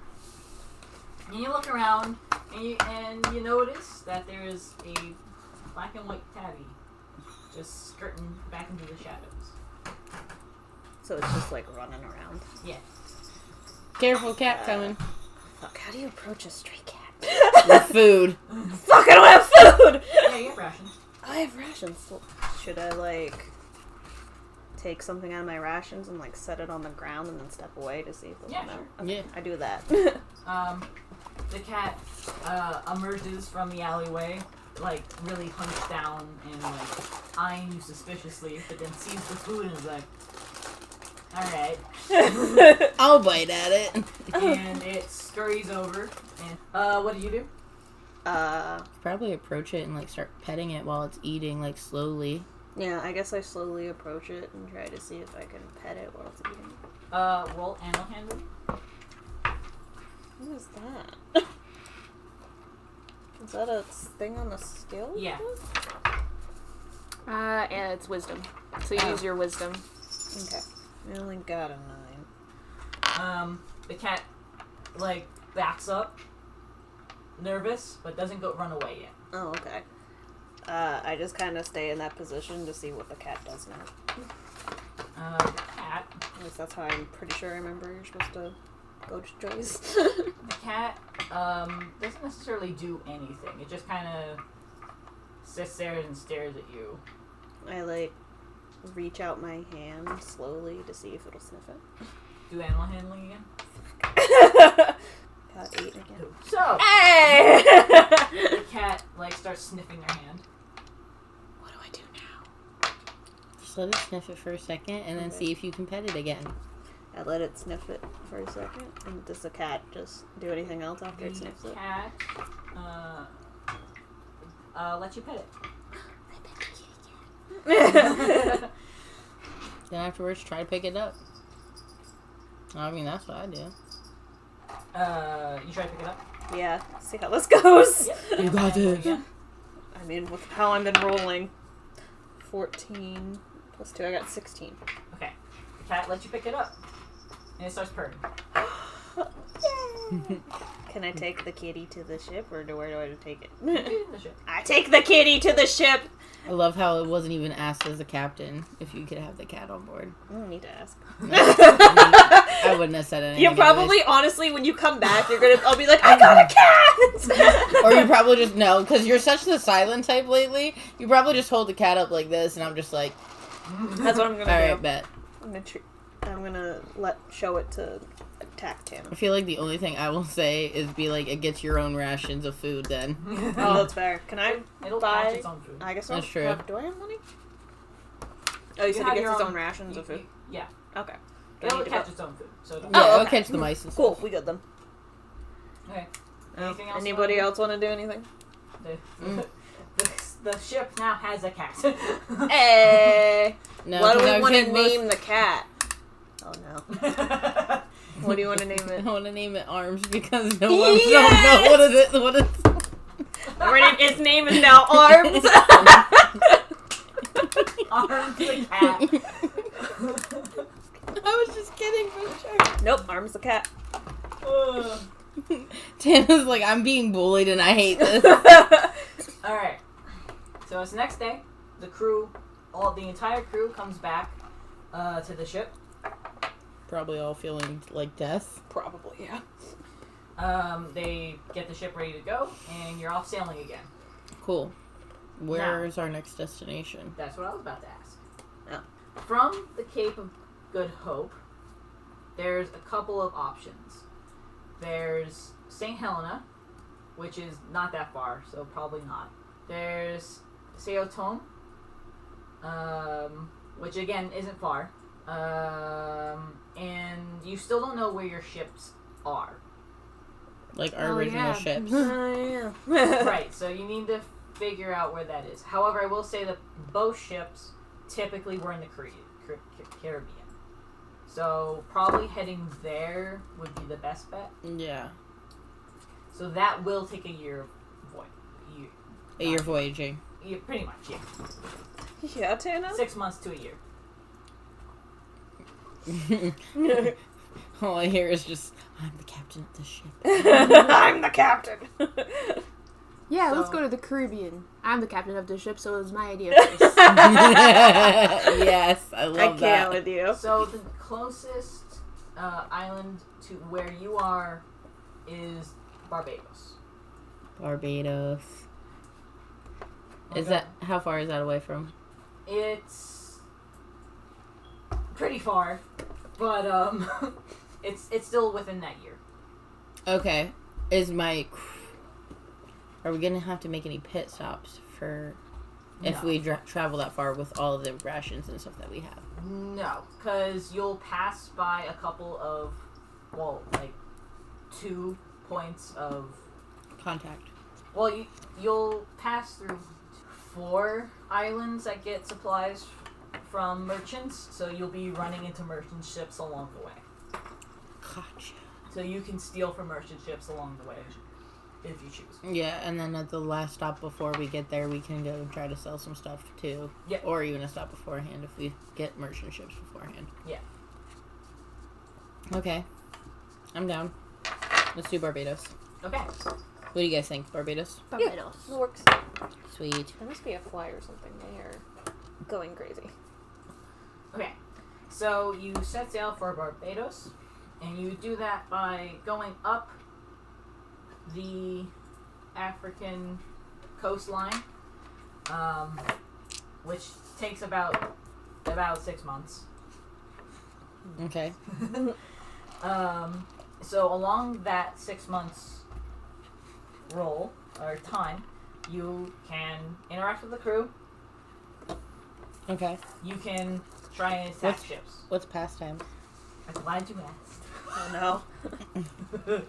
and you look around, and you notice that there is a black and white tabby just skirting back into the shadows. So it's just like running around. Yeah. Careful, cat coming. Fuck, how do you approach a stray cat? With food. Fuck, I don't have food! Yeah, you have rations. I have rations. So should I, like, take something out of my rations and, like, set it on the ground and then step away to see if it'll Yeah, know? sure. Okay, Yeah. I do that. The cat emerges from the alleyway, like really hunched down and like eyeing you suspiciously, but then sees the food and is like, "All right." I'll bite at it. And it scurries over. And what do you do? Probably approach it and like start petting it while it's eating, like slowly. Yeah, I guess I slowly approach it and try to see if I can pet it while it's eating. Roll animal handling. What is that? Is that a thing on the skill? Yeah. And it's wisdom. So you use your wisdom. Okay. I only got a 9. The cat like backs up, nervous, but doesn't run away yet. Oh, okay. I just kind of stay in that position to see what the cat does now. The cat. At least that's how I'm pretty sure I remember you're supposed to go to choice. The cat doesn't necessarily do anything. It just kind of sits there and stares at you. I, like, reach out my hand slowly to see if it'll sniff it. Do animal handling again. Got 8 again. So Hey! the cat like starts sniffing your hand. What do I do now? Just let it sniff it for a second, and then see if you can pet it again. I let it sniff it for a second. And does the cat just do anything else after it sniffs The it? cat let you pet it. Then afterwards, try to pick it up. I mean, that's what I do. You try to pick it up? Yeah, see how this goes. Yep. You got And this. again. I mean, with how I've been rolling. 14 plus 2, I got 16. Okay. The cat lets you pick it up. And it starts purring. Can I take the kitty to the ship, or where do I take it? The ship. I take the kitty to the ship! I love how it wasn't even asked as a captain if you could have the cat on board. I don't need to ask. I wouldn't have said anything. You probably, honestly, when you come back, I'll be like, I got a cat! Or you probably just know, because you're such the silent type lately, you probably just hold the cat up like this, and I'm just like, That's what I'm gonna do. alright, bet. I'm gonna show it to attack Tana. I feel like the only thing I will say is be like, it gets your own rations of food then. Oh, that's fair. Can I It'll buy... catch its own food. I guess That's I'll true. do I have money? Oh, you said it have gets your its own rations of food? Yeah. Okay. Do I It'll need to catch go- its own food. So don't Yeah, Oh, it'll okay. catch the mice and Cool, stuff. we good then. Okay. Anything else? Anybody you wanna else want to do anything? do? The ship now has a cat. Hey! No, What do 'cause I we want to think most- name the cat? Oh no. What do you want to name I it? want to name it Arms because no one don't know what it is. What it's. Its name is now Arms. Arms the cat. I was just kidding for sure. Nope, Arms the cat. Ugh. Tana's like, I'm being bullied and I hate this. Alright. So it's the next day. The crew, the entire crew comes back to the ship. Probably all feeling like death. Probably, yeah. They get the ship ready to go, and you're off sailing again. Cool. Where's our next destination? That's what I was about to ask. Oh. From the Cape of Good Hope, there's a couple of options. There's St. Helena, which is not that far, so probably not. There's Seoton, which again isn't far. And you still don't know where your ships are. Like our original ships. Oh, yeah. Right, so you need to figure out where that is. However, I will say that both ships typically were in the Caribbean. So probably heading there would be the best bet. Yeah. So that will take a year A year voyaging. Yeah, pretty much, yeah. Yeah, Tana? 6 months to a year. All I hear is just, I'm the captain of the ship. I'm the captain. Yeah, let's So- go to the Caribbean. I'm the captain of the ship, so it was my idea. Yes, I love I can't that. with you. So the closest island to where you are is Barbados. Barbados. Is Okay. that, how far is that away from? It's pretty far, but it's still within that year. Okay. Are we gonna have to make any pit stops for if No. we travel that far with all of the rations and stuff that we have? No, because you'll pass by a couple of, 2 points of. Contact. Well, you'll pass through 4 islands that get supplies from merchants, so you'll be running into merchant ships along the way. Gotcha. So you can steal from merchant ships along the way, if you choose. Yeah, and then at the last stop before we get there, we can go and try to sell some stuff too. Yeah. Or even a stop beforehand if we get merchant ships beforehand. Yeah. Okay. I'm down. Let's do Barbados. Okay. What do you guys think? Barbados? Barbados. It works. Sweet. There must be a fly or something. They are going crazy. Okay. So you set sail for Barbados, and you do that by going up the African coastline, which takes about 6 months. Okay. So along that 6 months roll or time, you can interact with the crew, Okay. You can try and attack ships. What's pastime? I'm glad you asked. Oh no.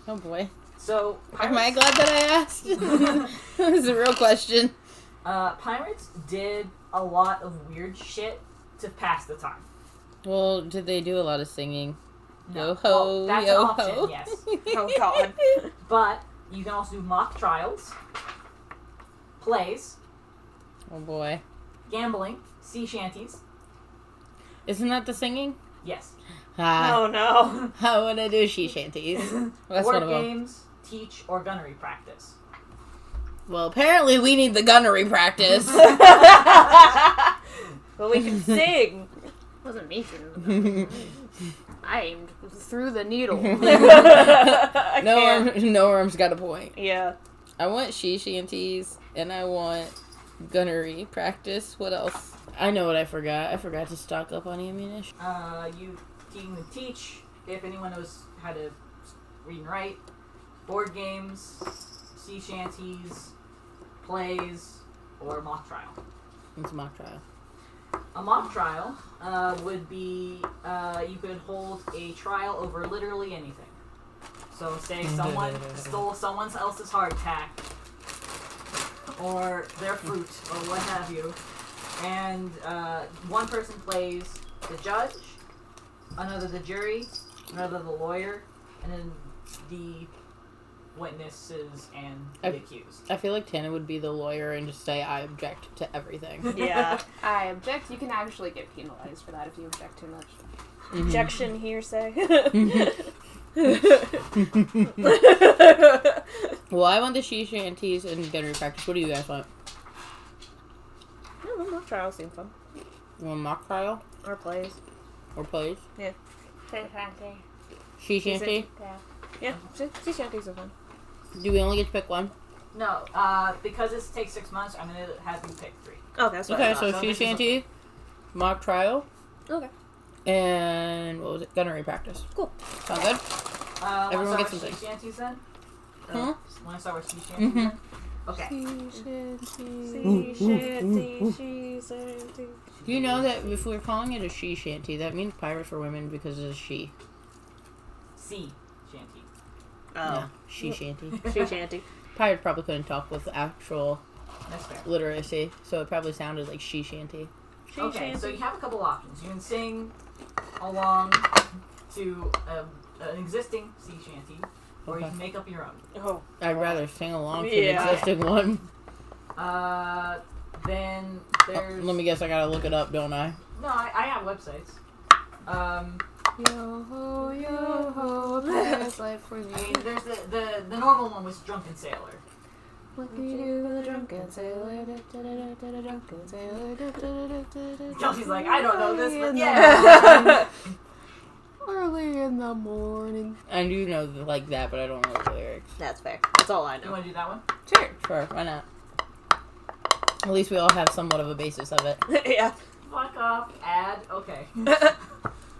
Oh boy. So, Am I glad that I asked? This is a real question. Pirates did a lot of weird shit to pass the time. Well, did they do a lot of singing? No. Yo ho, Well, that's yo an option, ho. yes. Oh god. But you can also do mock trials, plays, Oh boy. gambling, sea shanties. Isn't that the singing? Yes. Ah, Oh no. I want to do she shanties. That's one Board of them. games, teach, or gunnery practice. Well, apparently we need the gunnery practice. But we can sing. Wasn't me shooting. I aimed through the needle. No arm's got a point. Yeah. I want she shanties and I want gunnery practice. What else? I know what I forgot. I forgot to stock up on ammunition. You can teach, if anyone knows how to read and write, board games, sea shanties, plays, or mock trial. It's a mock trial. A mock trial would be you could hold a trial over literally anything. So say someone stole someone else's hardtack or their fruit or what have you, and one person plays the judge, another the jury, another the lawyer, and then the witnesses and the accused. I feel like Tana would be the lawyer and just say, I object to everything. Yeah. I object. You can actually get penalized for that if you object too much. Mhm. Objection hearsay. Well, I want the she shanties and gunnery practice. What do you guys want? No, mock trial seems fun. You want mock trial Or plays. or plays? Yeah. She shanty? Yeah. Sea shanties are fun. Do we only get to pick one? No, because this takes 6 months, I'm gonna have you pick 3. Okay, that's fine. Okay, so so this she is shanty, mock trial, Okay. and what was it? Gunnery practice. Cool. Sound good? Everyone gets some something. sea shanties then? Huh? Want to start with sea shanties Mhm. then? Okay. Sea shanty. Do you know that if we're calling it a she shanty, that means pirates for women because it's a she. Sea shanty. Yeah, Oh. she shanty. Sea shanty. Pirates probably couldn't talk with actual That's fair. literacy, so it probably sounded like she shanty. Okay, so you have a couple options. You can sing along to an existing sea shanty, or you Okay. can make up your own. Oh. I'd rather sing along to Yeah. the existing one. Then there's... Let me guess, I gotta look it up, don't I? No, I have websites. Yo ho, yo ho, best life for I me. mean, there's the normal one was Drunken Sailor. What can you do with a drunken sailor? Drunken sailor. Chelsea's like, I don't know this, but yeah. Early in the morning. I do know like that, but I don't know the lyrics. That's fair. That's all I You know. want to do that one? Sure. Sure, why not? At least we all have somewhat of a basis of it. Yeah. Fuck off. Ad. Okay.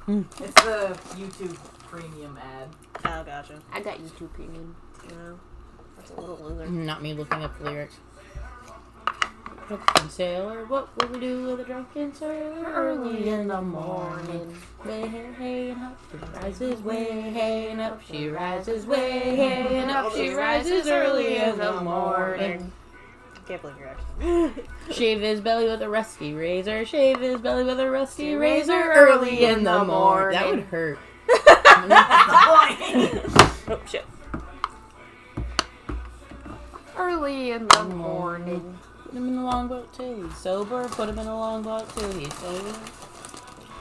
It's the YouTube premium ad. Oh, gotcha. I got YouTube premium. No. That's a little loser. Not me looking up the lyrics. Drunken sailor, what will we do with a drunken sailor early in the morning? Way hey and up, she rises, way hey and up, she rises, way hey and up, she rises early in the morning. I can't believe you're actually. Shave his belly with a rusty razor, shave his belly with a rusty razor early in the morning. That would hurt. Oh, shit. Early in the morning. Put him in a longboat till he's sober. Put him in a longboat till he's sober.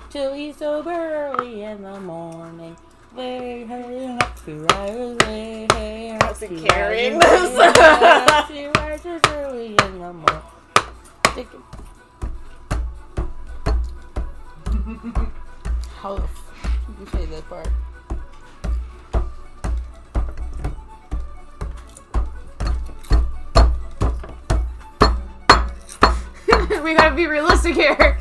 Till he's sober early in the morning. Way hey up, she rises, way hey up. Wasn't she carrying rises, this. way, hey, up, she rises early in the morning. How the f did you say this part? We gotta be realistic here.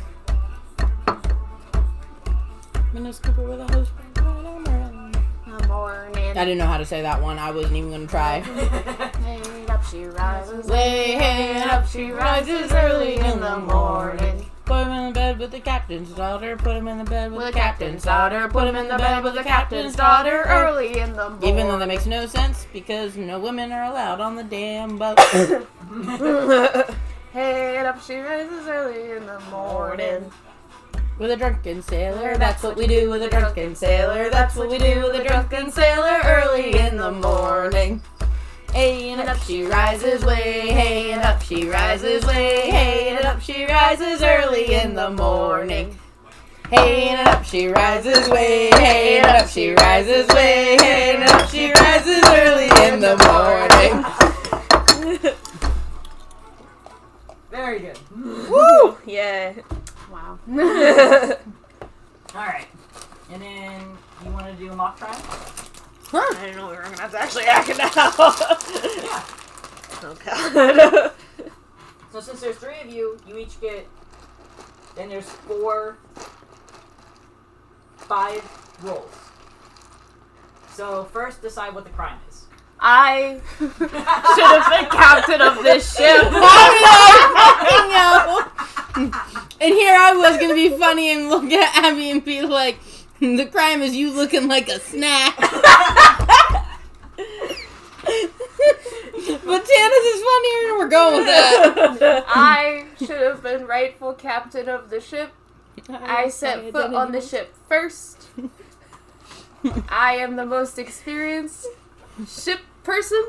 Minus Cooper with a hose. The morning. I didn't know how to say that one. I wasn't even gonna try. Hey, up she rises. Way hey up, she rises early in the morning. Put him in the bed with the captain's daughter. Put him in the bed with the captain's daughter. Put him in the bed with the captain's daughter. Early in the morning. Even though that makes no sense because no women are allowed on the damn boat. Head up, she rises early in the morning. With a drunken sailor, that's what we do with a drunken sailor. That's what we do with a drunken sailor early in the morning. Hey, and up she rises way, hey, and up she rises way, hey, and up she rises early in the morning. Hey, and up she rises way, hey, and up she rises way, hey, and up she rises early in the morning. Very good. Woo! Yeah. Wow. Alright. And then you want to do a mock trial? I didn't know we were gonna have to actually act it out. Yeah. Oh god. So since there's 3 of you, you each get, then there's 5 rolls. So first decide what the crime is. I should have been captain of this ship. And here I was gonna be funny and look at Abby and be like, the crime is you looking like a snack. But Tannis is funnier and we're going with that. I should have been rightful captain of the ship. I set foot on the ship first. I am the most experienced ship person,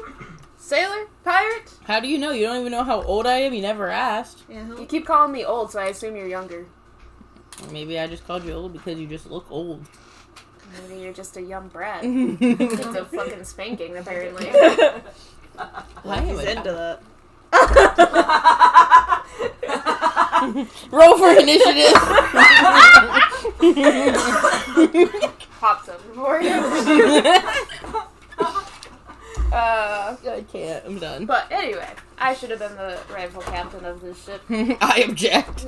sailor, pirate. How do you know? You don't even know how old I am? You never asked. You keep calling me old, so I assume you're younger. Or maybe I just called you old because you just look old. Maybe you're just a young brat. It's a fucking spanking, apparently. Why He's into that. Roll for initiative. Pops up for you. I can't. I'm done. But anyway, I should have been the rightful captain of this ship. I object.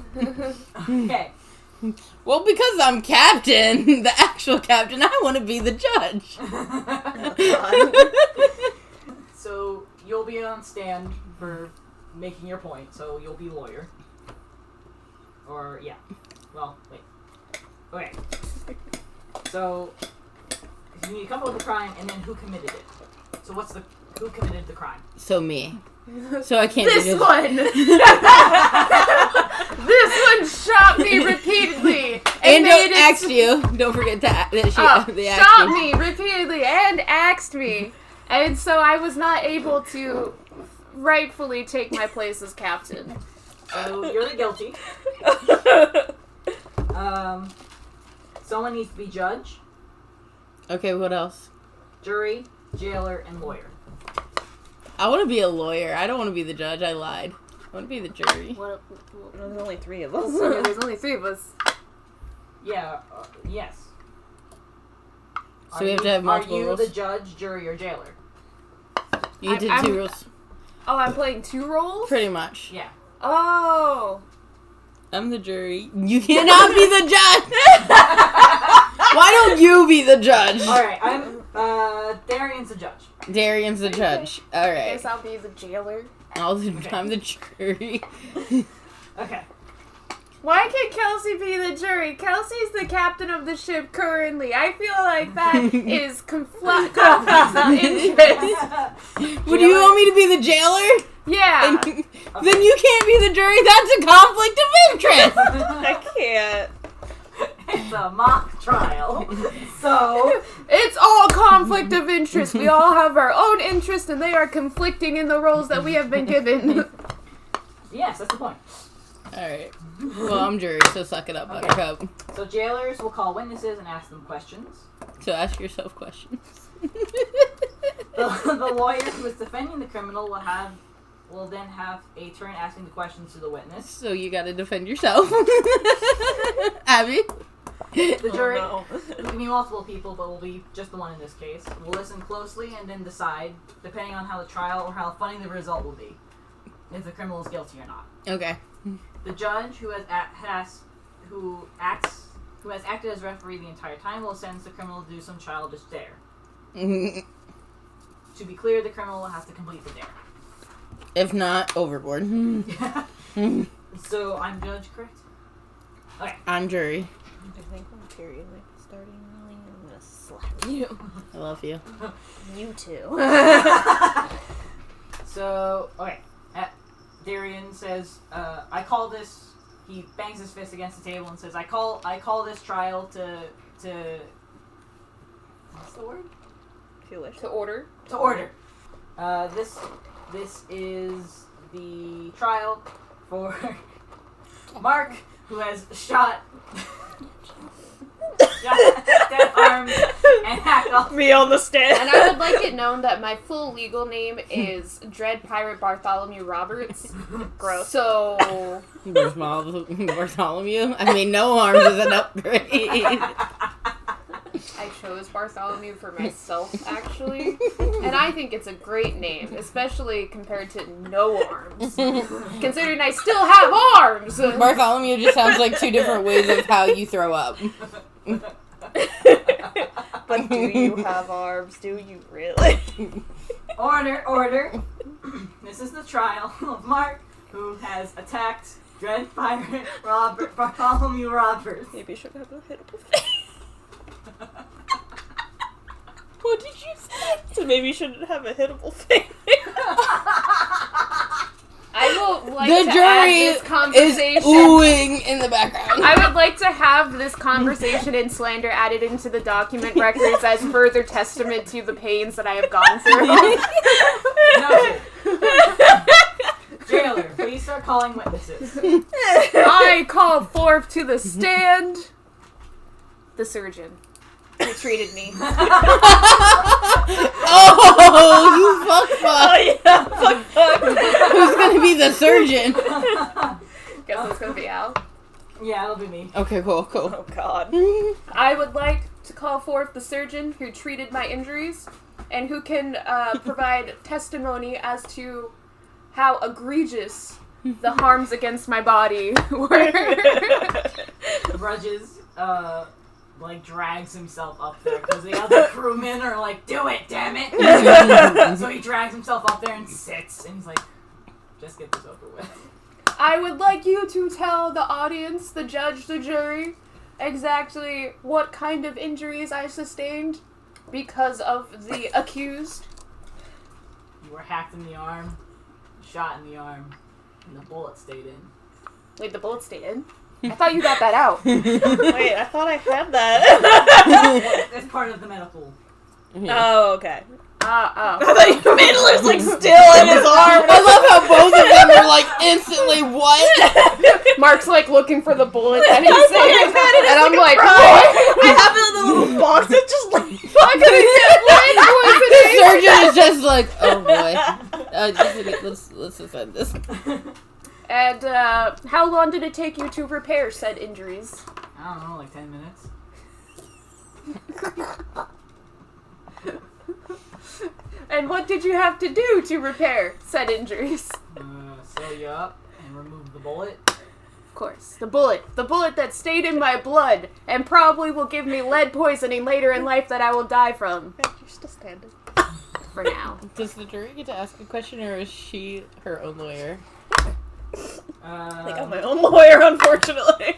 Okay. Well, because I'm captain, the actual captain, I want to be the judge. So you'll be on stand for making your point, so you'll be lawyer. Or, yeah. Well, wait. Okay. So, you need to come up with the crime and then who committed it. So who committed the crime? So me. So I can't This do one! This one shot me repeatedly And made don't asked you. Don't forget that they shot asked you. me repeatedly and axed me. And so I was not able to rightfully take my place as captain. So you're the guilty. Someone needs to be judge, Okay, what else? jury, jailer, and lawyer. I want to be a lawyer. I don't want to be the judge. I lied. I want to be the jury. There's only 3 of us. Yeah, there's only 3 of us. Yeah, yes. So we have to have multiple Are you rules? the judge, jury, or jailer? You did I'm- 2 rules. Oh, I'm playing 2 roles? Pretty much. Yeah. Oh. I'm the jury. You cannot be the judge! Why don't you be the judge? Alright, Darian's the judge. Darian's the judge. I Alright. guess I'll be the jailer. I'm the jury. Okay. Why can't Kelsey be the jury? Kelsey's the captain of the ship currently. I feel like that is conflicts of interest. Would you want me to be the jailer? Yeah. Then you can't be the jury. That's a conflict of interest. I can't. It's a mock trial. So, It's all conflict of interest. We all have our own interest and they are conflicting in the roles that we have been given. yes, that's the point. Alright. Well, I'm jury, so suck it up, Okay. Buttercup. So jailers will call witnesses and ask them questions. So ask yourself questions. The lawyer who is defending the criminal will then have a turn asking the questions to the witness. So you gotta defend yourself. Abby? The jury, Oh, no. it can be multiple people, but will be just the one in this case. Will listen closely and then decide, depending on how the trial or how funny the result will be, if the criminal is guilty or not. Okay. The judge who has acted as referee the entire time will sentence the criminal to do some childish dare. To be clear, the criminal will have to complete the dare. If not, overboard. So I'm judge, correct? On jury. I think my period might be starting early. I'm gonna slap you. I love you. You too. So, okay. Darian says, I call this... He bangs his fist against the table and says, I call this trial to... What's the word? If you wish. To order. To order. This is the trial for Mark, who has shot dead arms and hacked off. Me on the stand. And I would like it known that my full legal name is Dread Pirate Bartholomew Roberts. Gross. So... Bartholomew? I mean, no arms is an upgrade. I chose Bartholomew for myself, actually. And I think it's a great name, especially compared to no arms. Considering I still have arms! Bartholomew just sounds like two different ways of how you throw up. But do you have arms? Do you really? Order. This is the trial of Mark, who has attacked Dread Pirate Bartholomew Roberts. Maybe you should have a hittable face. What did you say? So maybe you shouldn't have a hittable face. I would like The to jury add this is conversation. oohing in the background. I would like to have this conversation and slander added into the document records as further testament to the pains that I have gone through. Noted. Jailer, please start calling witnesses. I call forth to the stand the surgeon who treated me. Oh, you fuck. Oh yeah, fuck. Who's gonna be the surgeon? Guess it's gonna be Al. Yeah, it'll be me. Okay, cool. Oh god. I would like to call forth the surgeon who treated my injuries and who can provide testimony as to how egregious the harms against my body were. Grudges, drags himself up there because the other crewmen are like, do it, damn it! So he drags himself up there and sits, and he's like, just get this over with. I would like you to tell the audience, the judge, the jury, exactly what kind of injuries I sustained because of the accused. You were hacked in the arm, shot in the arm, and the bullet stayed in. Wait, the bullet stayed in? I thought you got that out. Wait, I thought I had that. That's part of the medical. Yeah. Oh, okay. Oh. I thought you made it look like still in his arm. I love how both of them are like instantly what? Mark's like looking for the bullet that he's saying. And I'm like, I what? have it in the little box. It's just like I'm gonna get lead The poisoning. surgeon is just like, oh boy. Let's suspend this. And how long did it take you to repair said injuries? I don't know, like 10 minutes. And what did you have to do to repair said injuries? Sew you up and remove the bullet. Of course, the bullet that stayed in my blood and probably will give me lead poisoning later in life that I will die from. you're still standing. For now. Does the jury get to ask a question, or is she her own lawyer? I got my own lawyer, unfortunately.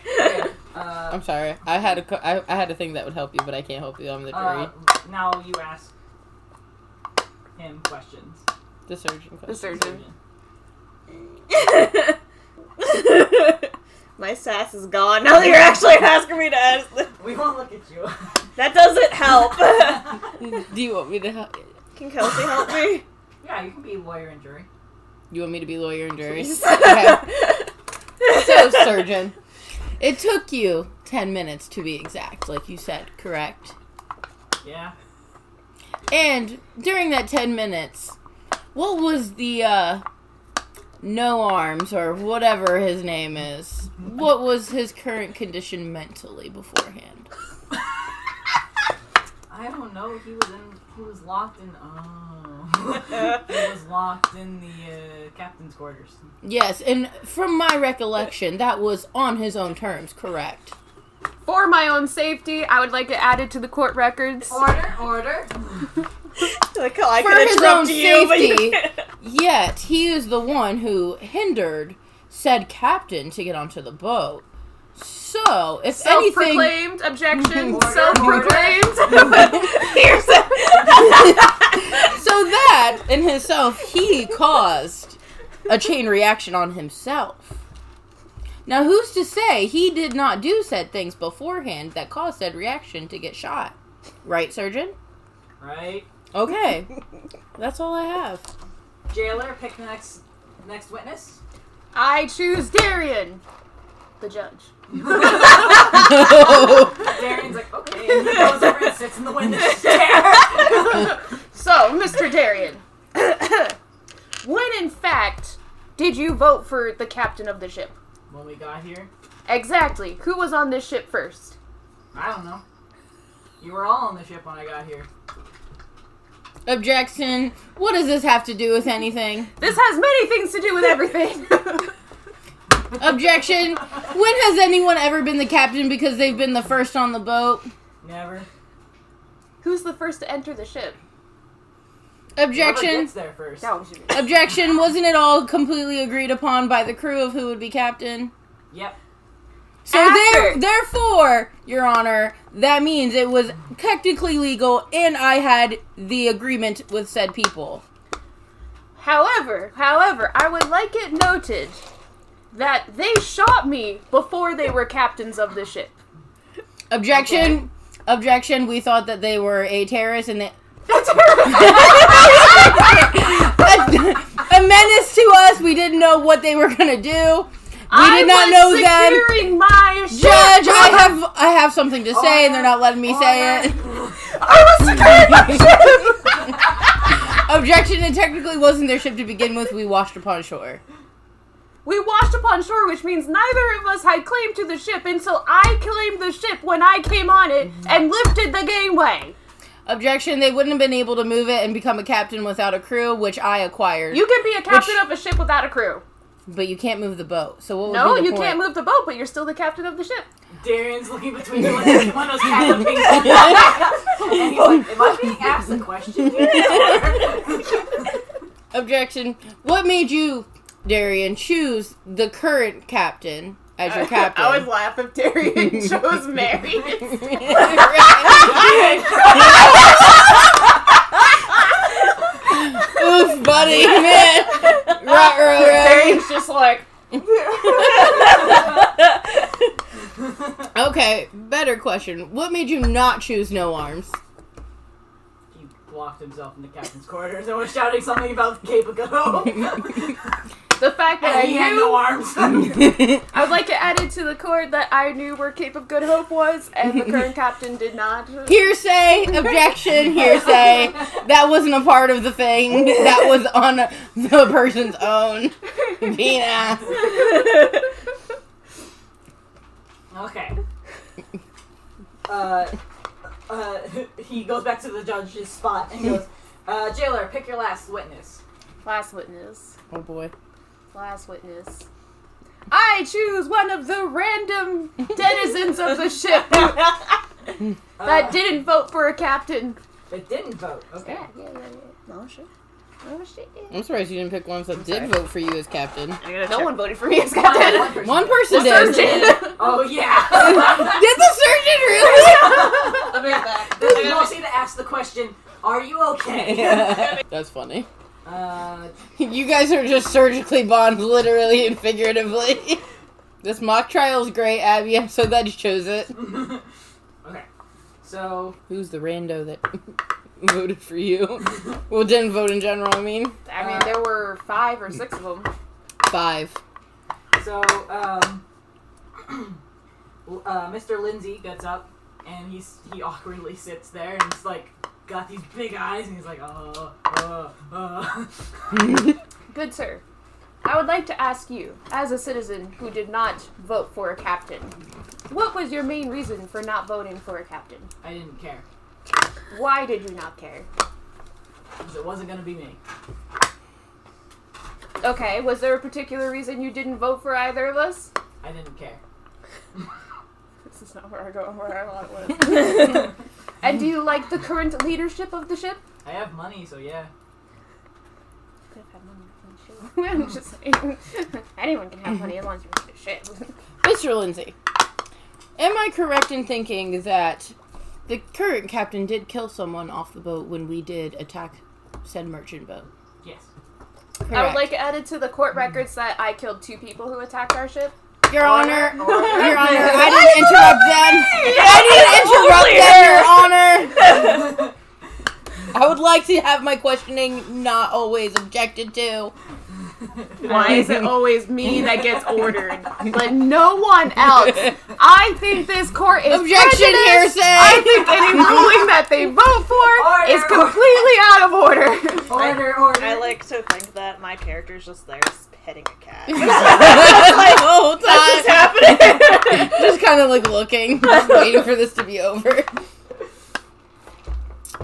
I'm sorry. I had a thing that would help you, but I can't help you. I'm the jury. Now you ask him questions. The surgeon. The surgeon. My sass is gone now that you're actually asking me to ask this. We won't look at you. That doesn't help. Do you want me to help? Can Kelsey help me? Yeah, you can be lawyer and jury. You want me to be lawyer and jury? Please. Okay. So, surgeon, it took you 10 minutes to be exact, like you said, correct? Yeah. And during that 10 minutes, what was the, no arms, or whatever his name is, what was his current condition mentally beforehand? I don't know. He was locked in. He was locked in the captain's quarters. Yes, and from my recollection, that was on his own terms, correct? For my own safety, I would like it added to the court records. Order. Like, oh, I For could his interrupt own you, but you safety, can't. yet he is the one who hindered said captain to get onto the boat. So, if anything... Self-proclaimed objection. Order, Self-proclaimed. So that, in himself, he caused a chain reaction on himself. Now, who's to say he did not do said things beforehand that caused said reaction to get shot? Right, Surgeon? Right. Okay. That's all I have. Jailer, pick the next witness. I choose Darian, the judge. Darian's like, okay, and he goes over and sits in the witness chair. So, Mr. Darian, when in fact did you vote for the captain of the ship? When we got here, Exactly. Who was on this ship first? I don't know. You were all on the ship when I got here. Objection. What does this have to do with anything? This has many things to do with everything. Objection. When has anyone ever been the captain because they've been the first on the boat? Never. Who's the first to enter the ship? Whoever Objection. gets there first. No. Objection. Wasn't it all completely agreed upon by the crew of who would be captain? Yep. So After. therefore, Your Honor, that means it was technically legal and I had the agreement with said people. However, I would like it noted that they shot me before they were captains of the ship. Objection. Objection. We thought that they were a terrorist and they... a menace to us. We didn't know what they were going to do. We did not know them. Securing my ship. Judge, I have something to say, and they're not letting me say it. I was securing my ship. Objection, it technically wasn't their ship to begin with. We washed upon shore. We washed upon shore, which means neither of us had claim to the ship until I claimed the ship when I came on it and lifted the gangway. Objection, they wouldn't have been able to move it and become a captain without a crew, which I acquired. You can be a captain of a ship without a crew. But you can't move the boat. So what would No, be the you point? can't move the boat, but you're still the captain of the ship. Darian's looking between you like one of those cabin things. And he's like, am I being asked a question here? Objection. What made you, Darian, choose the current captain as your captain? I would laugh if Darian chose Mary. Oof, buddy, man. Ruh-roh. Darian's just like... Okay, better question. What made you not choose no arms? He locked himself in the captain's quarters and was shouting something about the Cape of Good Hope. The fact that And he had no arms. I would like to add it to the court that I knew where Cape of Good Hope was, and the current captain did not. Hearsay, objection, hearsay. That wasn't a part of the thing. That was on the person's own. Being asked. Okay. He goes back to the judge's spot and goes, Jailer, pick your last witness. Last witness. Oh boy. Last witness. I choose one of the random denizens of the ship that didn't vote for a captain. That didn't vote. Okay. Yeah. No shit. Oh shit. I'm surprised you didn't pick ones that did vote for you as captain. No one voted for me as captain. One person The did. surgeon. Oh, yeah. Did the surgeon really? I'll be right back. Then you also need to ask the question, are you okay? That's funny. Uh, You guys are just surgically bonded, literally and figuratively. This mock trial is great, Abby. I'm so glad you chose it. okay. So, Who's the rando that voted for you? Well, didn't vote in general, I mean. I mean, there were 5 or 6 of them. 5. so, Mr. Lindsay gets up and he awkwardly sits there and he's like, got these big eyes and he's like, Good sir. I would like to ask you, as a citizen who did not vote for a captain, what was your main reason for not voting for a captain? I didn't care. Why did you not care? Because it wasn't going to be me. Okay, was there a particular reason you didn't vote for either of us? I didn't care. This is not where I want it. And do you like the current leadership of the ship? I have money, so yeah. Could have had money from the ship. I'm just saying. Anyone can have money as long as you're in the ship. Mr. Lindsay, Am I correct in thinking that the current captain did kill someone off the boat when we did attack said merchant boat? Yes. Correct. I would like added to the court records that I killed 2 people who attacked our ship. Your Honor, Order. Your Honor, I didn't interrupt them. I didn't interrupt them, Your Honor. I would like to have my questioning not always objected to. Why is it always me that gets ordered, but no one else? I think this court is Objection, prejudiced. hearsay. I think any ruling that they vote for is completely out of order. Order. I like to think that my character's just there petting a cat. Like, oh, That's just happening. just kind of like looking, just waiting for this to be over.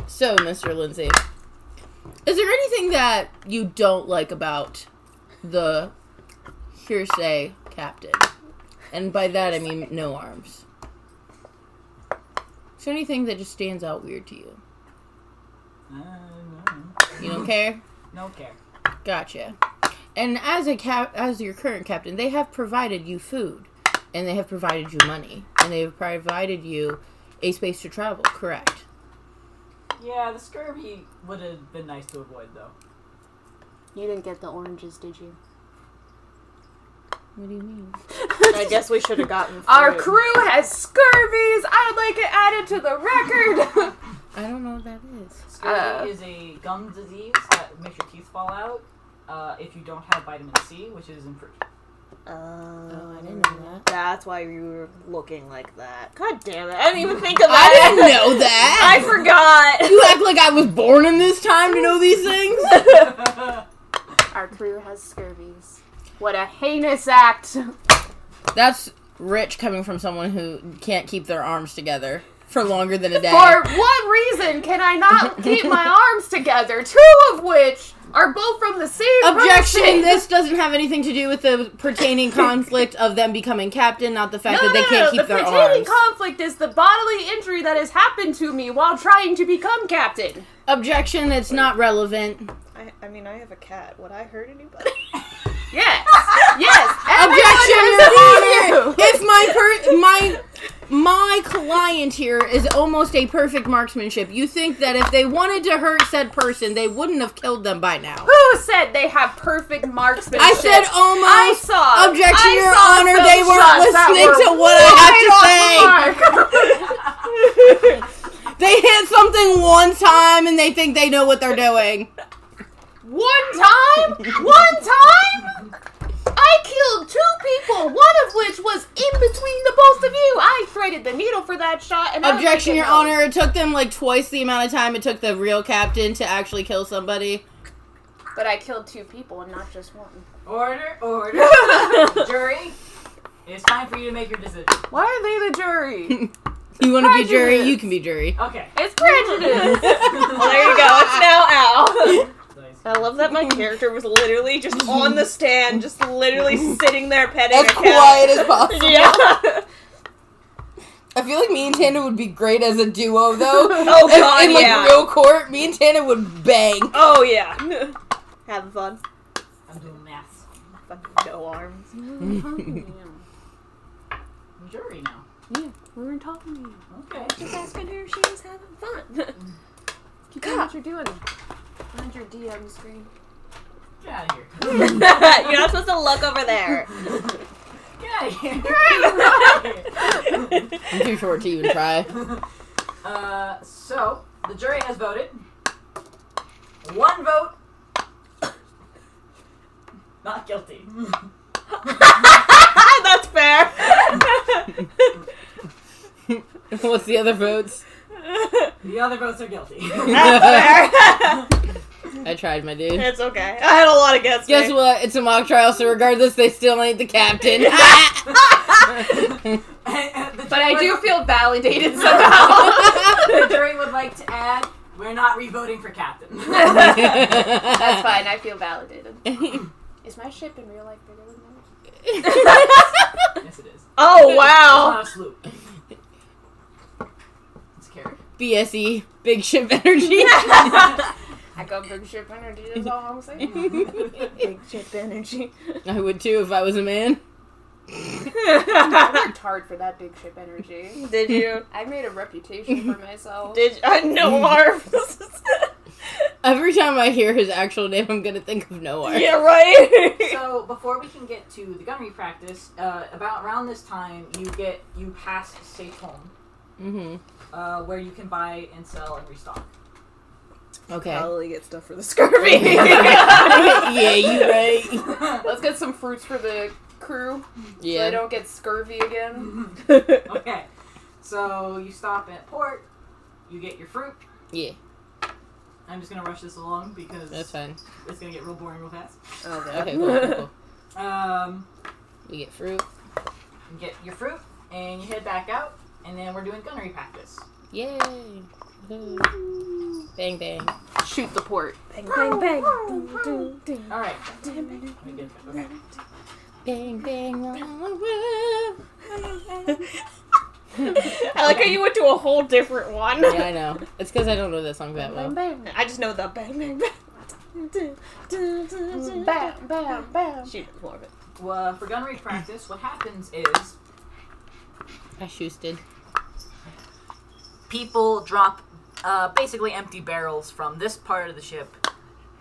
So, Mr. Lindsay, is there anything that you don't like about the hearsay captain? And by that I mean no arms. Is there anything that just stands out weird to you? No. You don't care? No care. Gotcha. And as your current captain, they have provided you food, and they have provided you money, and they have provided you a space to travel, correct? Yeah, the scurvy would have been nice to avoid, though. You didn't get the oranges, did you? What do you mean? I guess we should have gotten Our fruit. crew has scurvies. I would like it added to the record. I don't know what that is. Scurvy is a gum disease that makes your teeth fall out if you don't have vitamin C, which is improved. Oh, I didn't know that. That's why you were looking like that. God damn it. I didn't even think of I that. didn't know that! I forgot. You act like I was born in this time to know these things? Our crew has scurvies. What a heinous act. That's rich coming from someone who can't keep their arms together for longer than a day. For what reason can I not keep my arms together? 2 of which are both from the same Objection! person. This doesn't have anything to do with the pertaining conflict of them becoming captain, not the fact that they can't keep the their pertaining arms. conflict is the bodily injury that has happened to me while trying to become captain. Objection, it's not relevant. I mean, I have a cat. Would I hurt anybody? Yes. Yes. Objection, Everyone Your has Honor! If my client here is almost a perfect marksmanship, you think that if they wanted to hurt said person, they wouldn't have killed them by now. Who said they have perfect marksmanship? I said almost. I saw. Objection, I Your saw Honor, some they weren't shots that listening were to what I have to say. They hit something one time and they think they know what they're doing. One time? I killed 2 people, one of which was in between the both of you. I threaded the needle for that shot. And Objection, Your I was like, Honor. It took them like twice the amount of time it took the real captain to actually kill somebody. But I killed 2 people and not just one. Order. Jury, it's time for you to make your decision. Why are they the jury? You want to be jury? Prejudice. You can be jury. Okay. It's prejudice. Well, there you go. It's now out. Nice. I love that my character was literally just on the stand, just literally sitting there petting As a cat. quiet as possible. Yeah. I feel like me and Tana would be great as a duo, though. Oh, God, in, like, yeah. real court, me and Tana would bang. Oh, yeah. Having fun. I'm doing math. Fucking no arms. I'm jury now. Yeah, we were talking. Okay. Just asking her if she was having fun. Keep doing what you're doing. Find your DM screen. Get out of here. You're not supposed to look over there. Get out of here. I'm too short to even try. So, the jury has voted. 1 vote. Not guilty. That's fair. What's the other votes? The other votes are guilty. That's fair. I tried, my dude. It's okay. I had a lot against me. Guess what? It's a mock trial, so regardless, they still ain't the captain. But I do feel validated somehow. The jury would like to add, we're not re-voting for captain. That's fine, I feel validated. Is my ship in real life bigger than that? Yes, it is. Oh, It's wow. not a sloop. It's a carrier. BSE, big ship energy. I got big ship energy, that's all I'm saying. Big chip energy. I would too if I was a man. I worked hard for that big ship energy. Did you? I made a reputation for myself. Did you? No arms. Every time I hear his actual name, I'm gonna think of Noah. Yeah, right. So before we can get to the gunnery practice, about around this time, you pass Safe Home, Mm-hmm. where you can buy and sell and restock. Okay. Probably get stuff for the scurvy. Yeah, you right. Let's get some fruits for the crew so they Yeah. don't get scurvy again. Okay, so you stop at port, you get your fruit. Yeah, I'm just gonna rush this along because that's fine. it's gonna get real boring real fast. Okay, cool. We get fruit. You get your fruit and you head back out, and then we're doing gunnery practice. Yay. Bang, bang. Shoot the port. Bang, bang, bang. All right. Let me get it. Okay. Bang, bang. I like how you went to a whole different one. Yeah, I know. It's because I don't know that song that well. I just know the bang, bang, bang. Bam, bam, bam. Shoot, more of it. Well, for gunnery practice, what happens is I shoosted. people drop basically empty barrels from this part of the ship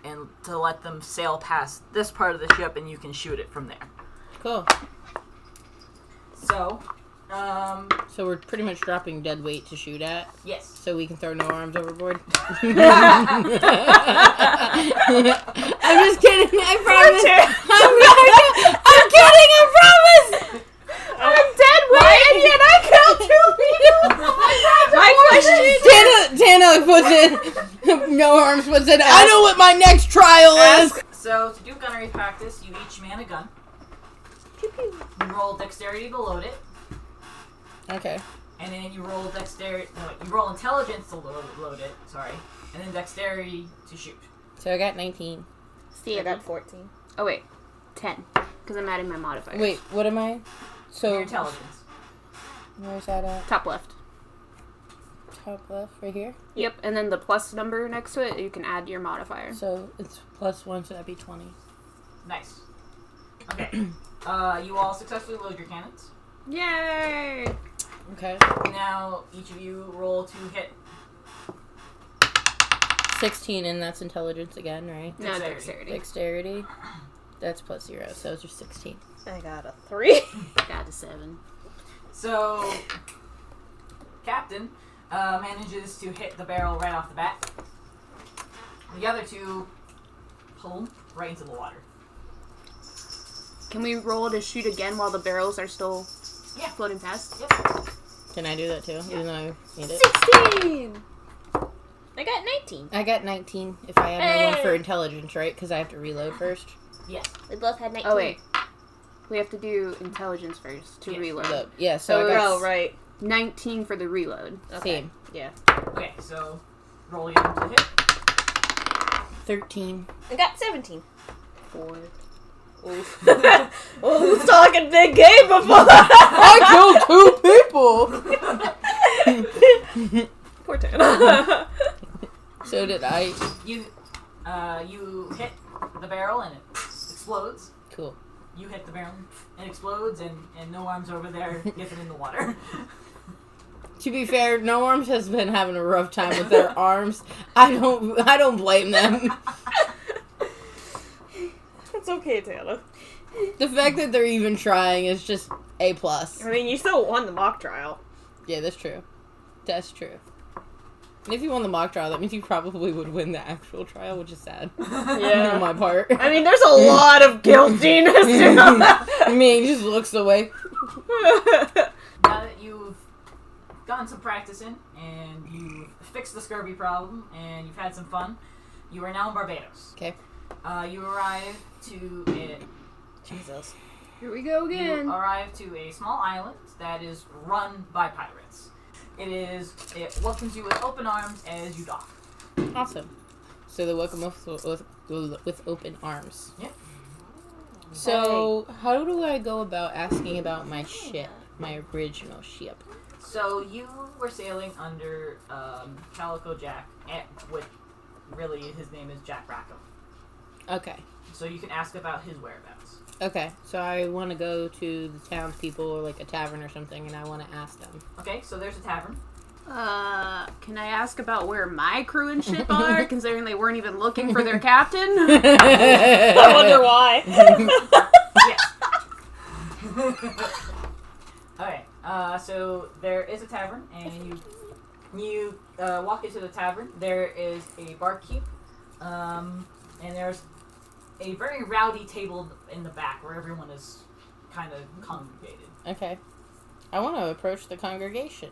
and to let them sail past this part of the ship, and you can shoot it from there. Cool. So, So we're pretty much dropping dead weight to shoot at, yes. so we can throw no arms overboard. I'm just kidding. I promise. I'm kidding. I promise. I'm dead weight, and yet I killed 2 people. My question. Tana puts in no arms. Puts in. I know what my next trial is. So, to do gunnery practice, you each man a gun. You roll dexterity to load it, Okay. and then you roll dexterity. No, you roll intelligence to load it. Sorry, and then dexterity to shoot. So I got 19. I got 14. Oh, wait. 10. Because I'm adding my modifiers. Wait, what am I? So Your intelligence. where's that at? Top left. Top left, right here. Yep, and then the plus number next to it, you can add your modifier. So it's +1, so that'd be 20. Nice. Okay. You all successfully load your cannons. Yay! Okay. Now, each of you roll to hit. 16, and that's intelligence again, right? No, Dexterity. dexterity. Dexterity. That's +0, so it's just 16. I got a 3. Got a 7. So, Captain manages to hit the barrel right off the bat. The other two pull right into the water. Can we roll to shoot again while the barrels are still Yeah. floating past? Yep. Can I do that too? Even though I need it. 16! I got 19. I got 19 if I have my one for Hey! intelligence, right? Because I have to reload first. Yes. We both had 19. Oh, wait. We have to do intelligence first to Yes. reload. Look, yeah, so So I got Oh, right. 19 for the reload. same. Yeah. Okay, so roll again to hit. 13. I got 17. 4. Oof. Oh, who's talking big game before? I killed 2 people! Poor Tana. So did I. You hit the barrel and it explodes. Cool. You hit the barrel and it explodes, and no arms over there gets it in the water. To be fair, No Arms has been having a rough time with their arms. I don't blame them. It's okay, Tana. The fact that they're even trying is just A+. I mean, you still won the mock trial. Yeah, that's true. That's true. And if you won the mock trial, that means you probably would win the actual trial, which is sad. Yeah. On my part. I mean, there's a lot of guiltiness to I mean, he just looks away. Now that you've gotten some practice in, and you've fixed the scurvy problem, and you've had some fun, you are now in Barbados. Okay. You arrive to Jesus. Here we go You again. arrive to a small island that is run by pirates. It welcomes you with open arms as you dock. Awesome. So they welcome us with open arms. Yep. So, how do I go about asking about my ship? My original ship? So you were sailing under Calico Jack, with really his name is Jack Rackham. Okay. So you can ask about his whereabouts. Okay, so I want to go to the townspeople or like a tavern or something, and I want to ask them. Okay, so there's a tavern. Can I ask about where my crew and ship are, considering they weren't even looking for their captain? I wonder why. Yes. Okay, so there is a tavern, and you walk into the tavern. There is a barkeep, and there's a very rowdy table in the back where everyone is kind of congregated. Okay. I want to approach the congregation.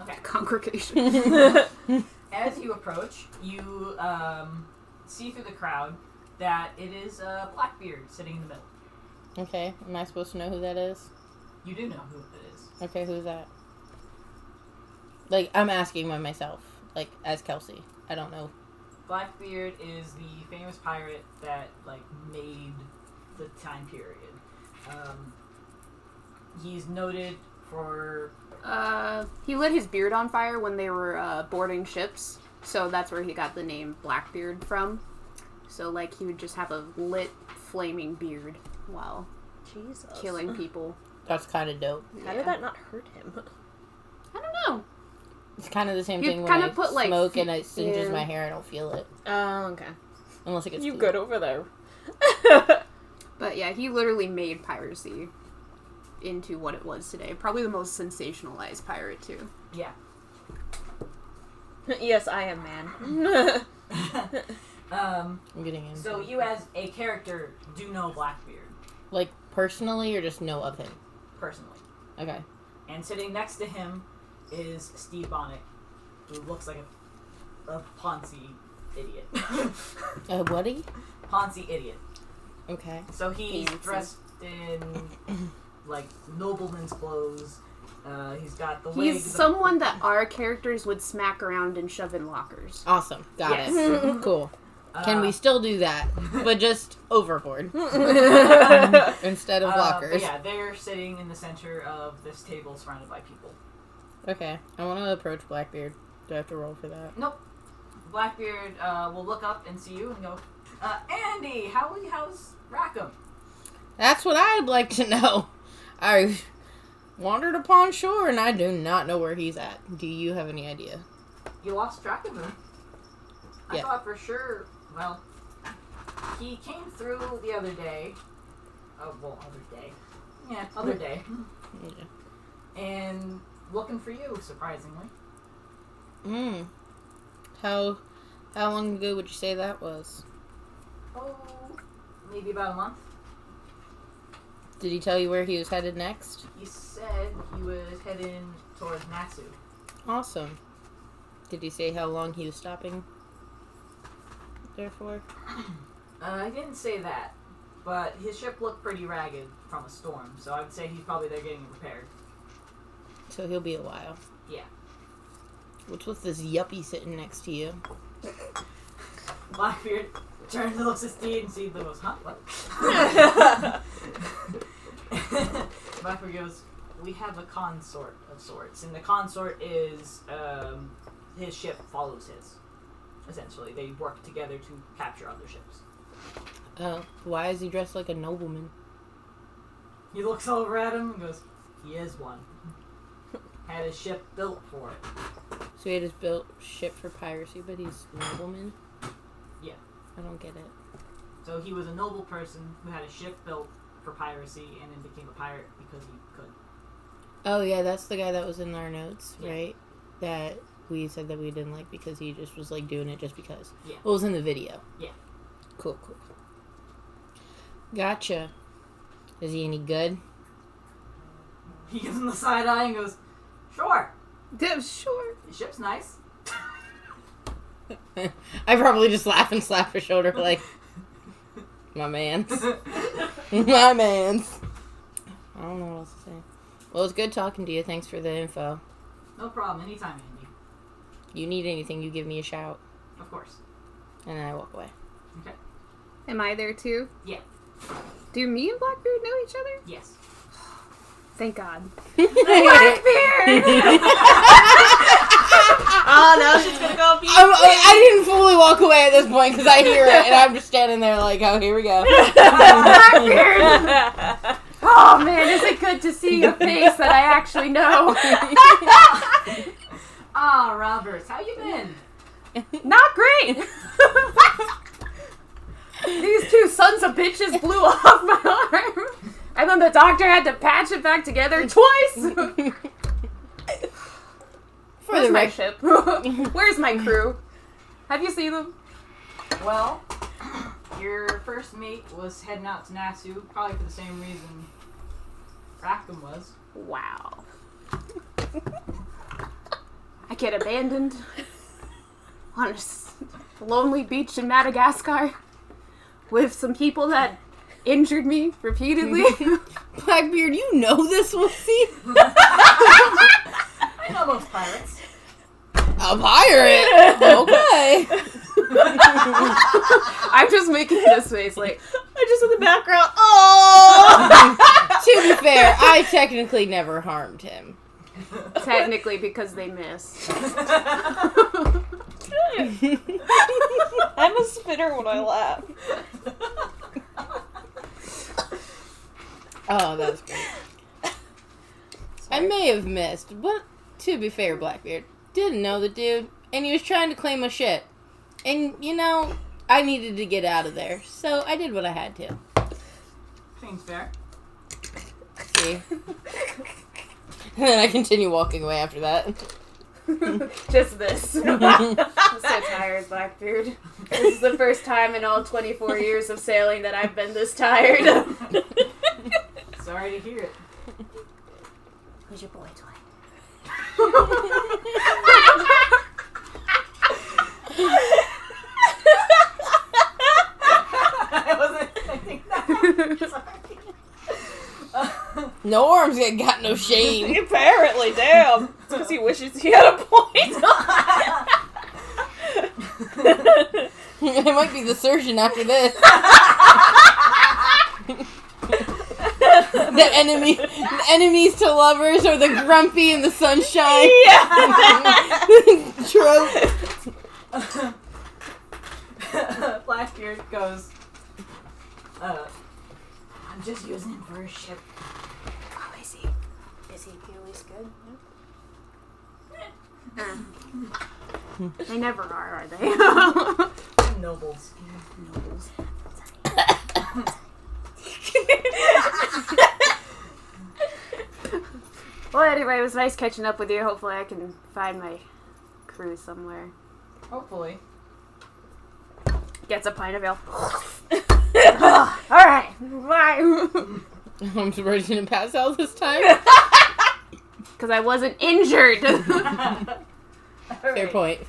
Okay. Congregation. As you approach, you see through the crowd that it is Blackbeard sitting in the middle. Okay, am I supposed to know who that is? You do know who it is. Okay, who's that? Like, I'm asking by myself, like, as Kelsey. I don't know. Blackbeard is the famous pirate that, like, made the time period. He's noted for... He lit his beard on fire when they were boarding ships, so that's where he got the name Blackbeard from. So, like, he would just have a lit, flaming beard while Jesus. killing people. That's kind of dope. How did that not hurt him? I don't know. It's kind of the same You thing when kinda I put, like, smoke and it singes yeah. my hair. I don't feel it. Oh, okay. Unless it gets You heat. good over there. But yeah, he literally made piracy into what it was today. Probably the most sensationalized pirate, too. Yeah. Yes, I am man. I'm getting in. So you as a character do know Blackbeard, Like, personally or just know of him? personally. Okay. And sitting next to him is Steve Bonnet, who looks like a Ponzi idiot. A buddy? Ponzi idiot. Okay. So he's Fancy. dressed in, like, nobleman's clothes. He's got the wig. He's someone that our characters would smack around and shove in lockers. Awesome. Got Yes. it. Cool. Can we still do that? But just overboard. Instead of But lockers. yeah, they're sitting in the center of this table surrounded by people. Okay. I want to approach Blackbeard. Do I have to roll for that? Nope. Blackbeard will look up and see you and go, Andy, how's Rackham? That's what I'd like to know. I wandered upon shore and I do not know where he's at. Do you have any idea? You lost track of him. I Yeah. thought for sure, well, he came through the other day. Oh, well, other day. Yeah, other day. Yeah. And looking for you, surprisingly. How long ago would you say that was? Oh, maybe about a month. Did he tell you where he was headed next? He said he was heading towards Natsu. Awesome. Did he say how long he was stopping there for? I didn't say that, but his ship looked pretty ragged from a storm, so I would say he's probably there getting it repaired. So he'll be a while. Yeah. What's with this yuppie sitting next to you? Blackbeard turns and looks at Steve, and Steve goes, huh? What? Blackbeard goes, we have a consort of sorts, and the consort is, his ship follows his. Essentially, they work together to capture other ships. Why is he dressed like a nobleman? He looks over at him and goes, he is one. Had his ship built for it. So he had his built ship for piracy, but he's a nobleman? Yeah. I don't get it. So he was a noble person who had a ship built for piracy and then became a pirate because he could. Oh yeah, that's the guy that was in our notes, Yeah. right? That we said that we didn't like because he just was like doing it just because. Yeah. Well, it was in the video. Yeah. Cool. Gotcha. Is he any good? He gives him the side eye and goes, sure, Yeah, sure. your ship's nice. I probably just laugh and slap her shoulder like, my mans. My mans. I don't know what else to say. Well, it's good talking to you. Thanks for the info. No problem, anytime, Andy. You need anything, you give me a shout. Of course. And then I walk away. Okay. Am I there too? Yeah. Do me and Blackbeard know each other? Yes. Thank God. Oh, now she's gonna go love you. I didn't fully walk away at this point because I hear it and I'm just standing there like, oh, here we go. Blackbeard! Oh man, is it good to see your face that I actually know? Ah, Roberts, how you been? Not great! These two sons of bitches blew off my arm. And then the doctor had to patch it back together twice! Where's my ship? Where's my crew? Have you seen them? Well, your first mate was heading out to Nassau, probably for the same reason Rackham was. Wow. I get abandoned on a lonely beach in Madagascar with some people that injured me repeatedly. Blackbeard, you know this, Wussy? I know most pirates. A pirate? Okay. I'm just making this face like, I just in the background. Oh. To be fair, I technically never harmed him. technically because they missed. I'm a spitter when I laugh. Oh, that was great. I may have missed, but to be fair, Blackbeard didn't know the dude, and he was trying to claim a ship. And, you know, I needed to get out of there, so I did what I had to. Seems fair. See? And then I continue walking away after that. Just this. I'm so tired, Blackbeard. This is the first time in all 24 years of sailing that I've been this tired. Sorry to hear it. Who's your boy toy? I wasn't expecting that. Sorry. No arms yet, got no shame. Apparently, damn. It's because he wishes he had a point. It might be the surgeon after this. The enemies to lovers are the grumpy and the sunshine. Yeah. Trope. Blackbeard goes, I'm just using him for a ship. Oh, is he? Is he always good? They never are they? Nobles. Nobles. Well, anyway, it was nice catching up with you. Hopefully I can find my crew somewhere. Hopefully. Gets a pint of ale. Alright, bye. I'm ready to pass out this time. Because I wasn't injured. Fair point.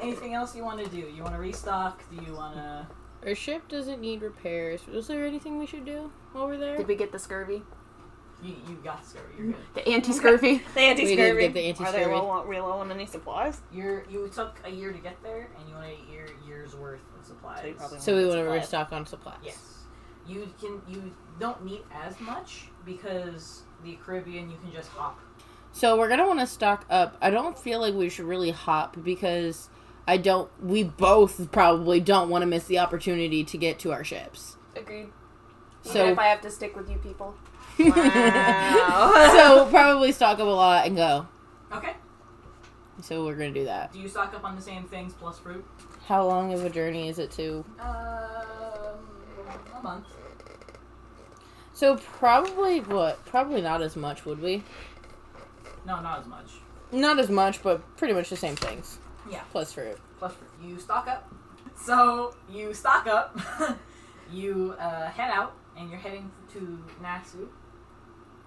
Anything else you want to do? You want to restock? Do you want to... Our ship doesn't need repairs. Was there anything we should do while we're there? Did we get the scurvy? You got scurvy. You're good. The anti-scurvy? The anti-scurvy. We did get the anti-scurvy. Are they low on any supplies? You took a year to get there, and you want a year's worth of supplies. So you probably So we want to supplies. restock on supplies. Yes. You don't need as much because the Caribbean you can just hop. So we're gonna want to stock up. I don't feel like we should really hop because we both probably don't want to miss the opportunity to get to our ships. Agreed. So Even if I have to stick with you people. Wow. So probably stock up a lot and go. Okay. So we're gonna do that. Do you stock up on the same things plus fruit? How long of a journey is it to? A month. So probably what? Probably not as much, would we? No, not as much. Not as much, but pretty much the same things. Yeah. Plus fruit. Plus fruit. You stock up. So you stock up. You head out, and you're heading to Nassau,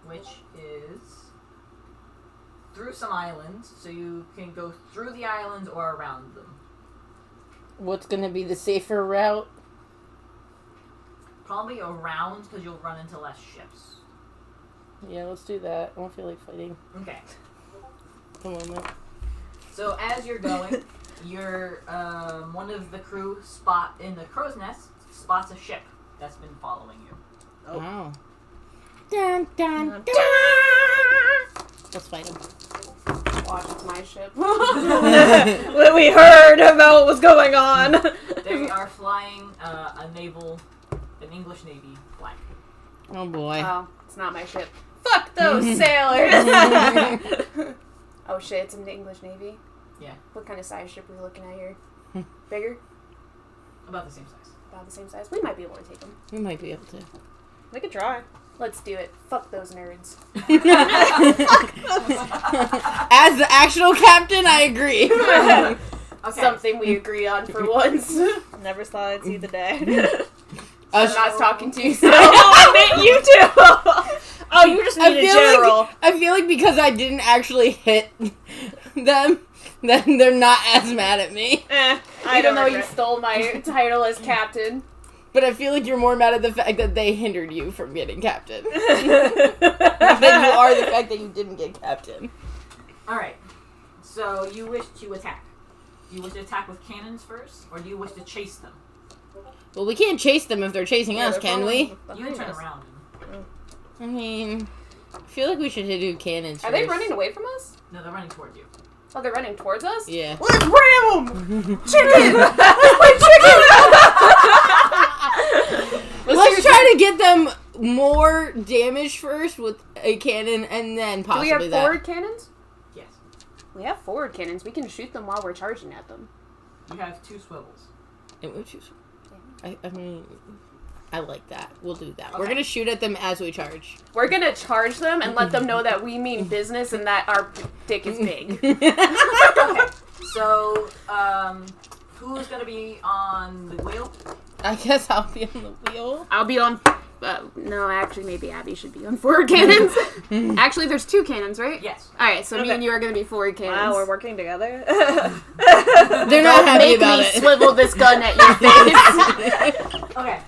which is through some islands. So you can go through the islands or around them. What's gonna be the safer route? Probably around because you'll run into less ships. Yeah, let's do that. I don't feel like fighting Okay. at the moment. So as you're going, you're one of the crew in the crow's nest spots a ship that's been following you. Oh. Wow. Dun, dun, dun. Let's fight him. Watch, it's my my ship. We heard about what was going on. They are flying an English Navy flag. Oh boy. Oh, it's not my ship. Fuck those sailors! Oh shit, it's an English Navy? Yeah. What kind of size ship are we looking at here? Bigger? About the same size. About the same size? We might be able to take them. We might be able to. We could try. Let's do it. Fuck those nerds. As the actual captain, I agree. Okay. Something we agree on for once. Never thought I'd see the day. I'm not talking to you, so. I meant you too! Oh, you just need a general. I feel like because I didn't actually hit them, then they're not as mad at me. I Even don't though you regret. stole my title as captain. But I feel like you're more mad at the fact that they hindered you from getting captain. Than you are the fact that you didn't get captain. Alright. So you wish to attack. Do you wish to attack with cannons first, or do you wish to chase them? Well, we can't chase them if they're chasing us, can we? You can turn around. I mean, I feel like we should do cannons Are first. they running away from us? No, they're running towards you. Oh, they're running towards us? Yeah. Let's ram them! Chicken! Let's play chicken! Let's try to get them more damage first with a cannon, and then Do possibly we have that. forward cannons? Yes. We have forward cannons. We can shoot them while we're charging at them. You have 2 swivels. And we'll choose. I mean, I like that. We'll do that. Okay. We're gonna shoot at them as we charge. We're gonna charge them and let them know that we mean business and that our dick is big. Okay. So, who's gonna be on the wheel? I guess I'll be on the wheel. I'll be on... no, actually, maybe Abby should be on forward cannons. Actually, there's 2 cannons, right? Yes. Alright, so me Okay. and you are gonna be forward cannons. Wow, we're working together. They're not Don't happy make about me it. swivel this gun at your face. Okay.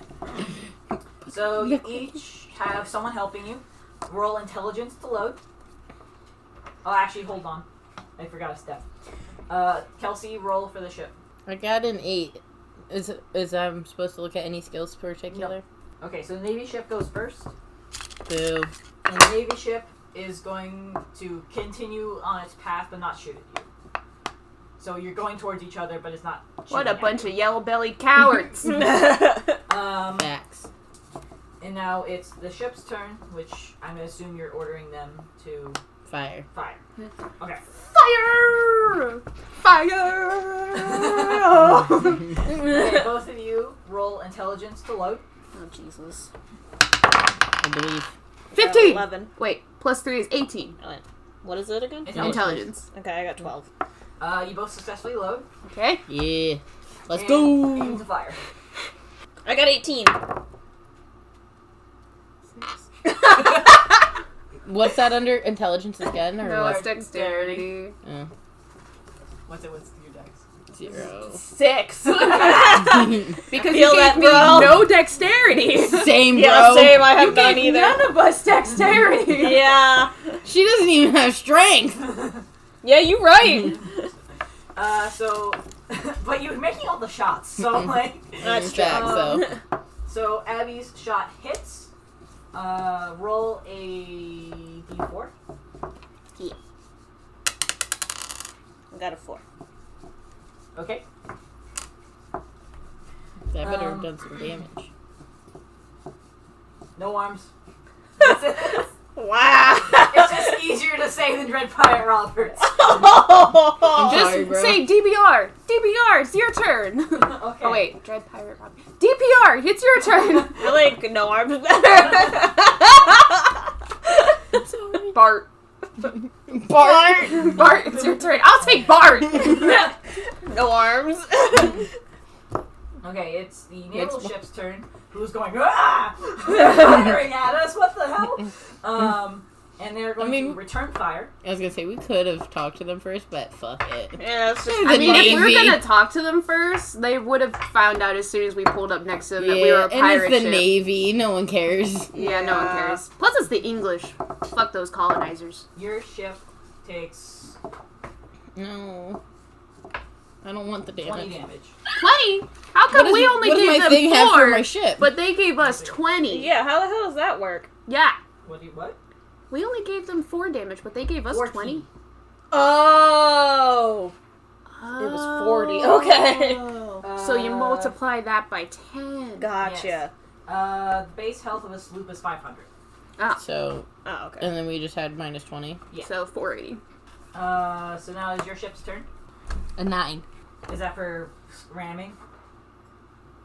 So you each have someone helping you. Roll intelligence to load. Oh, actually, hold on. I forgot a step. Kelsey, roll for the ship. I got an 8. Is I'm supposed to look at any skills particular? Okay, so the Navy ship goes first. Boo. And the Navy ship is going to continue on its path but not shoot at you. So you're going towards each other, but it's not shooting What a at bunch you. of yellow-bellied cowards. Facts. And now it's the ship's turn, which I'm going to assume you're ordering them to Fire. fire. Okay. Fire! Fire! Okay, both of you roll intelligence to load. Oh, Jesus. I believe. 15! 11. Wait, plus 3 is 18. What is it again? Intelligence. Okay, I got 12. You both successfully load. Okay? Yeah. Let's and go. aim to fire. I got 18. What's that under? Intelligence again? Or No, what? it's dexterity. Oh, What's your dex? 0. 6. Because Feel you that, gave me bro? no dexterity. Same, bro. Yeah, same. I You have none gave either. none of us dexterity. Yeah. She doesn't even have strength. Yeah, you're right. But you're making all the shots, so like. That's true. Fact, so. So Abby's shot hits. Roll a d4. I got a 4. Okay. That better have done some damage. No arms. Wow. It's just easier to say than Dread Pirate Roberts. I'm Just sorry, bro. say DBR. DBR, it's your turn. Okay. Oh, wait. Dread Pirate Rob. DPR, it's your turn. I like no arms. Bart. Bart. Bart, it's your turn. I'll take Bart. No arms. Okay, it's the naval ship's turn. Who's going? Ah! Firing at us! What the hell? And they're going to return fire. I was gonna say we could have talked to them first, but fuck it. Yeah, it's just I mean, if we were Navy. gonna talk to them first, they would have found out as soon as we pulled up next to them that we were a and pirate it's the ship. Navy. No one cares. Yeah, no one cares. Plus, it's the English. Fuck those colonizers. Your ship takes No. I don't want the 20 damage. damage. 20? How come we only what does gave my them thing have for 4, my ship? but they gave us 20? Yeah, how the hell does that work? Yeah. What? We only gave them 4 damage, but they gave us 14. 20. Oh. Okay. So you multiply that by 10. Gotcha. Yes. The base health of a sloop is 500. So, Oh, okay. and then we just had minus 20. Yeah. So 480. So now is your ship's turn. A 9. Is that for ramming?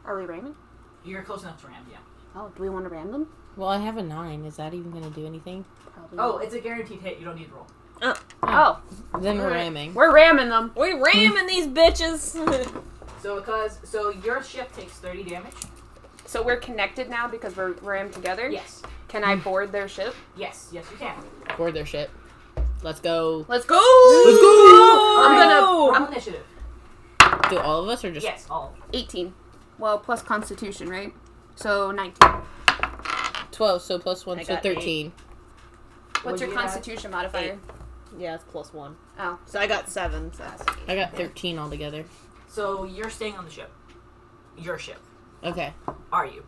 Are we ramming? You're close enough to ram, yeah. Oh, do we want to ram them? Well, I have a 9. Is that even going to do anything? Probably. Oh, it's a guaranteed hit. You don't need to roll. Oh, Then we're Alright. ramming. we're ramming them. We ramming these bitches. So your ship takes 30 damage. So we're connected now because we're rammed together? Yes. Can I board their ship? Yes, you can. Board their ship. Let's go. Let's go! Let's go! I'm gonna... Roll initiative. Do all of us or just... Yes, all. 18. Well, plus Constitution, right? So 19. 12, so plus 1, I so got 13. What's What'd your you get? Constitution modifier? Yeah, it's +1. Oh. So I got 7. So. I got 13 altogether. So you're staying on the ship. Your ship. Okay. Are you?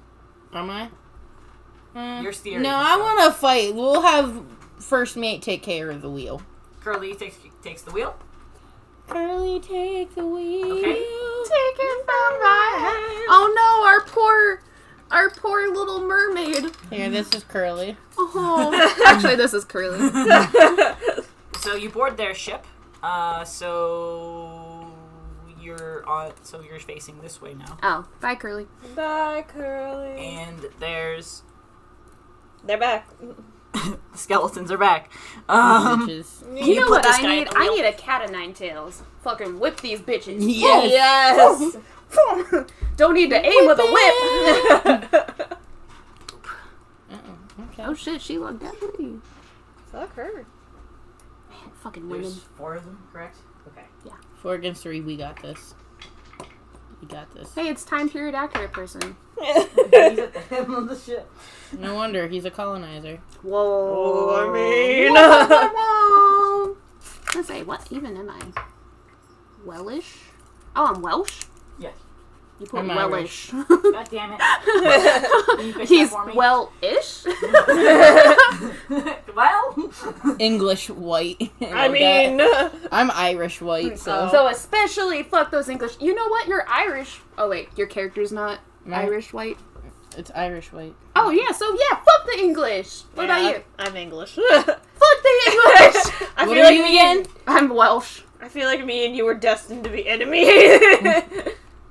Am I? You're steering. No, the I ship. want to fight. We'll have first mate take care of the wheel. Curly takes the wheel. Curly, take the wheel. Okay. Take it from my hand. Oh no, our poor little mermaid. Here, this is Curly. Oh, actually, this is Curly. So you board their ship. So you're facing this way now. Oh, bye, Curly. Bye, Curly. And there's They're back. the skeletons are back. Bitches. You know put what this I guy need? in the I wheel. need a cat of nine tails. Fucking whip these bitches. Yes. Yes. Don't need to aim with a whip. Okay. Oh shit, she looked deadly. Fuck her. Man, fucking women. There's 4 of them, correct? Okay. 4 against 3, we got this. We got this. Hey, it's time period accurate person. He's at the helm of the ship. No wonder, he's a colonizer. Whoa. I mean. Let's say, what even am I? Welsh? Oh, I'm Welsh? Yes. You put I'm Welsh. God damn it. Can you fix He's that for me? well-ish? Well? English white. I mean. I'm Irish white, so. So especially, fuck those English. You know what? You're Irish. Oh wait, your character's not Right. Irish white? It's Irish white. Oh yeah, so yeah, fuck the English. What about you? I'm English. Fuck the English! I What feel are like you me again? and- I'm Welsh. I feel like me and you were destined to be enemies.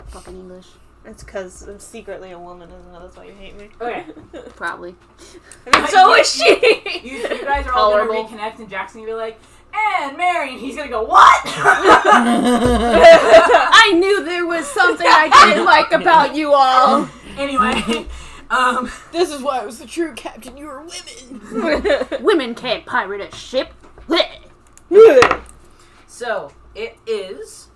Fucking English. It's because I'm secretly a woman, isn't it? That's why you hate me. Okay. Probably. I mean, so is she. You guys are all Tolerable. gonna reconnect and Jackson gonna be like, and Mary, and he's gonna go, what? I knew there was something I didn't like about you all. Anyway, This is why I was the true captain. You were women. Women can't pirate a ship. so it is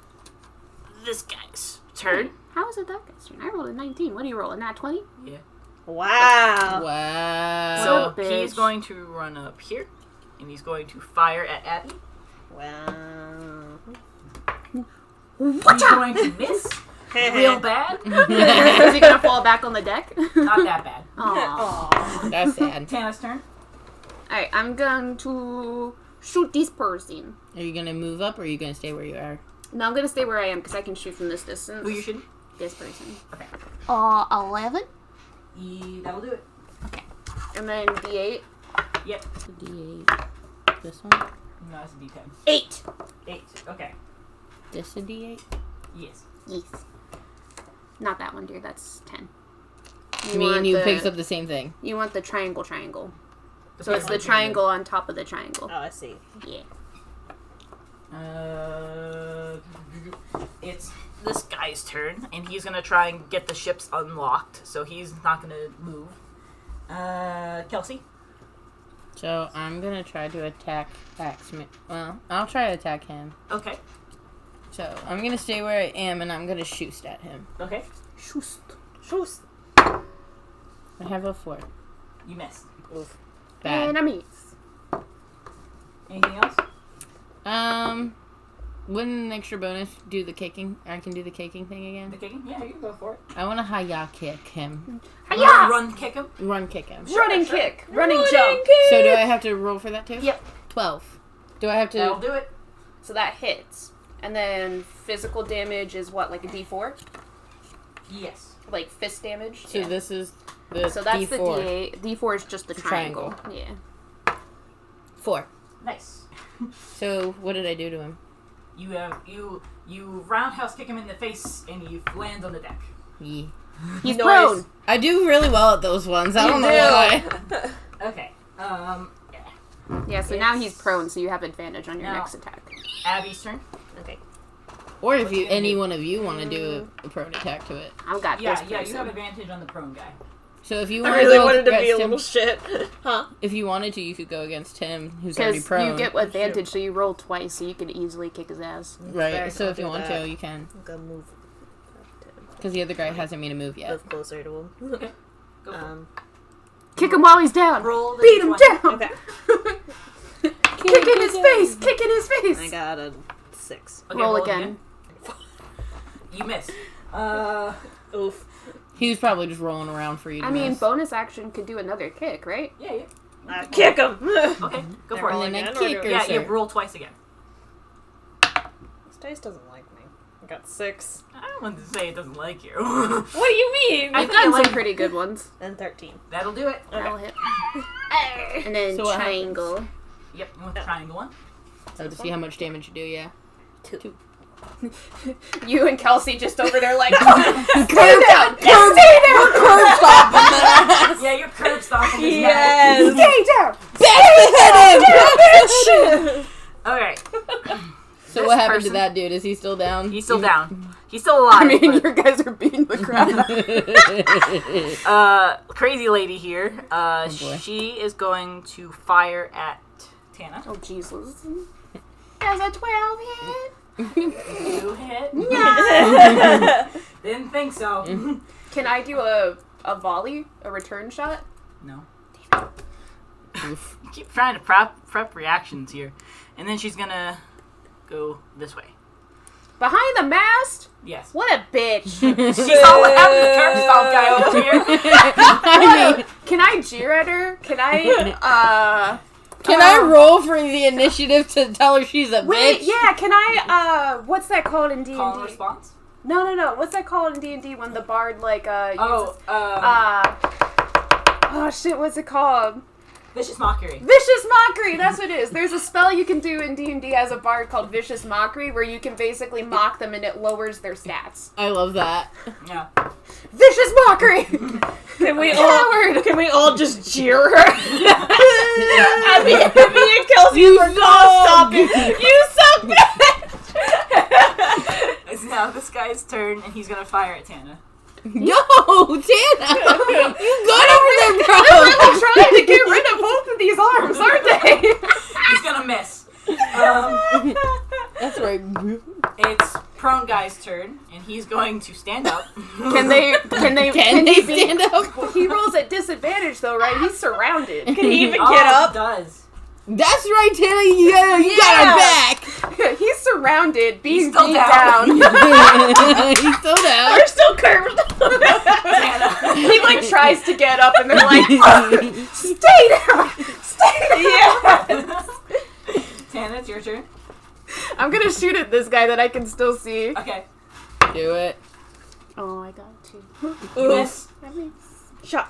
this guy's turn. How is it that guy's turn? I rolled a 19. What do you roll? A nat 20? Yeah. Wow. Wow. So bitch. he's going to run up here, and he's going to fire at Abby. Wow. He's going to miss real bad. Is he gonna fall back on the deck? Not that bad. Aww. That's sad. Tana's turn. Alright, I'm going to shoot this person. Are you gonna move up or are you gonna stay where you are? No, I'm gonna stay where I am because I can shoot from this distance. Who you shooting? This person. Okay. 11? That'll do it. And then D8. Yep. The D8. This one? No, it's a D10. 8. 8. Okay. This a D8? Yes. Yes. Not that one, dear. That's 10. Me and you the, picked up the same thing. You want the triangle. So it's the triangle on top of the triangle. Oh, I see. Yeah. It's this guy's turn, and he's gonna try and get the ships unlocked, so he's not gonna move. Kelsey? So I'm gonna try to attack Axman. Well, I'll try to attack him. Okay. So I'm gonna stay where I am and I'm gonna shoot at him. Okay. Shoost. Shoes. I have a 4. You missed. Oof. Bad. Enemies. Anything else? Wouldn't an extra bonus do the kicking? I can do the kicking thing The again. kicking? Yeah, you can go for it. I want to hi-ya kick him. You wanna run kick him? Run kick him. Running sure. kick. Running jump. So do I have to roll for that too? Yep. 12. Do I have That'll to... do it. So that hits. And then physical damage is what, like a D4? Yes. Like fist damage? So this is the So that's D4. the D8. D4 is just the triangle. Yeah. 4. Nice. So what did I do to him? You roundhouse kick him in the face and you land on the deck. Yeah. He's Nice. prone. I do really well at those ones. I don't know do. why. Okay. Yeah. Yeah, so now he's prone, so you have advantage on your Now- next attack. Abby's turn. Okay. Or if What you you gonna any do? one of you want to do a prone attack to it. I've got Yeah, this yeah. person. You have advantage on the prone guy. So if you I want really go wanted to be a against him, little shit. Huh? if you wanted to, you could go against him, who's already Because prone. you get advantage, so you roll twice, so you can easily kick his ass. right. Fair, So I'll if you do want that. to, you can. I'm gonna move Because the other guy hasn't made a move yet. move closer to him. Okay. Go for it. Kick him while he's down. Roll the Beat him D20. down. Okay. Kick in his face. Kick in his face. I got a 6. Okay, Roll again. You miss. Oof. He was probably just rolling around for you to I mean, miss. bonus action could do another kick, right? Yeah. Kick him! Okay, go for Roll it. And then I again, or kick do- her. Yeah, you sir. roll twice again. This dice doesn't like me. I got 6. I don't want to say it doesn't like you. What do you mean? I've done some pretty good ones. And 13. That'll do it. That'll hit. And then So what triangle. Yep, you want the triangle one? So to see how much damage you do, yeah. 2. You and Kelsey just over there like, Curb down! Stay down! Yeah, you're curb stomping his Yes! Stay down! neck. Okay, So what happened to that dude? Is he still down? he's still down. He's still alive. I mean, but, your guys are beating the crap out of crazy lady here. boy. She is going to fire at Tana. Oh, Jesus. There's a 12 hit. You hit. Didn't think so. Can I do a volley? A return shot? No. Oof. You keep trying to prep reactions here. And then she's gonna go this way. Behind the mast? Yes. What a bitch. She saw what happened to the curb stomp guy over here. I mean, Can I jeer at her? Can I, can I roll for the initiative to tell her she's a Wait, bitch? yeah, can I, what's that called in D&D? Call and response? No. What's that called in D&D when the bard, like, uses... oh, shit, what's it called? Vicious Mockery. Vicious Mockery, that's what it is. There's a spell you can do in D&D as a bard called Vicious Mockery where you can basically mock them and it lowers their stats. I love that. Yeah. Vicious Mockery! Can we Coward! Can we all just jeer her? Abby and Kelsey were stop it. You suck, bitch! It's now this guy's turn, and he's gonna fire at Tana. Yo, Tana! You good over there, bro? They're really trying to get rid of both of these arms, aren't they? He's gonna miss. That's right. It's prone guy's turn, and he's going to stand up. Can they Can they be- stand up? He rolls at disadvantage though, right? He's surrounded. Can he even Oh, get he up? does. That's right, Tana. You got our back. He's surrounded, being He's still beat down. down. He's still down. We're still curved. Tana. He like tries to get up and they're like, stay down! Stay down! Yeah. Tana, it's your turn. I'm gonna shoot at this guy that I can still see. Okay. Do it. Oh, I got two. You miss. Shot.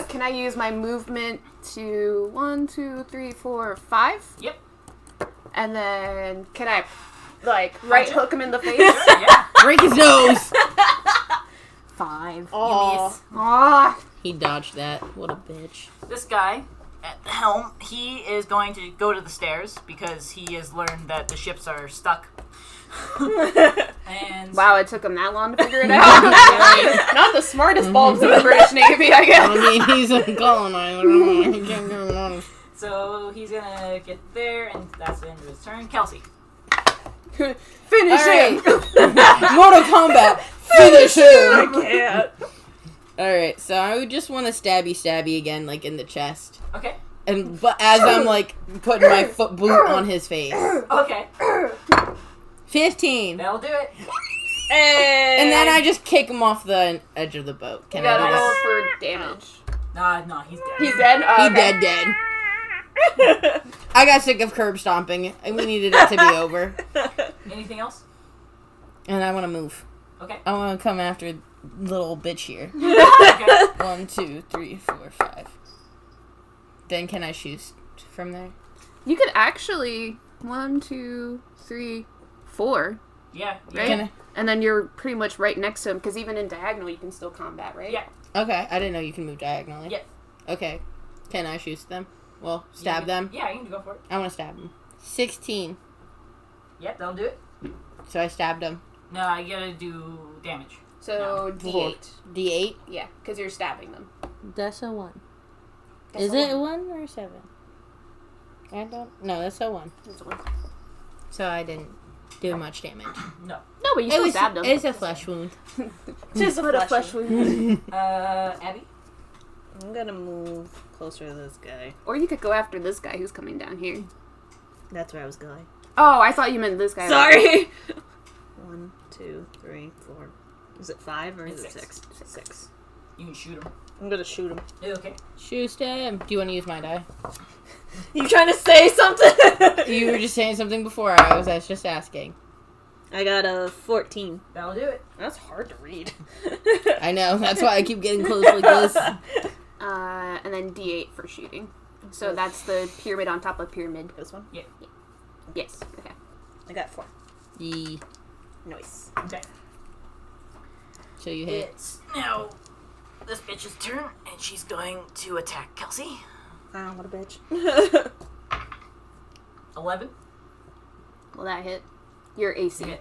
Can I use my movement to 1, 2, 3, 4, 5? Yep. And then can I like right hook him in the face? Yeah. Break his nose. 5. Oh. Ah, He dodged that. What a bitch. This guy at the helm, he is going to go to the stairs because he has learned that the ships are stuck. And wow, it took him that long to figure it out. Not the smartest bulbs in the British Navy, I guess. I mean, he's a colonizer. He can't get along. so he's gonna get there, and that's the end of his turn. Kelsey. Finish Alright. him. Mortal Kombat. Finish him. can't. Alright, so I would just want to stabby again, like in the chest. Okay. But as I'm like putting my foot boot on his face. Okay. 15. That'll do it. And then I just kick him off the edge of the boat. You Can I gotta do roll that? for damage. No, he's dead. He's dead? Oh, He okay. dead. I got sick of curb stomping, and we needed it to be over. Anything else? And I want to move. Okay. I want to come after little bitch here. Okay. 1, 2, 3, 4, 5. Then can I shoot from there? You could actually 1, 2, 3, 4, Yeah. right? Can And then you're pretty much right next to him because even in diagonal you can still combat, right? Yeah. Okay, I didn't know you can move diagonally. Yeah. Okay, can I shoot them? Well, stab them. Yeah, you can go for it. I want to stab them. 16. Yep, that'll do it. So I stabbed them. No, I gotta do damage. So D8. D8. Yeah, because you're stabbing them. That's a 1. That's Is a it a 1 or a 7? I don't. No, that's a 1. That's a 1. So I didn't do much damage. No. No, but you still stabbed them. It's a flesh wound. Just a flesh wound. Abby? I'm gonna move closer to this guy. Or you could go after this guy who's coming down here. That's where I was going. Oh, I thought you meant this guy. Sorry. 1, 2, 3, 4. Is it 5 or is it It's 6? 6. You can shoot him. I'm gonna shoot him. Okay. Shoot him. Do you want to use my die? You trying to say something? You were just saying something before. I was just asking. I got a 14. That'll do it. That's hard to read. I know. That's why I keep getting close like this. And then D8 for shooting. So that's the pyramid on top of pyramid. This one? Yes. Okay. I got 4. Yee. Nice. Okay. So you hit. It's now this bitch's turn, and she's going to attack Kelsey. Ah, what a bitch. 11. Will that hit? Your AC. Hit.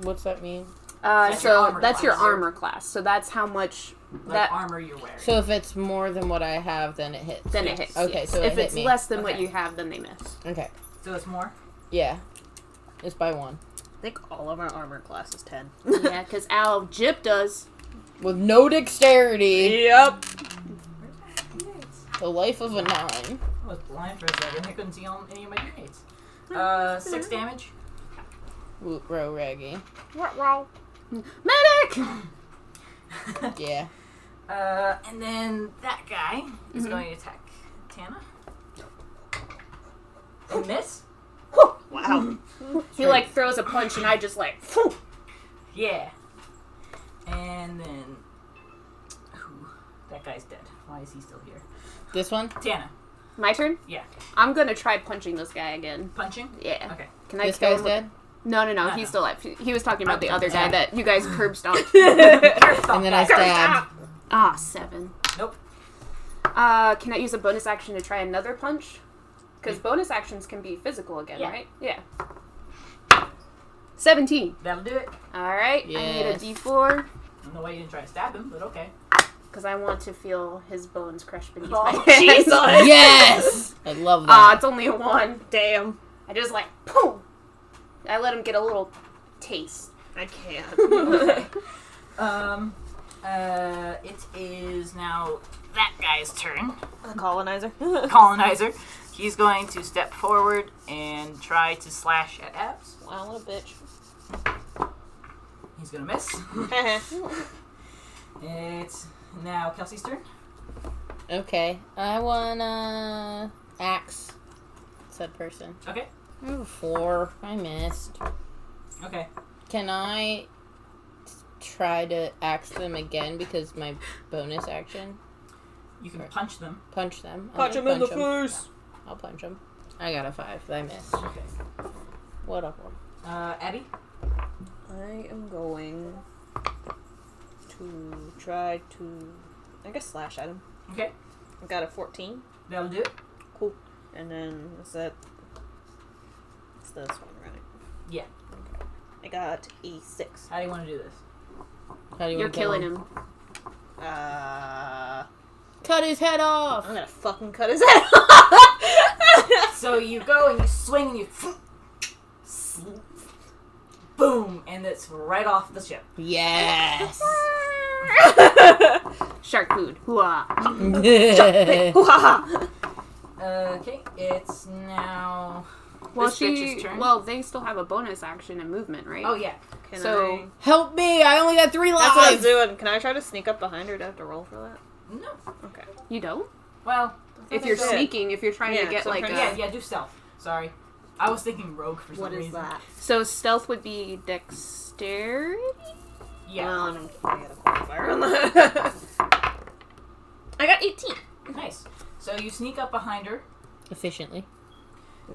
What's that mean? That's your So armor that's your class. armor class. So that's how much Like that armor you're wearing. So if it's more than what I have, then it hits. then it hits. Okay, yes. so it if hit it's me. less than what Okay. you have, then they miss. Okay. So it's more? Yeah. It's by 1. I think all of our armor class is 10. Yeah, because Al gypped us. With no dexterity. Yep. The life of a 9. I was blind for a second. I couldn't see any of my teammates. 6 damage. Woot row raggy. Medic! Yeah. And then that guy is going to attack Tana. And miss? Wow. He like throws a punch and I just like, phew. Yeah. And then... Ooh, that guy's dead. Why is he still here? This one? Tana. My turn? Yeah. I'm gonna try punching this guy again. Punching? Yeah. Okay. Can I This kill guy's him with- dead? No, No, he's no. still alive. He was talking about the other guy Yeah. that you guys curb stomped. And then I stabbed. Ah, 7. Nope. Can I use a bonus action to try another punch? Because bonus actions can be physical again, Yeah. right? Yeah. 17. That'll do it. Alright, I need a Yes. D4. I don't know why you didn't try to stab him, but okay. Because I want to feel his bones crush beneath Oh, my hands. Jesus. Yes! I love Ah, that. it's only a 1. Damn. I just like, boom! I let him get a little taste. I can't. Okay. It is now that guy's turn. The colonizer. Colonizer. He's going to step forward and try to slash at Abs. Wow, what a bitch. He's gonna miss. It's now Kelsey's turn. Okay. I wanna axe said person. Okay. I have a 4. I missed. Okay. Can I try to axe them again because my bonus action? You can punch them. Punch them. Punch Okay, him in the punch 'em. face. I'll punch them. I got a 5. I missed. Okay. What up? Abby? I am going to try to, I guess, slash at him. Okay. I got a 14. That'll do it. Cool. And then, is that, it's this one, right? Yeah. Okay. I got a 6. How do you want to do this? How do you You're wanna kill killing him? him. Cut his head off! I'm gonna fucking cut his head off. So you go and you swing and you... Boom! And it's right off the ship. Yes! Shark food. Hooah. Okay, it's now... Well, this bitch's turn. Well, they still have a bonus action and movement, right? Oh, yeah. Can So- I, Help me! I only got 3 lives! that's what I was doing. Can I try to sneak up behind her? Do I have to roll for that? No. Okay. You don't? Well, If you're Shit. sneaking, if you're trying to Yeah, get so I'm like trying a... Yeah, do stealth. Sorry. I was thinking rogue for some What reason. is that? So stealth would be dexterity? Yeah. Well, I get a qualifier on that. I got 18. Nice. So you sneak up behind her, Efficiently.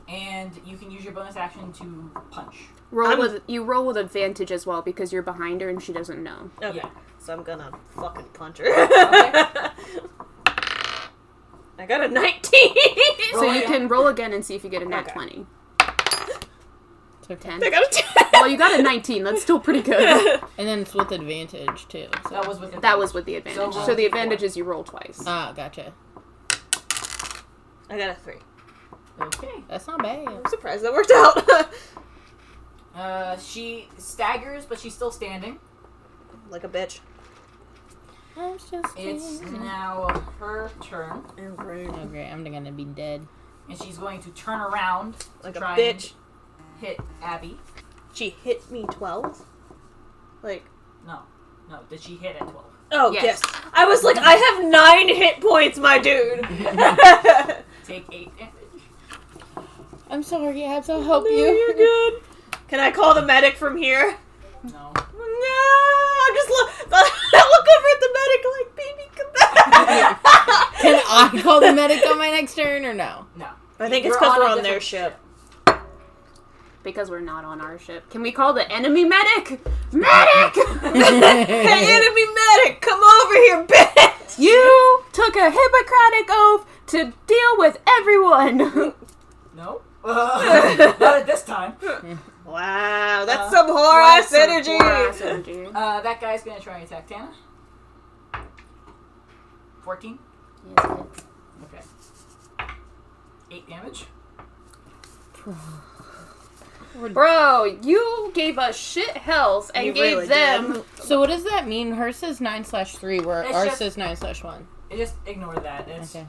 and you can use your bonus action to punch. You roll with advantage as well because you're behind her and she doesn't know. Okay. Yeah. So I'm gonna fucking punch her. Okay. I got a 19. So you can roll again and see if you get a nat Okay. 20. It's okay. 10. I got a 10. Well, you got a 19. That's still pretty good. And then it's with advantage, too. So. That was with That was with the advantage. So So the roll advantage D4. is you roll twice. Ah, gotcha. I got a 3. Okay. That's not bad. I'm surprised that worked out. She staggers, but she's still standing. Like a bitch. I'm just It's kidding. now her turn, Oh, great. I'm gonna be dead. and she's going to turn around Like to a try bitch. and hit Abby. She hit me 12? Like... No, did she hit at 12? Oh, Yes. yes. I was like, I have 9 hit points, my dude. Take 8 damage. I'm sorry, Abs. I'll help No, you. you're good. Can I call the medic from here? No. No, I'm just look over at the medic like, baby, come back. Can I call the medic on my next turn or no? No. I think it's You're because we're a on their different ship. Because we're not on our ship. Can we call the enemy medic? Medic! Hey, enemy medic, come over here, bitch. You took a Hippocratic oath to deal with everyone. No? Not at this time. Wow, that's some whore-ass energy. That guy's gonna try and attack Tana. 14? Okay. 8 damage. Bro, you gave us shit health and You gave really them... did. So what does that mean? Hers says 9/3, where It's ours just- says 9/1. Just ignore that. It's Okay.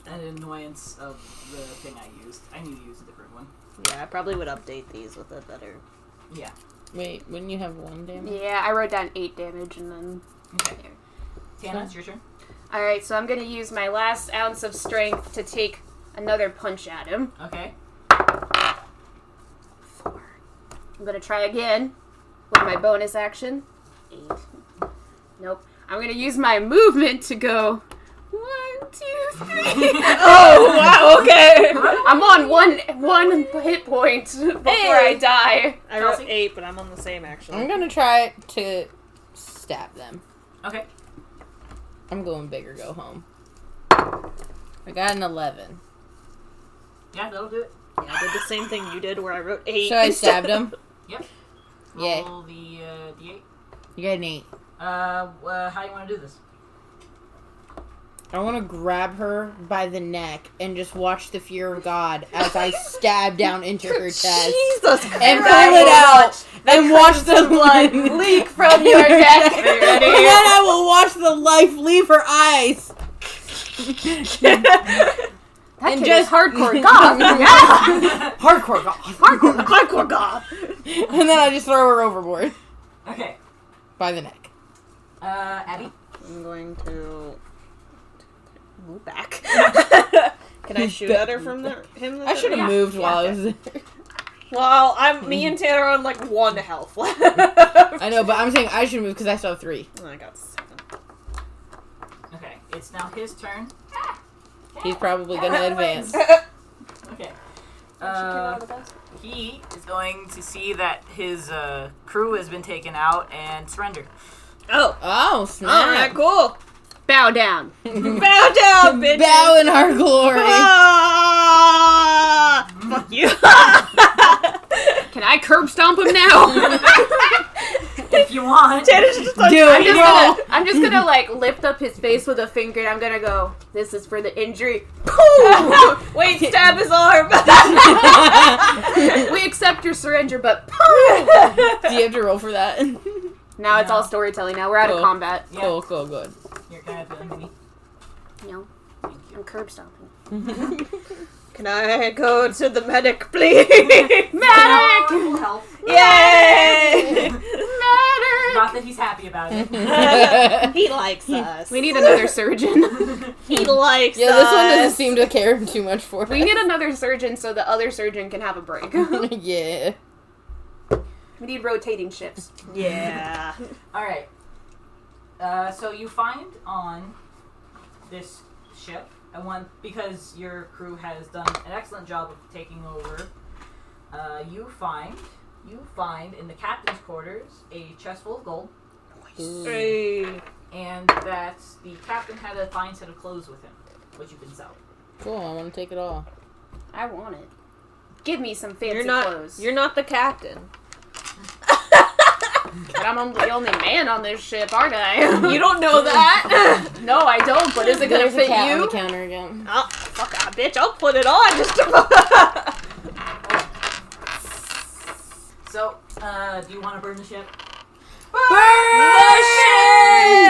an annoyance of the thing I used. I need to use a different one. Yeah, I probably would update these with a better... Yeah. Wait, wouldn't you have 1 damage? Yeah, I wrote down 8 damage and then... Okay. Tana, it's your turn. Alright, so I'm gonna use my last ounce of strength to take another punch at him. Okay. 4. I'm gonna try again with my bonus action. 8. Nope. I'm gonna use my movement to go 1, 2, 3. Oh, wow, okay. I'm on one hit point before I die. I wrote Chelsea? 8, but I'm on the same, actually. I'm gonna try to stab them. Okay. I'm going big or go home. I got an 11. Yeah, that'll do it. Yeah, I did the same thing you did where I wrote 8. So I stabbed him. Yep. Yay. Roll the D8. You got an 8. How do you want to do this? I want to grab her by the neck and just watch the fear of God as I stab down into her chest. Jesus Christ. And pull it out and watch the blood Leak from your neck. And then I will watch the life leave her eyes. That And kid just- is hardcore goth. Yeah. Hardcore God. Hardcore God. And then I just throw her overboard Okay. by the neck. Abby? I'm going to move back. Can I shoot at her from him? I should have Yeah. moved while I Yeah. was there. Well, me and Tanner are on like 1 health left. I know, but I'm saying I should move because I still have 3. I got 7. Okay. It's now his turn. He's probably going to advance. Okay. He is going to see that his crew has been taken out and surrender. Oh. Oh, snap. Alright, cool. Bow down. Bow down, bitch. Bow in our glory. Ah, fuck you. Can I curb stomp him now? If you want. Tanner's just like, Do it, roll. I'm just gonna like lift up his face with a finger and I'm gonna go, this is for the injury. Pooh! wait, stab his arm. We accept your surrender, but Do you have to roll for that? now it's No. all storytelling. Now we're out of Cool. combat. Yeah. Cool, cool, good. You're gonna have to mini. No, Thank you. I'm curb stomping. Can I go to the medic, please? Medic! Full health. Yay! Medic! Not that he's happy about it. He likes us. We need another surgeon. He likes us. Yeah, this one doesn't seem to care too much for We us. need another surgeon so the other surgeon can have a break. Yeah. We need rotating shifts. Yeah. Alright. So you find on this ship, because your crew has done an excellent job of taking over, you find in the captain's quarters a chest full of gold, Hey. and that the captain had a fine set of clothes with him, which you can sell. Cool, I want to take it all. I want it. Give me some fancy You're not. clothes. You're not the captain. But I'm the only man on this ship, aren't I? You don't know that. No, I don't, but is it gonna There's the fit cat on you? the counter again. Oh, fuck, bitch! I'll put it on just to. So, do you want to burn the ship? Burn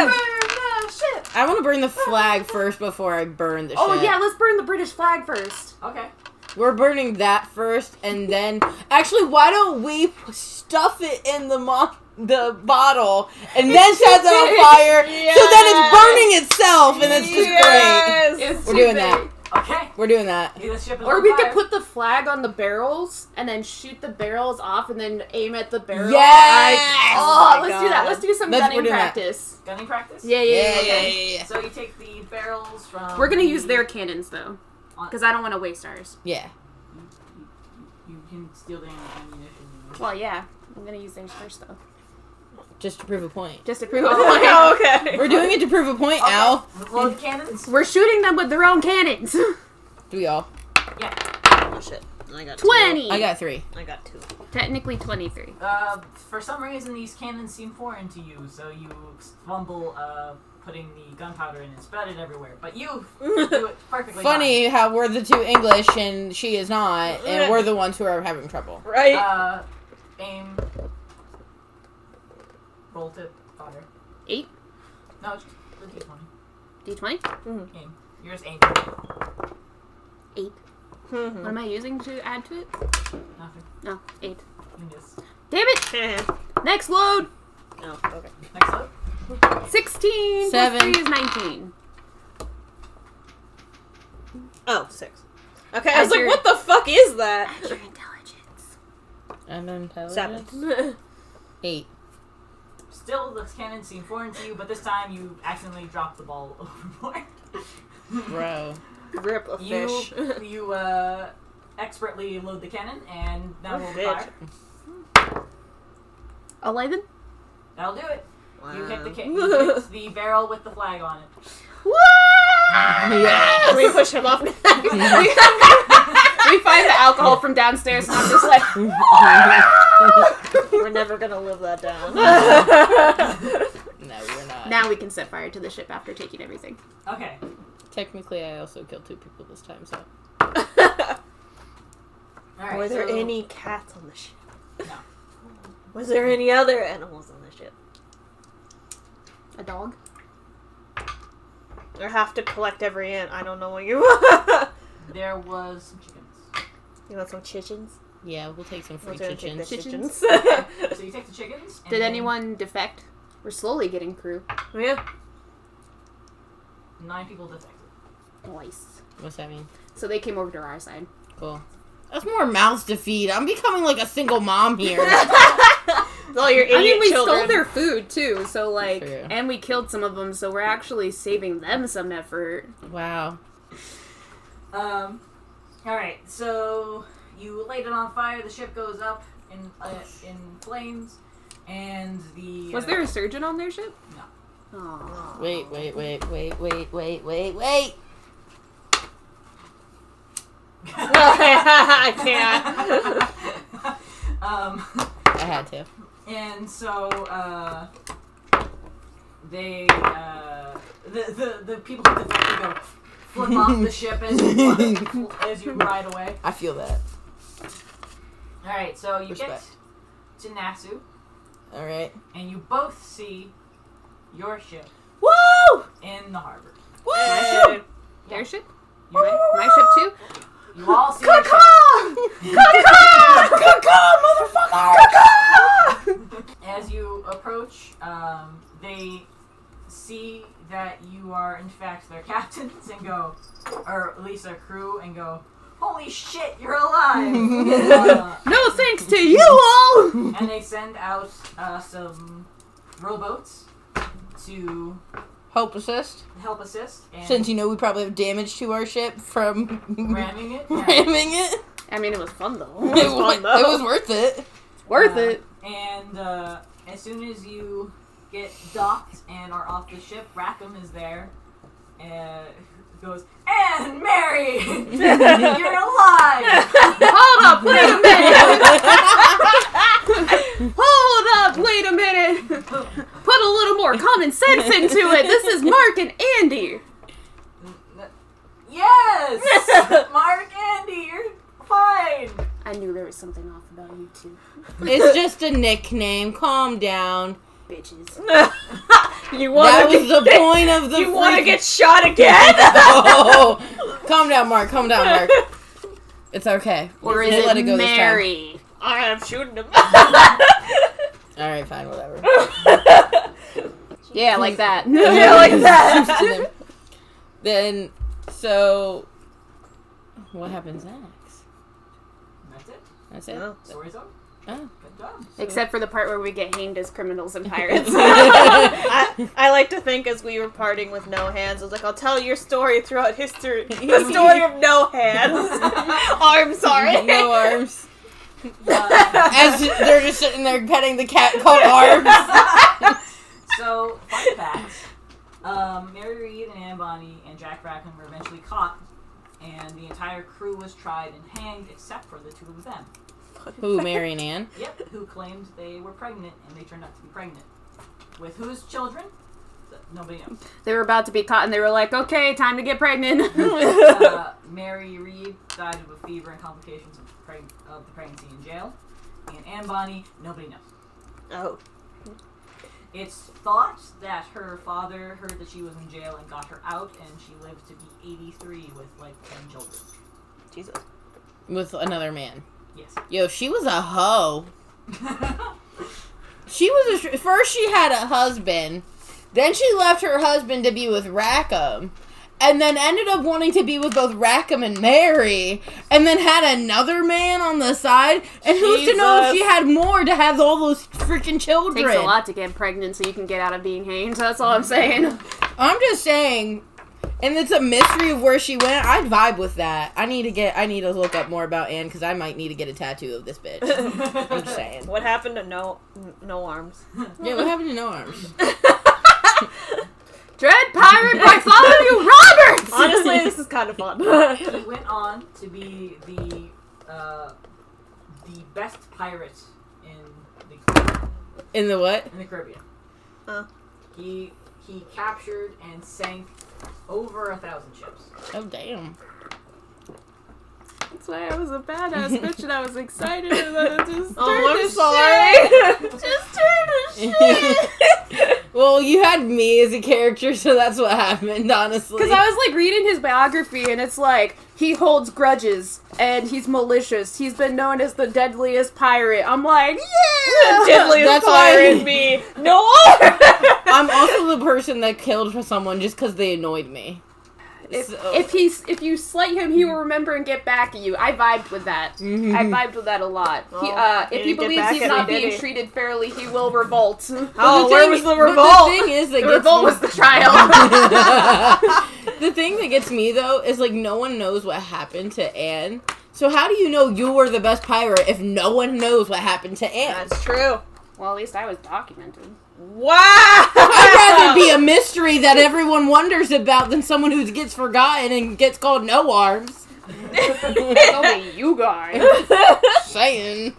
the ship! I want to burn the flag first before I burn the Oh ship. yeah, let's burn the British flag first. Okay. We're burning that first, and then... Actually, why don't we stuff it in the bottle, and then set it on fire, so then it's burning itself, and it's just great. It's We're too doing big. that. Okay. We're doing that. The ship is Or on we fire. could put the flag on the barrels and then shoot the barrels off and then aim at the barrel. Yes! Oh, Oh my let's do that. God. Let's do some We're gunning doing that. practice. Gunning practice? Yeah. So you take the barrels from... We're gonna use their cannons though, on- because I don't want to waste ours. Yeah. You can steal their ammunition. Well, yeah, I'm gonna use theirs first though, Just to prove a point. just to prove a point. Oh, okay. We're doing it to prove a point, Al. Load cannons? We're shooting them with their own cannons. Do we all? Oh shit! I got 20. I got 3. I got 2. Technically 23. For some reason, these cannons seem foreign to you, so you fumble putting the gunpowder in and spread it everywhere. But you do it perfectly Funny how we're the 2 English and she is not, and we're the ones who are having trouble. Right. fine. Aim. Roll to fire. 8. No, just the D20. D20. Aim. You're just aiming. 8. What am I using to add to it? Nothing. No, 8. You miss. Damn it! Next load. Oh, okay. Next load. 16 7. plus 3 is 19. Oh, 6. Okay, I was As like, your- what the fuck is that? Add your intelligence. I'm intelligent. 7. 8. Still, the cannons seem foreign to you, but this time you accidentally dropped the ball overboard. Bro. Rip a fish. You expertly load the cannon, and now roll the bitch. fire. 11. That'll do it. Wow. You hit you hit the barrel with the flag on it. Woo! Yes! We push him off. We find the alcohol from downstairs and I'm just like, We're never gonna live that down. No, we're not. now we can set fire to the ship after taking everything. Okay. Technically, I also killed 2 people this time, so. Alright. Were there so, any cats on the ship? No. Was there any other animals on the ship? A dog? Or have to collect every ant? I don't know what you There was some chickens. You want some chickens? Yeah, we'll take some free We're gonna take the chickens. chickens. So you take the chickens. And Did then anyone defect? We're slowly getting crew. Yeah. 9 people defected. Nice. What's that mean? So they came over to our side. Cool. That's more mouths to feed. I'm becoming like a single mom here. All your idiot I mean, we children. stole their food too, so like, True. and we killed some of them, so we're actually saving them some effort. Wow. Alright, so you light it on fire, the ship goes up in flames, and the... Was there a surgeon on their ship? No. Aww. Wait. I can't. I had to. And so, they, the people who defected go flip off the ship as you ride away. I feel that. Alright, so you Respect. get to Nassau, Alright. and you both see your ship Woo! in the harbor. Woo! My ship? Their ship? You ready? My ship too? You all see your ship. Caw, motherfucker! As you approach, you are in fact their captains and go, or at least their crew, and go, holy shit, you're alive! No thanks to you all! And they send out some rowboats to Help assist. help assist. And Since you know we probably have damage to our ship from ramming it. Yeah. ramming it. I mean, it was fun though. It was worth it. Worth it. And as soon as you get docked and are off the ship, Rackham is there and goes, and Mary! You're alive! Hold up, wait a minute! Hold up, wait a minute! Put a little more common sense into it. This is Mark and Andy. Yes! Mark, Andy, you're fine! I knew there was something off about you two. It's just a nickname. Calm down. Bitches. You want That to was the point of the. You want to freaking- get shot again? Oh, calm down, Mark. Calm down, Mark. It's okay. Or is We'll it let it go this time. Mary? I am shooting him. All right, fine, whatever. Yeah, like that. Yeah, like that. Then, so, what happens next? That's it. That's it. Oh. Story's over. Oh. Good job. Except for the part where we get hanged as criminals and pirates. I like to think as we were parting with no hands, I was like, I'll tell your story throughout history. The story of no hands. Arms, sorry. No arms. As they're just sitting there petting the cat called Arms. So, fun fact. Mary Reed and Anne Bonny and Jack Rackham were eventually caught, and the entire crew was tried and hanged except for the two of them. Who, Mary and Ann? Yep, who claimed they were pregnant, and they turned out to be pregnant. With whose children? Nobody knows. They were about to be caught and they were like, okay, time to get pregnant. Mary Reed died of a fever and complications of the pregnancy in jail. And Anne Bonny, nobody knows. Oh. It's thought that her father heard that she was in jail and got her out, and she lived to be 83 with like 10 children. Jesus. With another man. Yes. Yo, she was a hoe. She was first she had a husband, then she left her husband to be with Rackham, and then ended up wanting to be with both Rackham and Mary, and then had another man on the side, and who's to know if she had more to have all those freaking children. Takes a lot to get pregnant so you can get out of being hanged. That's all I'm saying. I'm just saying, and it's a mystery of where she went. I'd vibe with that. I need to look up more about Anne, because I might need to get a tattoo of this bitch. I'm just saying. What happened to no arms? Yeah, what happened to no arms? Dread Pirate Bartholomew Roberts! Honestly, this is kind of fun. He went on to be the best pirate in the In the what? Caribbean. Oh. He captured and sank over 1,000 ships. Oh, damn. That's why I was a badass bitch and I was excited and then it just Oh, turned I'm to sorry. shit. Just turned to shit. Well, you had me as a character, so that's what happened, honestly. Because I was like reading his biography and it's like, he holds grudges and he's malicious. He's been known as the deadliest pirate. I'm like, yeah! Deadliest That's pirate why- me. No. I'm also the person that killed someone just because they annoyed me. If So- if you slight him, he will remember and get back at you. I vibed with that. Mhm. I vibed with that a lot. Well, If he he didn't get believes back he's at not me, did being he? treated fairly, he will revolt. Oh, where was the revolt? But the thing is that The gets revolt me- was the trial. The thing that gets me, though, is, like, no one knows what happened to Anne. So how do you know you were the best pirate if no one knows what happened to Anne? That's true. Well, at least I was documented. Wow. I'd rather be a mystery that everyone wonders about than someone who gets forgotten and gets called no arms. It's only you guys. Saying.